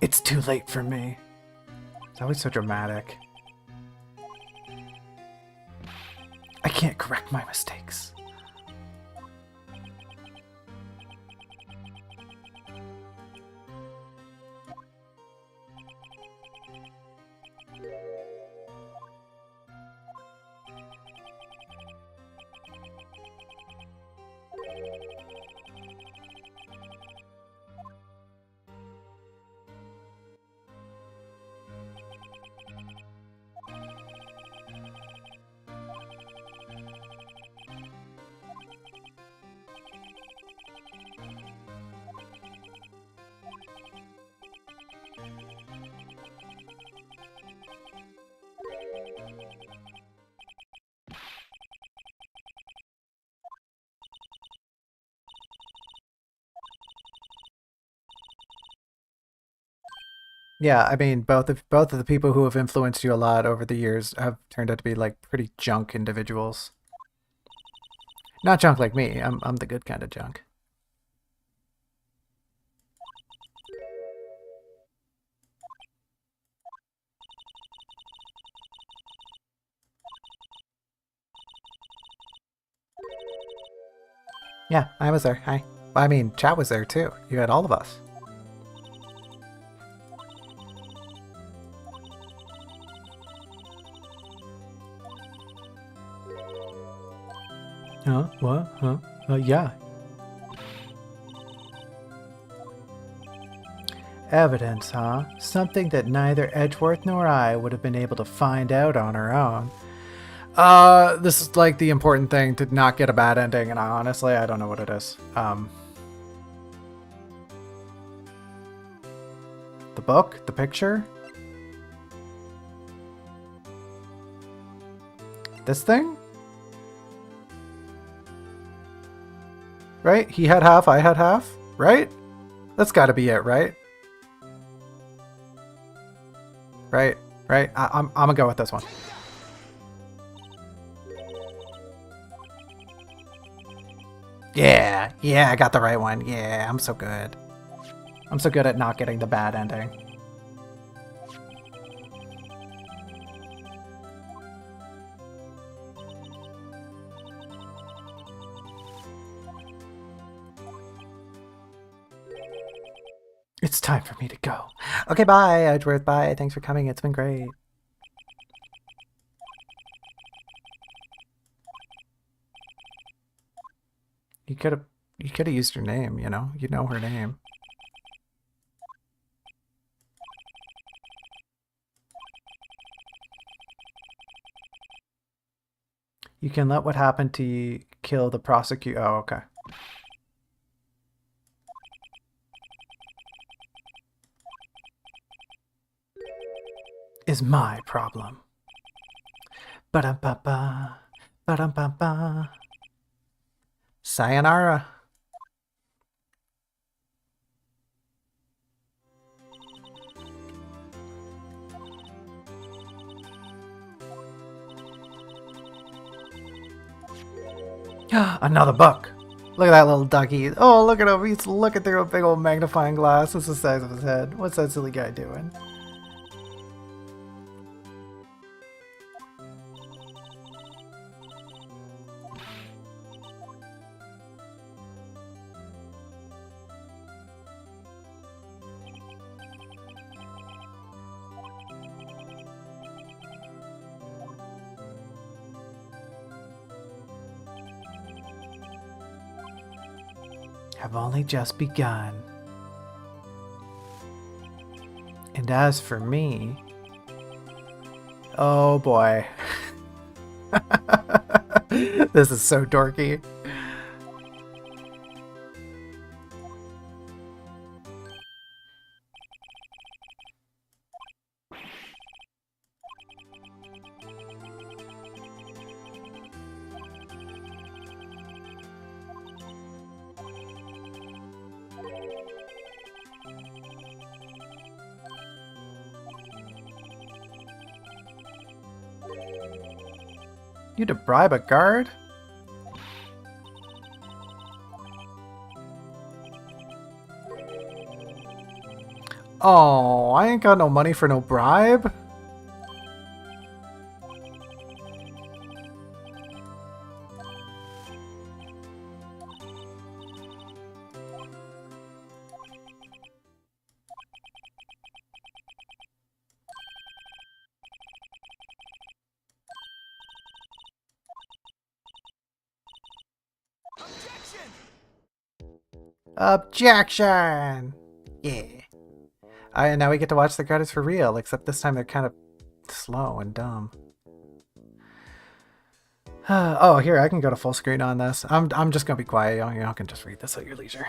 It's too late for me. It's always so dramatic. I can't correct my mistakes. Yeah, I mean, both of the people who have influenced you a lot over the years have turned out to be like pretty junk individuals. Not junk like me. I'm the good kind of junk. Yeah, I was there. Hi. I mean, Chat was there too. You had all of us. Huh? What? Huh? Yeah. Evidence, huh? Something that neither Edgeworth nor I would have been able to find out on our own. This is like the important thing to not get a bad ending, and honestly, I don't know what it is. The book? The picture? This thing? Right? He had half, I had half? Right? That's gotta be it, right? Right? Right? I'm gonna go with this one. Yeah, yeah, I got the right one. Yeah, I'm so good. I'm so good at not getting the bad ending. It's time for me to go. Okay, bye, Edgeworth. Bye. Thanks for coming. It's been great. You could have used her name, you know? You know her name. You can let what happened to you kill the prosecutor. Oh, okay. Is my problem. Ba-dum-ba-ba. Ba-dum-ba-ba. Sayonara. Another book. Look at that little ducky. Oh, look at him. He's looking through a big old magnifying glass. That's the size of his head. What's that silly guy doing? Have only just begun. And as for me... Oh boy. This is so dorky. You to bribe a guard? Oh, I ain't got no money for no bribe. Objection! Yeah. Now we get to watch the credits for real, except this time they're kind of slow and dumb. Oh, here, I can go to full screen on this. I'm just gonna be quiet. Y'all can just read this at your leisure.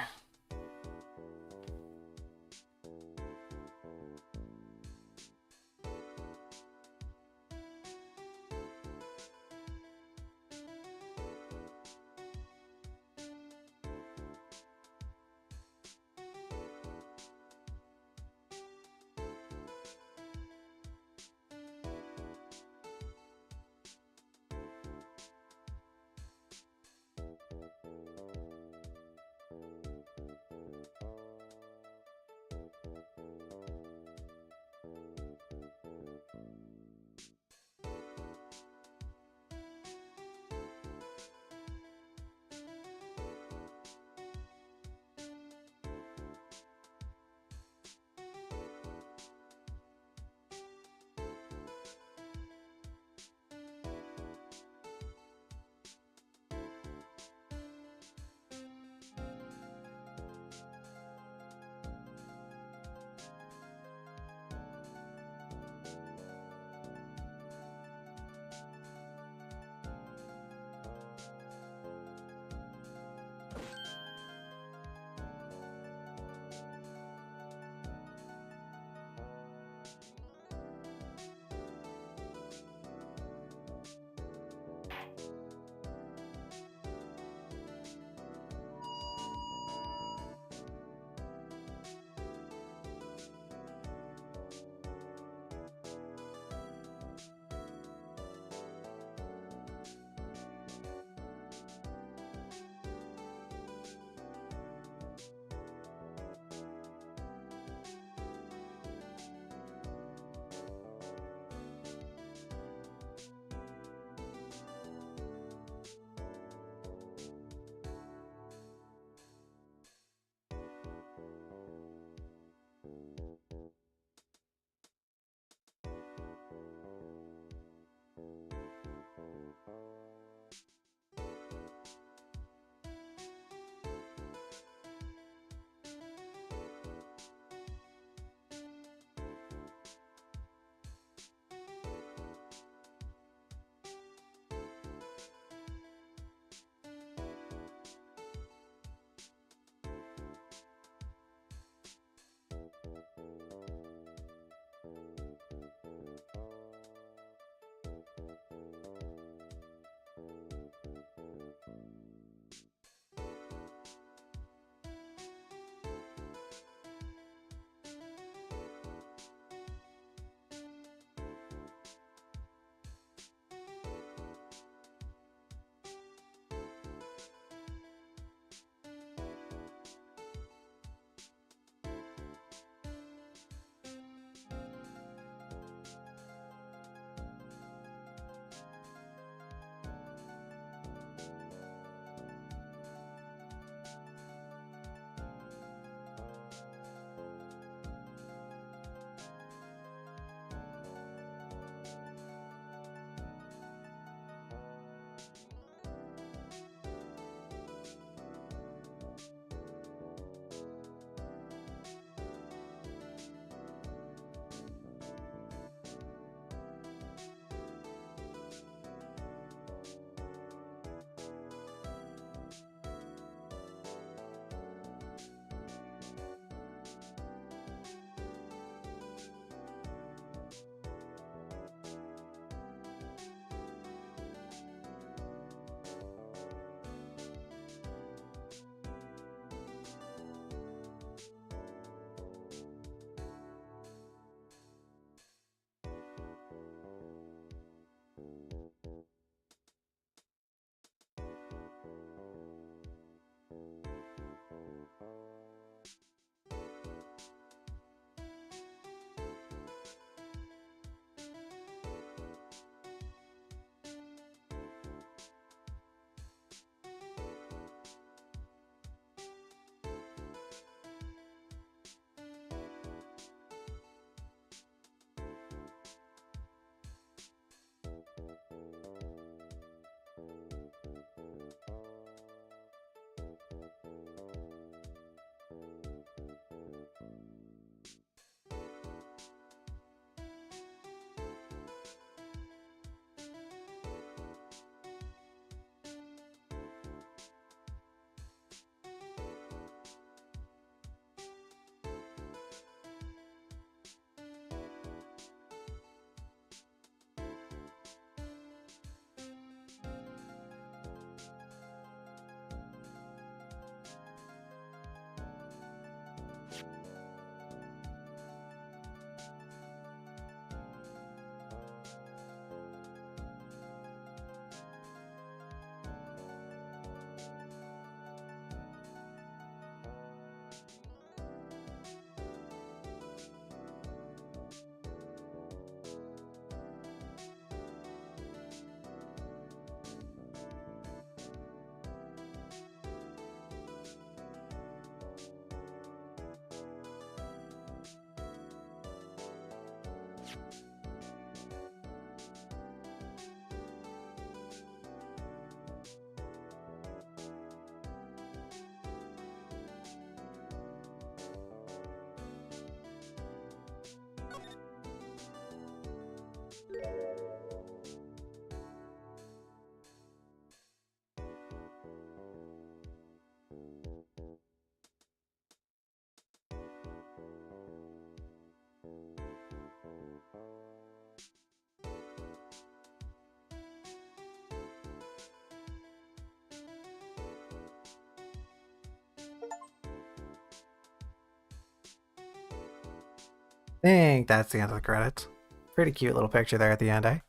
think that's the end of the credits. Pretty cute little picture there at the end, eh?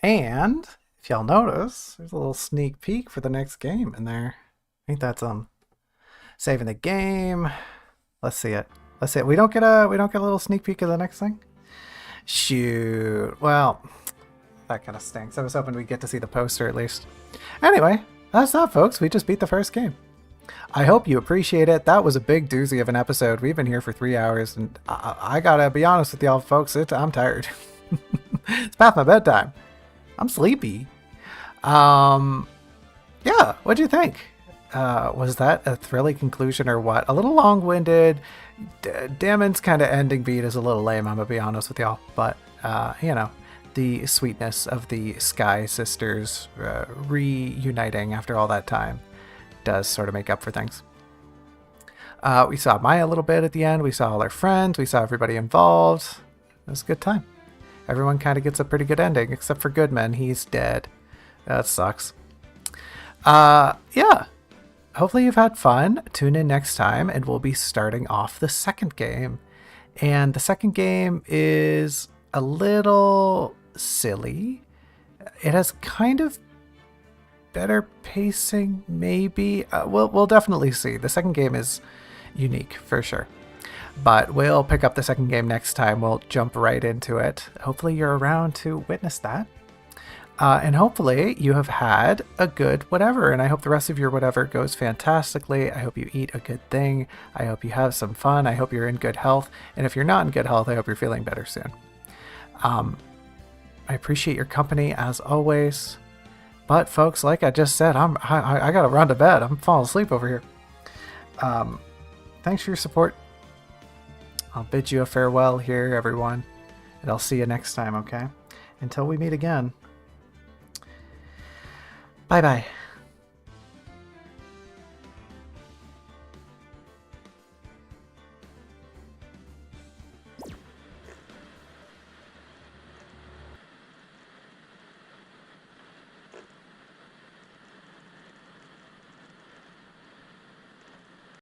And if y'all notice, there's a little sneak peek for the next game in there. I think that's saving the game. Let's see it. Let's see it. We don't get a little sneak peek of the next thing. Shoot. Well, that kind of stinks. I was hoping we'd get to see the poster at least. Anyway, that's that, folks. We just beat the first game. I hope you appreciate it. That was a big doozy of an episode. We've been here for 3 hours, and I gotta be honest with y'all, folks. I'm tired. It's past my bedtime. I'm sleepy. Yeah, what'd you think? Was that a thrilling conclusion or what? A little long-winded. Damon's kind of ending beat is a little lame, I'm gonna be honest with y'all. But, you know, the sweetness of the Skye sisters reuniting after all that time does sort of make up for things. We saw Maya a little bit at the end. We saw all our friends. We saw everybody involved. It was a good time. Everyone kind of gets a pretty good ending, except for Goodman. He's dead. That sucks. Yeah. Hopefully you've had fun. Tune in next time, and we'll be starting off the second game. And the second game is a little silly. It has kind of better pacing, maybe. We'll definitely see. The second game is unique for sure, but we'll pick up the second game next time. We'll jump right into it. Hopefully you're around to witness that, and hopefully you have had a good whatever, and I hope the rest of your whatever goes fantastically. I hope you eat a good thing. I hope you have some fun. I hope you're in good health, and if you're not in good health, I hope you're feeling better soon. I appreciate your company as always. But folks, like I just said, I gotta run to bed. I'm falling asleep over here. Thanks for your support. I'll bid you a farewell here, everyone, and I'll see you next time. Okay? Until we meet again. Bye bye.